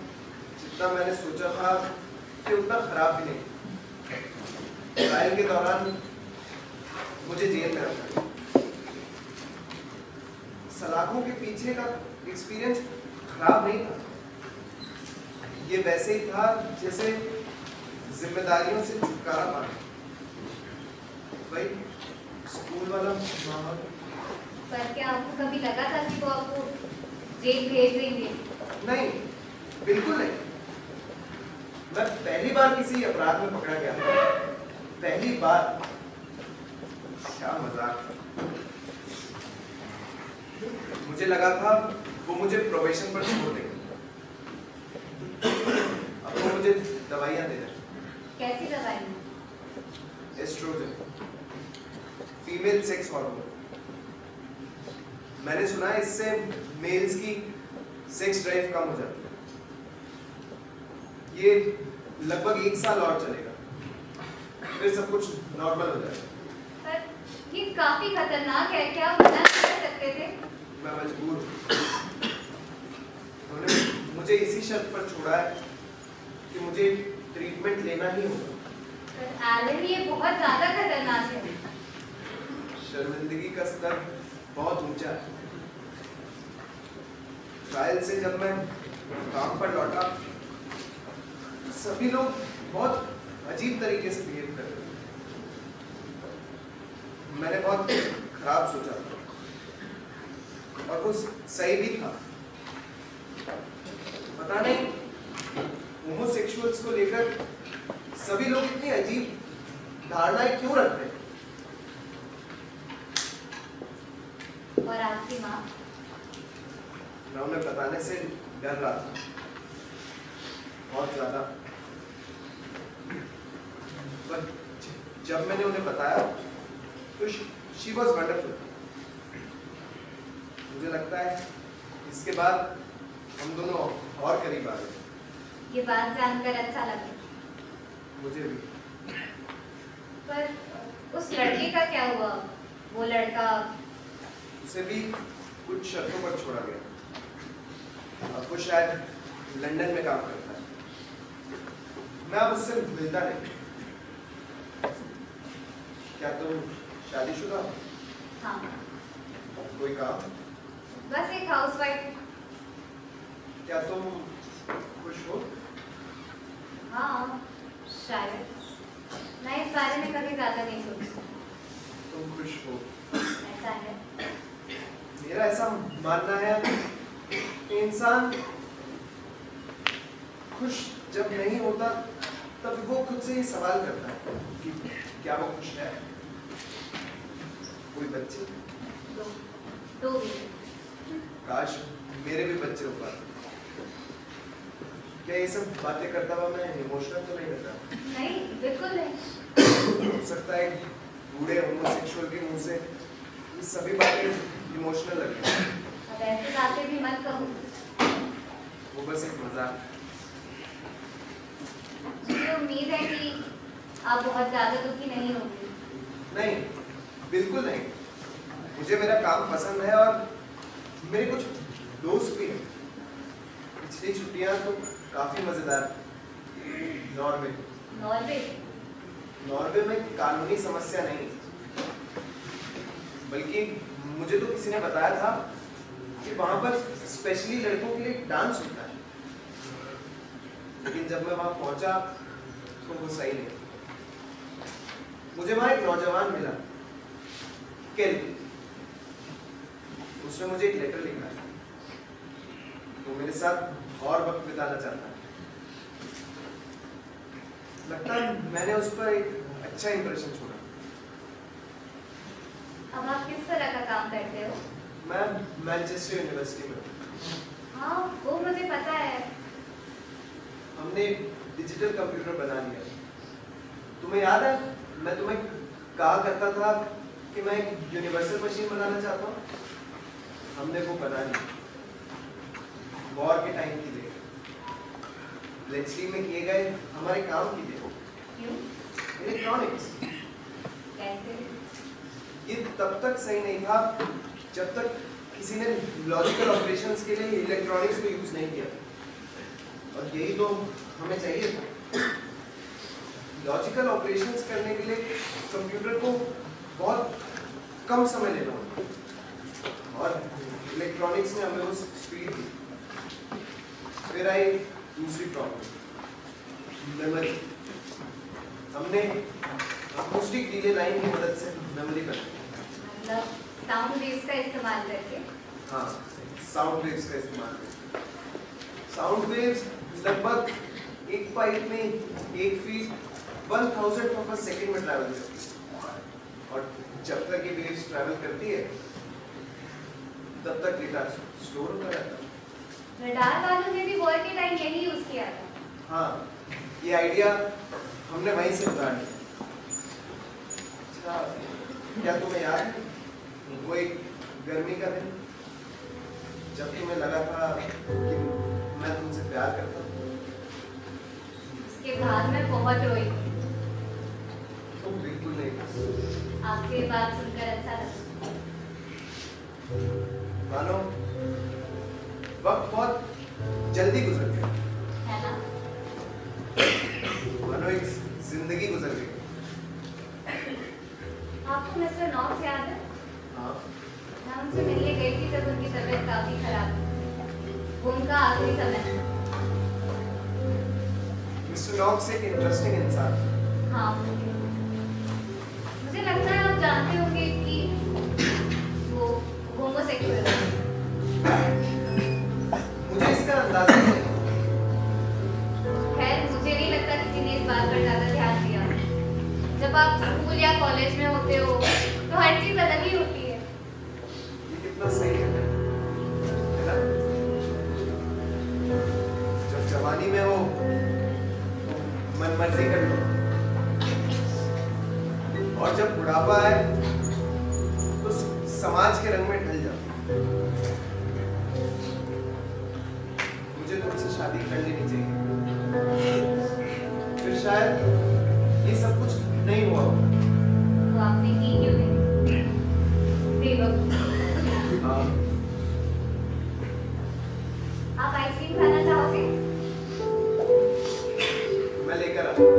[SPEAKER 5] जितना मैंने सोचा था कि उतना खराब भी नहीं। ट्रायल के दौरान मुझे जेल में रखा, सलाखों के पीछे का एक्सपीरियंस खराब नहीं था। ये वैसे ही था जैसे जिम्मेदारियों से छुटकारा पाना, भाई स्कूल वाला माहौल।
[SPEAKER 7] पर क्या आपको कभी लगा था कि वो आपको जेल भेज देंगे?
[SPEAKER 5] नहीं, बिल्कुल नहीं। मैं पहली बार किसी अपराध में पकड़ा गया था, पहली बार। क्या मजाक था। मुझे लगा था वो मुझे प्रोबेशन पर छोड़ देंगे, दवाइयाँ दे रहे हैं।
[SPEAKER 7] कैसी दवाई?
[SPEAKER 5] Oestrogen, female sex hormone. मैंने सुना है इससे मेल्स की सेक्स ड्राइव कम हो जाती है। ये लगभग 1 साल और चलेगा, फिर सब कुछ नॉर्मल हो जाएगा।
[SPEAKER 7] पर ये काफी खतरनाक है, क्या आप मना नहीं कर सकते थे?
[SPEAKER 5] मैं मजबूर हूँ। उन्होंने मुझे इसी शर्त पर छोड़ा है कि मुझे ट्रीटमेंट लेना ही होगा।
[SPEAKER 7] पर एलन, ये बहुत ज्यादा खतरनाक है।
[SPEAKER 5] शर्मिंदगी का स्तर बहुत ऊंचा है। ट्रायल से जब मैं काम पर लौटा, सभी लोग बहुत अजीब तरीके से बिहेव कर रहे थे। मैंने बहुत खराब सोचा था, और वो सही भी था। पता नहीं होमोसेक्सुअल्स को लेकर सभी लोग इतनी अजीब धारणाएं क्यों रखते हैं।
[SPEAKER 7] और आपकी माँ?
[SPEAKER 5] मैं उन्हें बताने से डर रहा था, बहुत ज्यादा। पर जब मैंने उन्हें बताया तो शी वॉज वंडरफुल। मुझे लगता है इसके बाद हम दोनों और करीब आ गए।
[SPEAKER 7] ये बात जानकर अच्छा लगा।
[SPEAKER 5] मुझे भी।
[SPEAKER 7] पर उस लड़के का क्या हुआ? वो लड़का?
[SPEAKER 5] उसे भी कुछ शर्तों पर छोड़ा गया। अब वो शायद लंदन में काम करता है। मैं अब उससे मिलता नहीं। क्या तुम शादीशुदा हो?
[SPEAKER 7] हाँ,
[SPEAKER 5] कोई काम?
[SPEAKER 7] बस एक हाउसवाइफ।
[SPEAKER 5] क्या तुम खुश हो?
[SPEAKER 7] हाँ, शायद। मैं इस बारे में कभी ज्यादा नहीं सोची।
[SPEAKER 5] तुम खुश हो?
[SPEAKER 7] ऐसा है।
[SPEAKER 5] मेरा ऐसा मानना है कि इंसान खुश जब नहीं होता तब वो खुद से ही सवाल करता है कि क्या वो खुश है। कोई बच्चे?
[SPEAKER 7] दो भी।
[SPEAKER 5] काश मेरे भी बच्चे हो पाते। क्या ये सब बातें करता हुआ मैं इमोशनल तो नहीं रहता?
[SPEAKER 7] नहीं, बिल्कुल नहीं।
[SPEAKER 5] हो सकता है बूढ़े होमोसेक्सुअल के मुंह से ये सभी बातें इमोशनल लगे।
[SPEAKER 7] अब ऐसी बातें भी मत कहो।
[SPEAKER 5] वो बस एक मजाक।
[SPEAKER 7] मुझे उम्मीद है कि आप बहुत ज्यादा दुखी नहीं होंगे।
[SPEAKER 5] नहीं, बिल्कुल नहीं। मुझे मेरा काम पसंद है और मेरे कुछ दोस्त भी हैं। पिछली छुट्टियां तो काफी मजेदार। Norway
[SPEAKER 7] Norway?
[SPEAKER 5] नॉर्वे में कानूनी समस्या नहीं, बल्कि मुझे तो किसी ने बताया था कि वहां पर स्पेशली लड़कों के लिए डांस होता है। लेकिन जब मैं वहां पहुंचा तो वो सही नहीं। मुझे वहां एक नौजवान मिला, केल। उसने मुझे एक लेटर लिखा है। वो मेरे साथ और वक्त बिताना चाहता है। लगता है मैंने उस पर एक अच्छा इंप्रेशन छोड़ा।
[SPEAKER 7] अब आप किस तरह का काम करते हो?
[SPEAKER 5] मैं मैनचेस्टर यूनिवर्सिटी में।
[SPEAKER 7] हाँ, वो मुझे पता है।
[SPEAKER 5] हमने डिजिटल कंप्यूटर बना लिया। तुम्हें याद है मैं तुम्हें कहा करता था कि मैं एक यूनिवर्सल मशीन बनाना चाहता हूँ? हमने वो बना ली, वॉर के टाइम की देख। लेक्सली में किए गए हमारे काम की देख।
[SPEAKER 7] क्यों?
[SPEAKER 5] इलेक्ट्रॉनिक्स।
[SPEAKER 7] कैसे?
[SPEAKER 5] ये तब तक सही नहीं था जब तक किसी ने लॉजिकल ऑपरेशंस के लिए इलेक्ट्रॉनिक्स को यूज नहीं किया। और यही तो हमें चाहिए था। लॉजिकल ऑपरेशंस करने के लिए कंप्यूटर को बहुत कम समय लेना होता, और इलेक्ट्रॉनिक्स ने हमें उस स्पीड दी। फिर आई दूसरी प्रॉब्लम, मेमोरी। हमने अकॉस्टिक डिले लाइन की मदद से मेमोरी बनाई।
[SPEAKER 7] मतलब साउंड वेव्स का इस्तेमाल करके?
[SPEAKER 5] हाँ, साउंड वेव्स का इस्तेमाल करके। साउंड वेव्स लगभग एक पाइप में 1 फीट 1000 सेकेंड में ट्रैवल करती है। और जब तक ये वेव्स ट्रैवल करती है तब तक डेटा स्टोर होता रहता है।
[SPEAKER 7] रडार वालों ने भी वॉर के टाइम यही यूज किया था।
[SPEAKER 5] हाँ, ये आइडिया हमने वहीं से उतार लिया। अच्छा, क्या तुम्हें याद है वो एक गर्मी का दिन जब तुम्हें लगा था कि मैं तुमसे प्यार करता हूँ?
[SPEAKER 7] उसके बाद मैं बहुत रोई।
[SPEAKER 5] तुम बिल्कुल नहीं।
[SPEAKER 7] आपसे ये बात सुनकर अच्छा लगा।
[SPEAKER 5] मानो वक्त बहुत जल्दी गुजर गया,
[SPEAKER 7] है ना?
[SPEAKER 5] मानो एक जिंदगी गुजर गई।
[SPEAKER 7] आपको मिस्टर नॉक्स याद है?
[SPEAKER 5] हाँ,
[SPEAKER 7] मैं उनसे मिलने गई थी जब उनकी तबीयत काफी खराब थी। वो उनका आखिरी समय था।
[SPEAKER 5] मिस्टर नॉक्स एक इंटरेस्टिंग इंसान है।
[SPEAKER 7] हाँ, मुझे लगता है आप जानते होंगे कि वो होमोसेक्सुअल है।
[SPEAKER 5] मुझे इसका अंदाजा नहीं है।
[SPEAKER 7] खैर, मुझे नहीं लगता किसी ने इस बात पर ज्यादा ध्यान दिया। जब आप स्कूल या कॉलेज में होते हो तो हर चीज अलग ही होती है।
[SPEAKER 5] ये कितना सही है ना? जब जवानी में हो तो मन मर्जी कर लो, और जब बुढ़ापा है तो समाज के रंग में ढल जाओ। मुझे तुमसे शादी कर लेनी चाहिए, फिर शायद ये सब कुछ नहीं हुआ।
[SPEAKER 7] तो आपने की क्यों नहीं? बेवकूफ।
[SPEAKER 5] हाँ,
[SPEAKER 7] आप आइसक्रीम खाना चाहोगे?
[SPEAKER 5] मैं लेकर आता हूँ।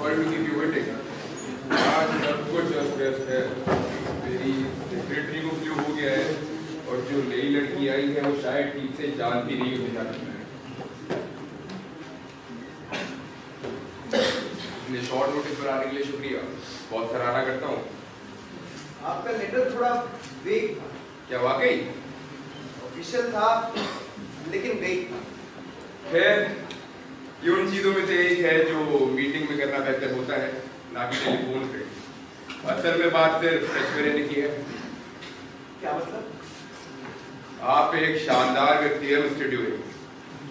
[SPEAKER 6] Sorry to keep you waiting. आज सब कुछ अस्त-व्यस्त है। मेरी सेक्रेटरी को फ्लू हो गया है और जो नई लड़की आई है वो शायद ठीक से जान भी नहीं उसे जाना है। इतने शॉर्ट नोटिस पर आने के लिए शुक्रिया, बहुत सराहना करता हूँ।
[SPEAKER 5] आपका लेटर थोड़ा वेग था।
[SPEAKER 6] क्या वाकई?
[SPEAKER 5] ऑफिशियल था लेकिन वेग था।
[SPEAKER 6] खैर, ये उन चीजों में से एक है जो मीटिंग में करना बेहतर होता है, ना कि टेलीफोन पे। असल में बात सिर्फ सच में रहने की है।
[SPEAKER 5] क्या मतलब?
[SPEAKER 6] आप एक शानदार व्यक्ति है मिस्टर ड्यूरे,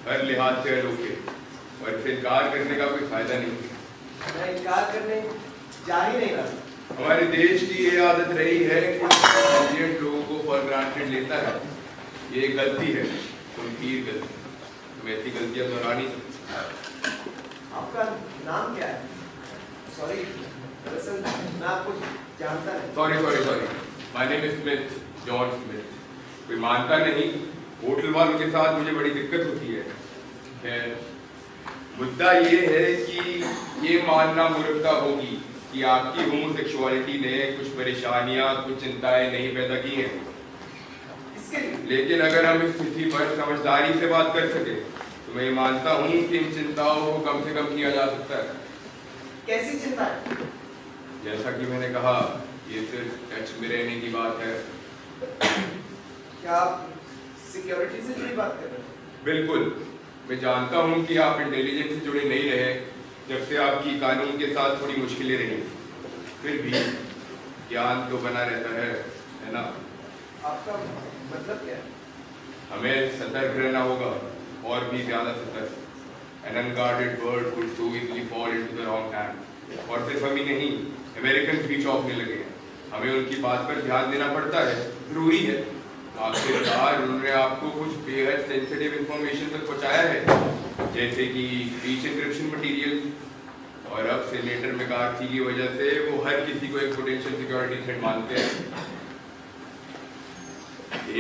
[SPEAKER 6] हर लिहाज से अनोखे, और इसे इनकार करने का कोई फायदा नहीं है।
[SPEAKER 5] मैं इनकार करने जा ही नहीं रहा।
[SPEAKER 6] हमारे देश की ये आदत रही है कि इंटेलिजेंट लोगों को फॉर ग्रांटेड लेता है। ये एक गलती है, गंभीर गलती। तुम ऐसी गलतियां दोहरानी।
[SPEAKER 5] आपका नाम क्या है? सॉरी, दरअसल मैं आपको जानता नहीं।
[SPEAKER 6] Sorry, my name is Smith, John Smith. कोई मानता नहीं, होटल वालों के साथ मुझे बड़ी दिक्कत होती है। खैर, मुद्दा ये है कि ये मानना मूर्खता होगी कि आपकी होमोसेक्सुअलिटी ने कुछ परेशानियां, कुछ चिंताएं नहीं पैदा की हैं।
[SPEAKER 5] इसके लिए
[SPEAKER 6] लेकिन अगर हम इस स्थिति पर समझदारी से बात कर सके तो मैं ये मानता हूँ कि इन चिंताओं को कम से कम किया जा सकता है।
[SPEAKER 5] कैसी चिंता है?
[SPEAKER 6] जैसा कि मैंने कहा, ये सिर्फ टच में रहने की बात है।
[SPEAKER 5] क्या आप सिक्योरिटी से जुड़ी बात कर रहे हैं?
[SPEAKER 6] बिल्कुल, मैं जानता हूँ कि आप इंटेलिजेंस से जुड़े नहीं रहे जब से आपकी कानून के साथ थोड़ी मुश्किलें रही, फिर भी ज्ञान तो बना रहता है ना?
[SPEAKER 5] आपका मतलब क्या है?
[SPEAKER 6] हमें सतर्क रहना होगा, और भी ज्यादा सतर्क। An unguarded bird could so easily fall into the wrong hand. और सिर्फ हम ही नहीं, अमेरिकन भी चौंकने लगे हैं। हमें उनकी बात पर ध्यान देना पड़ता है, जरूरी है। आखिरकार उन्होंने आपको कुछ बेहद सेंसिटिव इंफॉर्मेशन तक पहुंचाया है, जैसे कि स्पीच एन्क्रिप्शन मटेरियल, और अब सेनेटर मैकार्थी की वजह से वो हर किसी को एक पोटेंशियल सिक्योरिटी थ्रेट मानते हैं।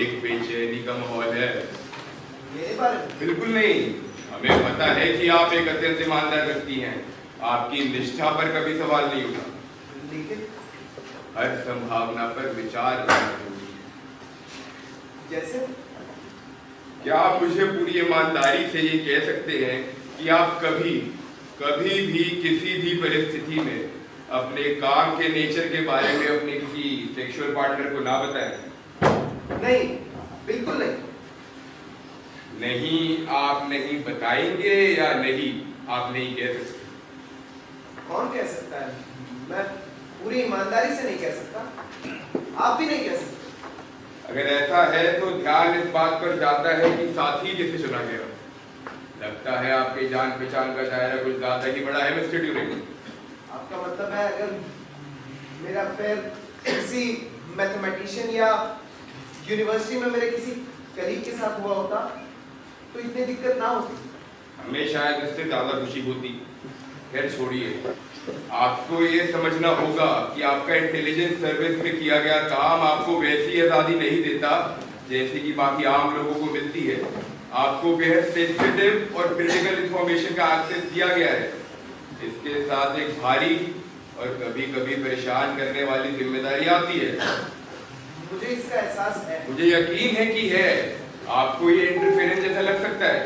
[SPEAKER 6] एक बेचैनी का माहौल है।
[SPEAKER 5] मेरे बारे में?
[SPEAKER 6] बिल्कुल नहीं, हम हमें पता है कि आप एक अत्यंत ईमानदार व्यक्ति हैं। आपकी निष्ठा पर कभी सवाल नहीं उठा।
[SPEAKER 5] लेकिन
[SPEAKER 6] हर संभावना पर विचार करना जरूरी है।
[SPEAKER 5] जैसे
[SPEAKER 6] क्या आप मुझे पूरी ईमानदारी से ये कह सकते हैं कि आप कभी भी किसी भी परिस्थिति में अपने काम के नेचर के बारे में अपने किसी सेक्सुअल पार्टनर को ना बताएं?
[SPEAKER 5] नहीं, बिल्कुल नहीं।
[SPEAKER 6] नहीं, आप नहीं बताएंगे या नहीं आप नहीं कह सकते?
[SPEAKER 5] कौन कह सकता है? मैं पूरी ईमानदारी से नहीं कह सकता, आप भी नहीं कह सकते।
[SPEAKER 6] अगर ऐसा है तो ध्यान इस बात पर जाता है कि साथी किसे चुना गया। लगता है आपके जान पहचान का दायरा कुछ ज्यादा ही बड़ा है मिस्टर ड्यूरेंट।
[SPEAKER 5] आपका मतलब है अगर मेरा अफेयर किसी मैथमेटिशियन या यूनिवर्सिटी में मेरे किसी कलीग के साथ हुआ होता तो इतनी दिक्कत ना होती?
[SPEAKER 6] हमें शायद इससे ज्यादा खुशी होती। खैर छोड़िए, आपको ये समझना होगा कि आपका इंटेलिजेंस सर्विस में किया गया काम आपको वैसी आजादी नहीं देता जैसे कि बाकी आम लोगों को मिलती है। आपको बेहद सेंसिटिव और क्रिटिकल इंफॉर्मेशन का एक्सेस दिया गया है। इसके साथ एक भारी और कभी-कभी परेशान करने वाली जिम्मेदारी आती है।
[SPEAKER 5] मुझे इसका एहसास है।
[SPEAKER 6] मुझे यकीन है कि है। आपको ये इंटरफेरेंस जैसा लग सकता है,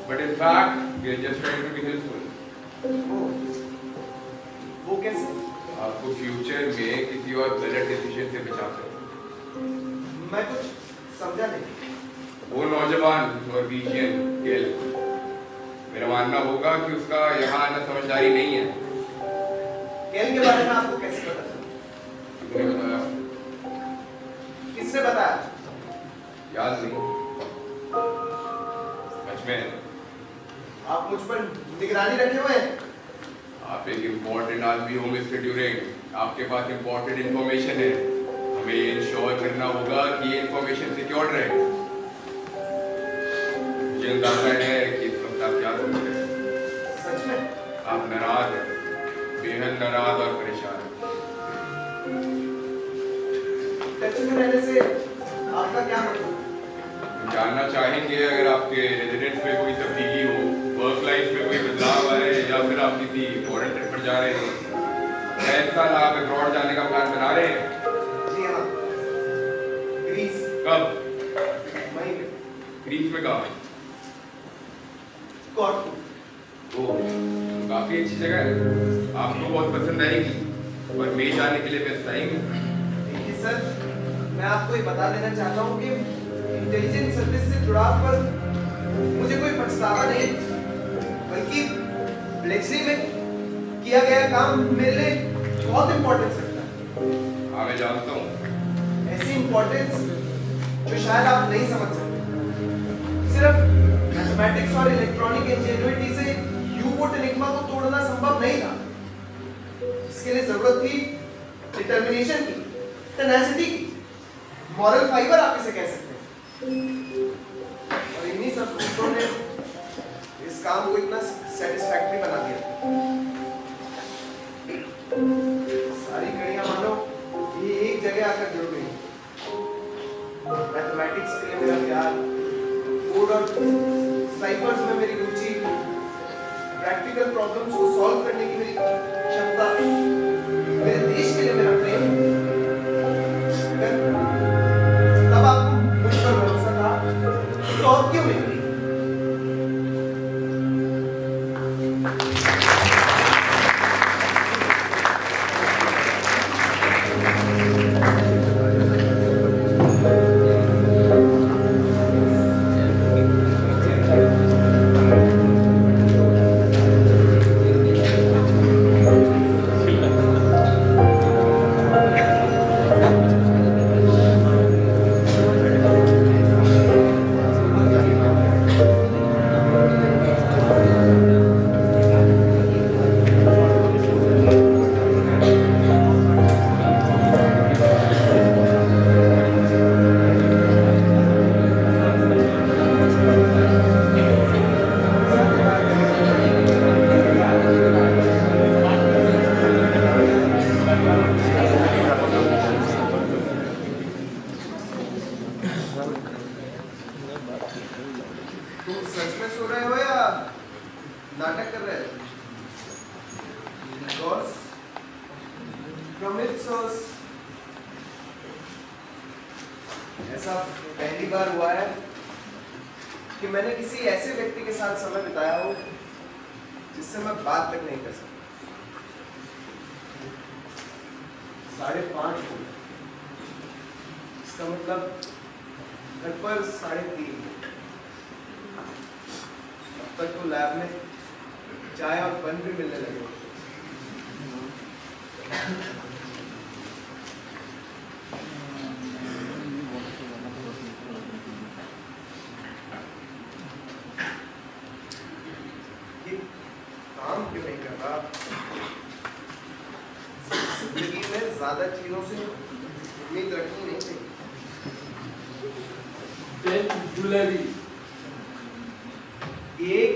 [SPEAKER 6] but in fact we are just trying to be helpful.
[SPEAKER 5] वो कैसे?
[SPEAKER 6] आपको फ्यूचर में किसी और गलत डिसीजन से बचा सकते।
[SPEAKER 5] मैं कुछ समझा नहीं।
[SPEAKER 6] वो नौजवान नॉर्वेजियन गेल, मेरा मानना होगा कि उसका यहाँ आना समझदारी नहीं है।
[SPEAKER 5] केल के बारे में आपको कैसे पता चला?
[SPEAKER 6] किसने बताया?
[SPEAKER 5] किसने बताया?
[SPEAKER 6] याद नहीं, सच में।
[SPEAKER 5] आप मुझ पर निगरानी रखे हुए हैं?
[SPEAKER 6] आप एक इम्पोर्टेंट आदमी हो मिस्टर ड्यूरेंट। आपके पास इम्पोर्टेंट इंफॉर्मेशन है। हमें ये इंश्योर करना होगा कि ये इंफॉर्मेशन सिक्योर रहे। मुझे अंदाजा है कि इस वक्त आप क्या समझ रहे हैं।
[SPEAKER 5] सच में?
[SPEAKER 6] आप नाराज हैं, बेहद नाराज और परेशान हैं।
[SPEAKER 5] टच में रहने से आपका क्या मतलब?
[SPEAKER 6] हम जानना चाहेंगे अगर आपके रेजिडेंस में कोई तब्दीली हो, वर्क लाइफ में कोई बदलाव आए या फिर आप किसी फॉरेन ट्रिप पर जा रहे हैं। क्या इस साल आप अब्रॉड जाने का प्लान बना रहे हैं?
[SPEAKER 5] जी हाँ, ग्रीस।
[SPEAKER 6] कब?
[SPEAKER 5] मई में।
[SPEAKER 6] ग्रीस में कहाँ?
[SPEAKER 5] कॉर्फू।
[SPEAKER 6] ओह, तो काफी अच्छी जगह है। आपको बहुत पसंद आएगी और मैं जाने के लिए बेस्ट आएंगे।
[SPEAKER 5] देखिए सर, मैं आपको ये बता देना चाहता हूँ कि इंटेलिजेंस सर्विस से जुड़ाव पर मुझे कोई पछतावा नहीं, बल्कि ब्लेचली में किया गया काम मेरे लिए बहुत इम्पोर्टेंस रखता है।
[SPEAKER 6] हाँ, मैं जानता हूँ।
[SPEAKER 5] ऐसी इम्पोर्टेंस जो शायद आप नहीं समझ सकते। सिर्फ मैथमेटिक्स और इलेक्ट्रॉनिक इंजीनियरिटी से यू-बोट एनिग्मा को तोड़ना संभव नहीं था। इसके लिए जरूरत थी डिटर्मिनेशन की, टेनेसिटी की, मॉरल फाइबर आप इसे कह सकते हैं। और इन्हीं सब चीजों ने इस काम को इतना सेटिस्फैक्टरी बना दिया। सारी कड़ियां मानो ये एक जगह आकर जुड़ गई। मैथमेटिक्स के लिए मेरा प्यार, कोड और साइफर्स में मेरी रुचि, प्रैक्टिकल प्रॉब्लम्स को सॉल्व करने की मेरी क्षमता, मेरे देश के लिए मेरा प्रेम। तब आपको मुझ पर भरोसा था तो और क्यों नहीं? ऐसा पहली बार हुआ है कि मैंने किसी ऐसे व्यक्ति के साथ समय बिताया हो जिससे मैं बात तक नहीं कर सकता। 5:30 हो, इसका मतलब घर पर 3:30। अब तक तो लैब में चाय और बन भी मिलने लगे होते। ये काम क्यों नहीं कर रहा? जिंदगी में ज्यादा चीजों से उम्मीद रखनी नहीं चाहिए। एक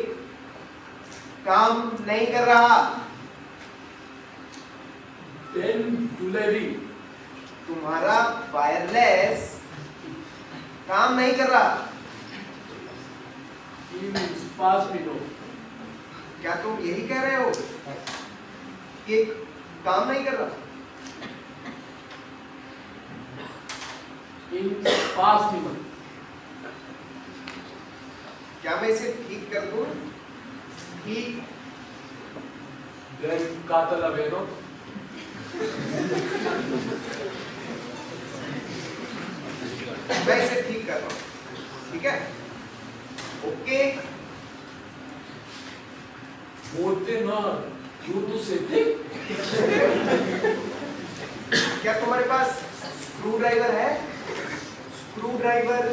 [SPEAKER 5] काम नहीं कर रहा। तुम्हारा वायरलेस काम नहीं कर रहा। क्या तुम यही कह रहे हो कि काम नहीं कर रहा? क्या मैं इसे ठीक कर दूं? ठीक मैं इसे ठीक कर रहा हूं, ठीक है? ओके। क्या तुम्हारे पास स्क्रू ड्राइवर है? Screw driver?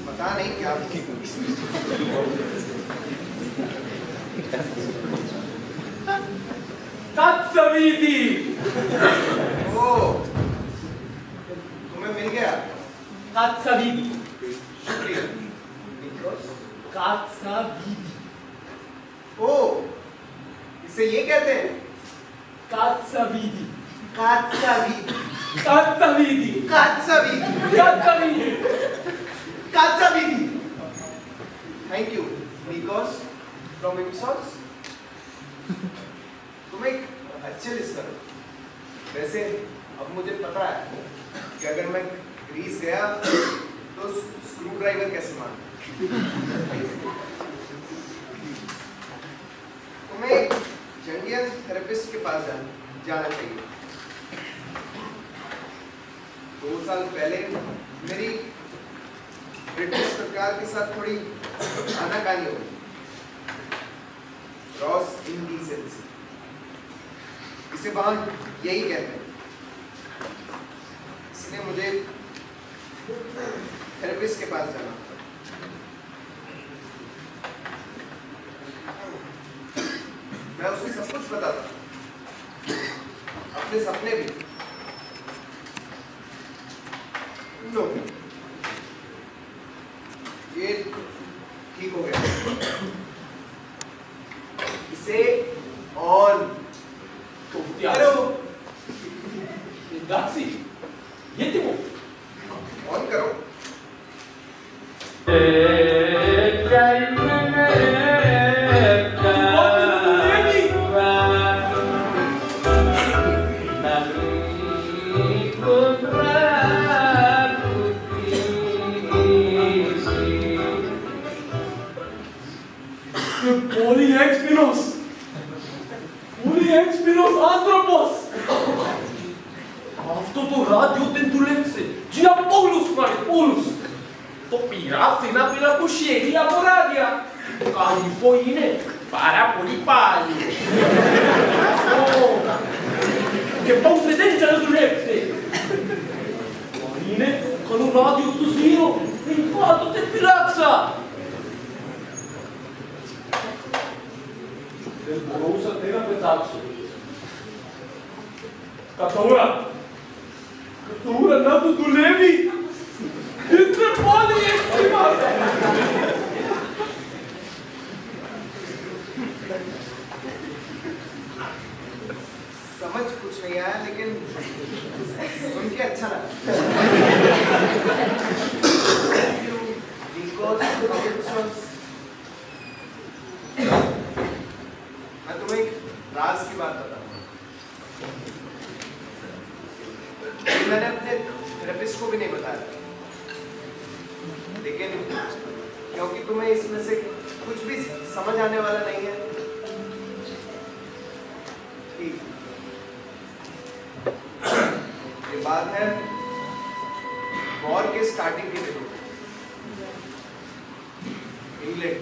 [SPEAKER 5] पता नहीं क्या ओ, तुम्हें मिल गया? शुक्रिया। ओ, इसे ये कहते हैं? कात्सावीदी। Thank you Nikos from Ipsos. तुम एक अच्छे लिस्टर हो। वैसे अब मुझे पता है कि अगर मैं ग्रीस गया तो स्क्रू ड्राइवर कैसे मारूं। तुम्हें एक जंगियन थेरेपिस्ट के पास जाना चाहिए। 2 साल पहले मेरी ब्रिटिश सरकार के साथ थोड़ी आनाकानी हो गई। क्रॉस इंडिसेंसी, इसे वहां यही कहते हैं। इसलिए मुझे थेरेपिस्ट के पास जाना। मैं उसे सब कुछ बताता, अपने सपने भी। लो, ये ठीक हो गया। इसे ऑन करो। ऑन करो। समझ कुछ नहीं आया, लेकिन सुन के अच्छा लगा।
[SPEAKER 2] राज की बात बताऊंगा। मैंने अपने थेरेपिस्ट को भी नहीं बताया, लेकिन क्योंकि तुम्हें इसमें से कुछ भी समझ आने वाला नहीं है, ठीक। ये बात है वॉर के स्टार्टिंग के दिनों, इंग्लैंड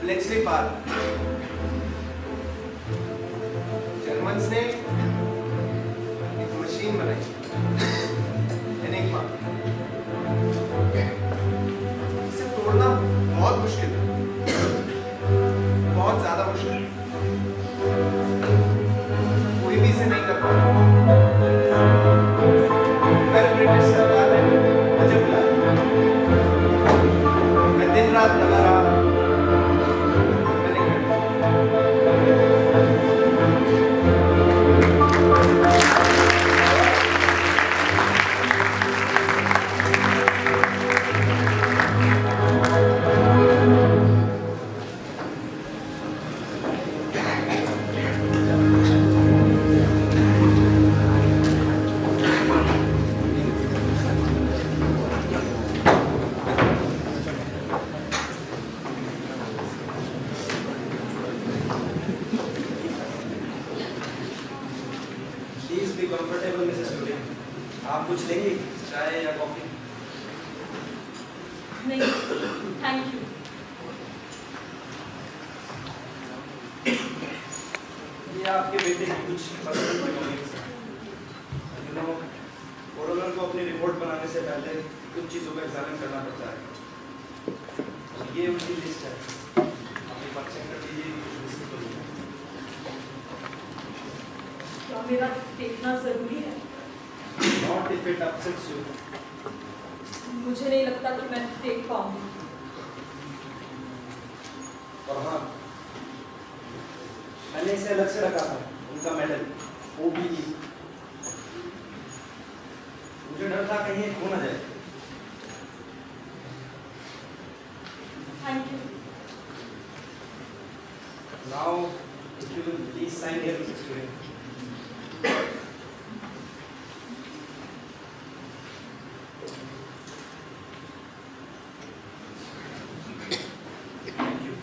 [SPEAKER 2] ब्लेचली पार्क, जर्मन्स ने एक मशीन बनाई, एनिग्मा। इसे तोड़ना बहुत मुश्किल है, बहुत ज्यादा मुश्किल है। कोई भी इसे नहीं कर पाया। फिर ब्रिटिश सरकार ने मुझे बुलाया, मैं दिन रात लगा रहा, मैंने
[SPEAKER 1] please be comfortable Mrs today. आप कुछ लेंगे, चाय या कॉफी?
[SPEAKER 4] नहीं, थैंक यू।
[SPEAKER 1] ये आपके बेटे की कुछ पर्सनल प्रॉब्लम्स हैं। यू नो, कोरोनर को अपनी रिपोर्ट बनाने से पहले कुछ चीज़ों का एग्जामिन करना पड़ता है। ये उनकी लिस्ट है, आप एक बार चेक कर लीजिए, लिस्ट तो लीजिए।
[SPEAKER 4] क्या मेरा देखना जरूरी है?
[SPEAKER 1] Not if it upsets you.
[SPEAKER 4] मुझे नहीं लगता कि मैं देख पाऊंगी।
[SPEAKER 1] और हाँ, मैंने इसे अलग से रखा था, उनका मेडल, OBE। मुझे डर था कहीं ये खो ना जाए।
[SPEAKER 4] Thank you.
[SPEAKER 1] Now, if you will please sign here, Mrs. Student. Thank you.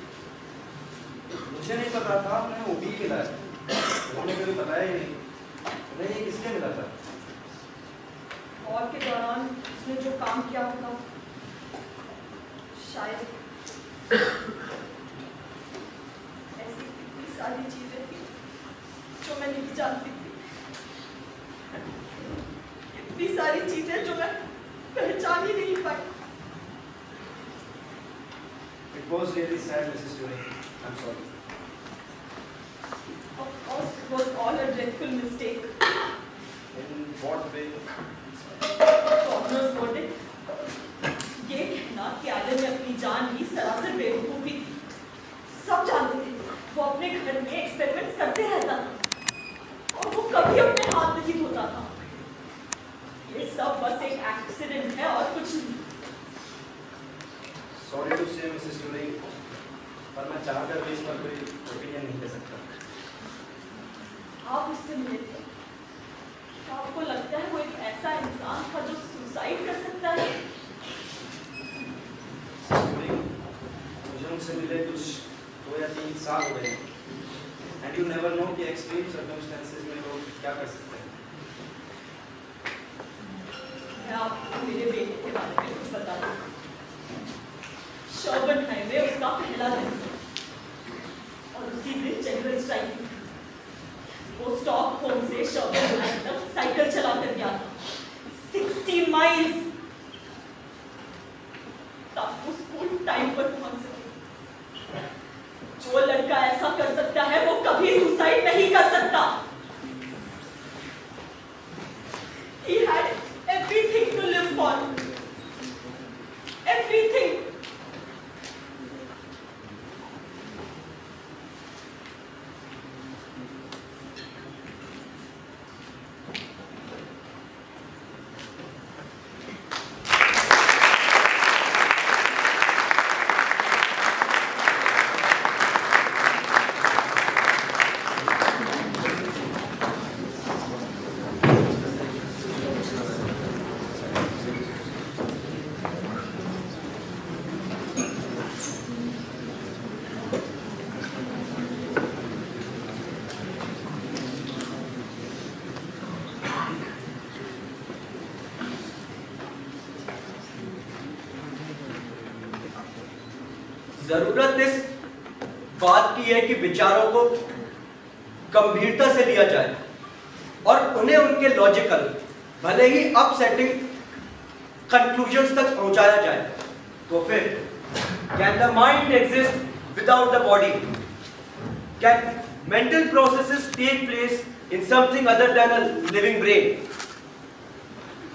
[SPEAKER 1] मुझे नहीं पता था उन्हें OBE मिला है, उन्होंने कभी बताया ही नहीं। उन्हें ये किसने मिला था?
[SPEAKER 4] और के दौरान उसने जो काम किया होगा, शायद ऐसी कितनी सारी चीजें थी जो मैं नहीं जानती थी, कितनी सारी चीजें जो मैं पहचान ही नहीं पाई।
[SPEAKER 1] It was really sad, Mrs. Student. I'm sorry.
[SPEAKER 4] Of course, it was all a dreadful mistake.
[SPEAKER 1] In what way?
[SPEAKER 4] Coroner's verdict. ये कहना कि एलन ने अपनी जान ली सरासर बेवकूफी थी। सब जानते थे, वो अपने घर में एक्सपेरिमेंट्स करते रहता था और वो कभी अपने हाथ नहीं धोता था। ये सब बस एक एक्सीडेंट है और कुछ नहीं।
[SPEAKER 1] Sorry to say, Mrs. Tulay, पर मैं चाहकर भी इस पर कोई ओपिनियन नहीं दे सकता।
[SPEAKER 4] आप उससे मिले थे, क्या आपको लगता है वो एक ऐसा इंसान था जो सुसाइड कर सकता है?
[SPEAKER 1] मुझे उनसे मिले कुछ 2 या 3 साल हो गए, एंड यू नेवर नो कि एक्सट्रीम सर्कमस्टेंसेस में लोग क्या कर सकते हैं।
[SPEAKER 4] मैं आपको मेरे बेटे के बारे में कुछ बता दूं। शोबनहाइम में उसका पहला दिन था और उसी दिन जनरल स्ट्राइक थी। वो स्टॉकहोम से शोबनहाइम तक साइकिल चलाकर गया था, 60 माइल्स, तब वो स्कूल टाइम पर पहुंच सके। जो लड़का ऐसा कर सकता है वो कभी सुसाइड नहीं कर सकता। He had everything to live for. Everything.
[SPEAKER 3] जरूरत इस बात की है कि विचारों को गंभीरता से लिया जाए और उन्हें उनके लॉजिकल, भले ही अपसेटिंग कंक्लूजन्स तक पहुंचाया जाए। तो फिर can the mind exist without the body? Can mental processes take place in something other than a living brain?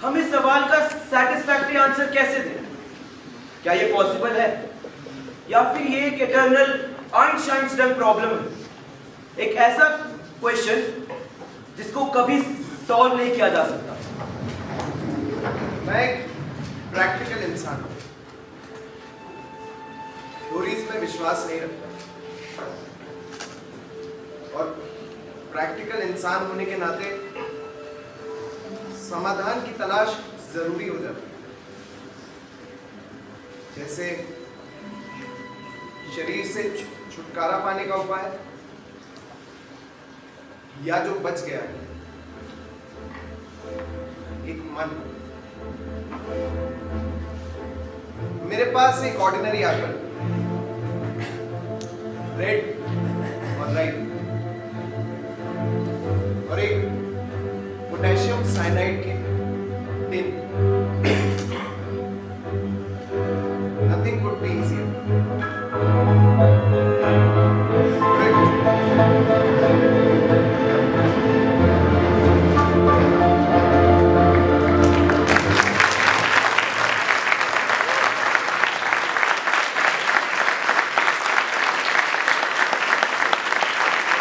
[SPEAKER 3] हम इस सवाल का सैटिस्फैक्टरी आंसर कैसे दें? क्या ये पॉसिबल है, या फिर ये एक इटर्नल आइंस्टाइन्स प्रॉब्लम है, एक ऐसा क्वेश्चन जिसको कभी सॉल्व नहीं किया जा सकता?
[SPEAKER 5] मैं एक प्रैक्टिकल इंसान हूं, थ्योरीज में विश्वास नहीं रखता, और प्रैक्टिकल इंसान होने के नाते समाधान की तलाश जरूरी हो जाती है। जैसे शरीर से छुटकारा पाने का उपाय, या जो बच गया है एक मन। मेरे पास एक ऑर्डिनरी एप्पल, रेड और राइट, और एक पोटेशियम साइनाइड की टिन।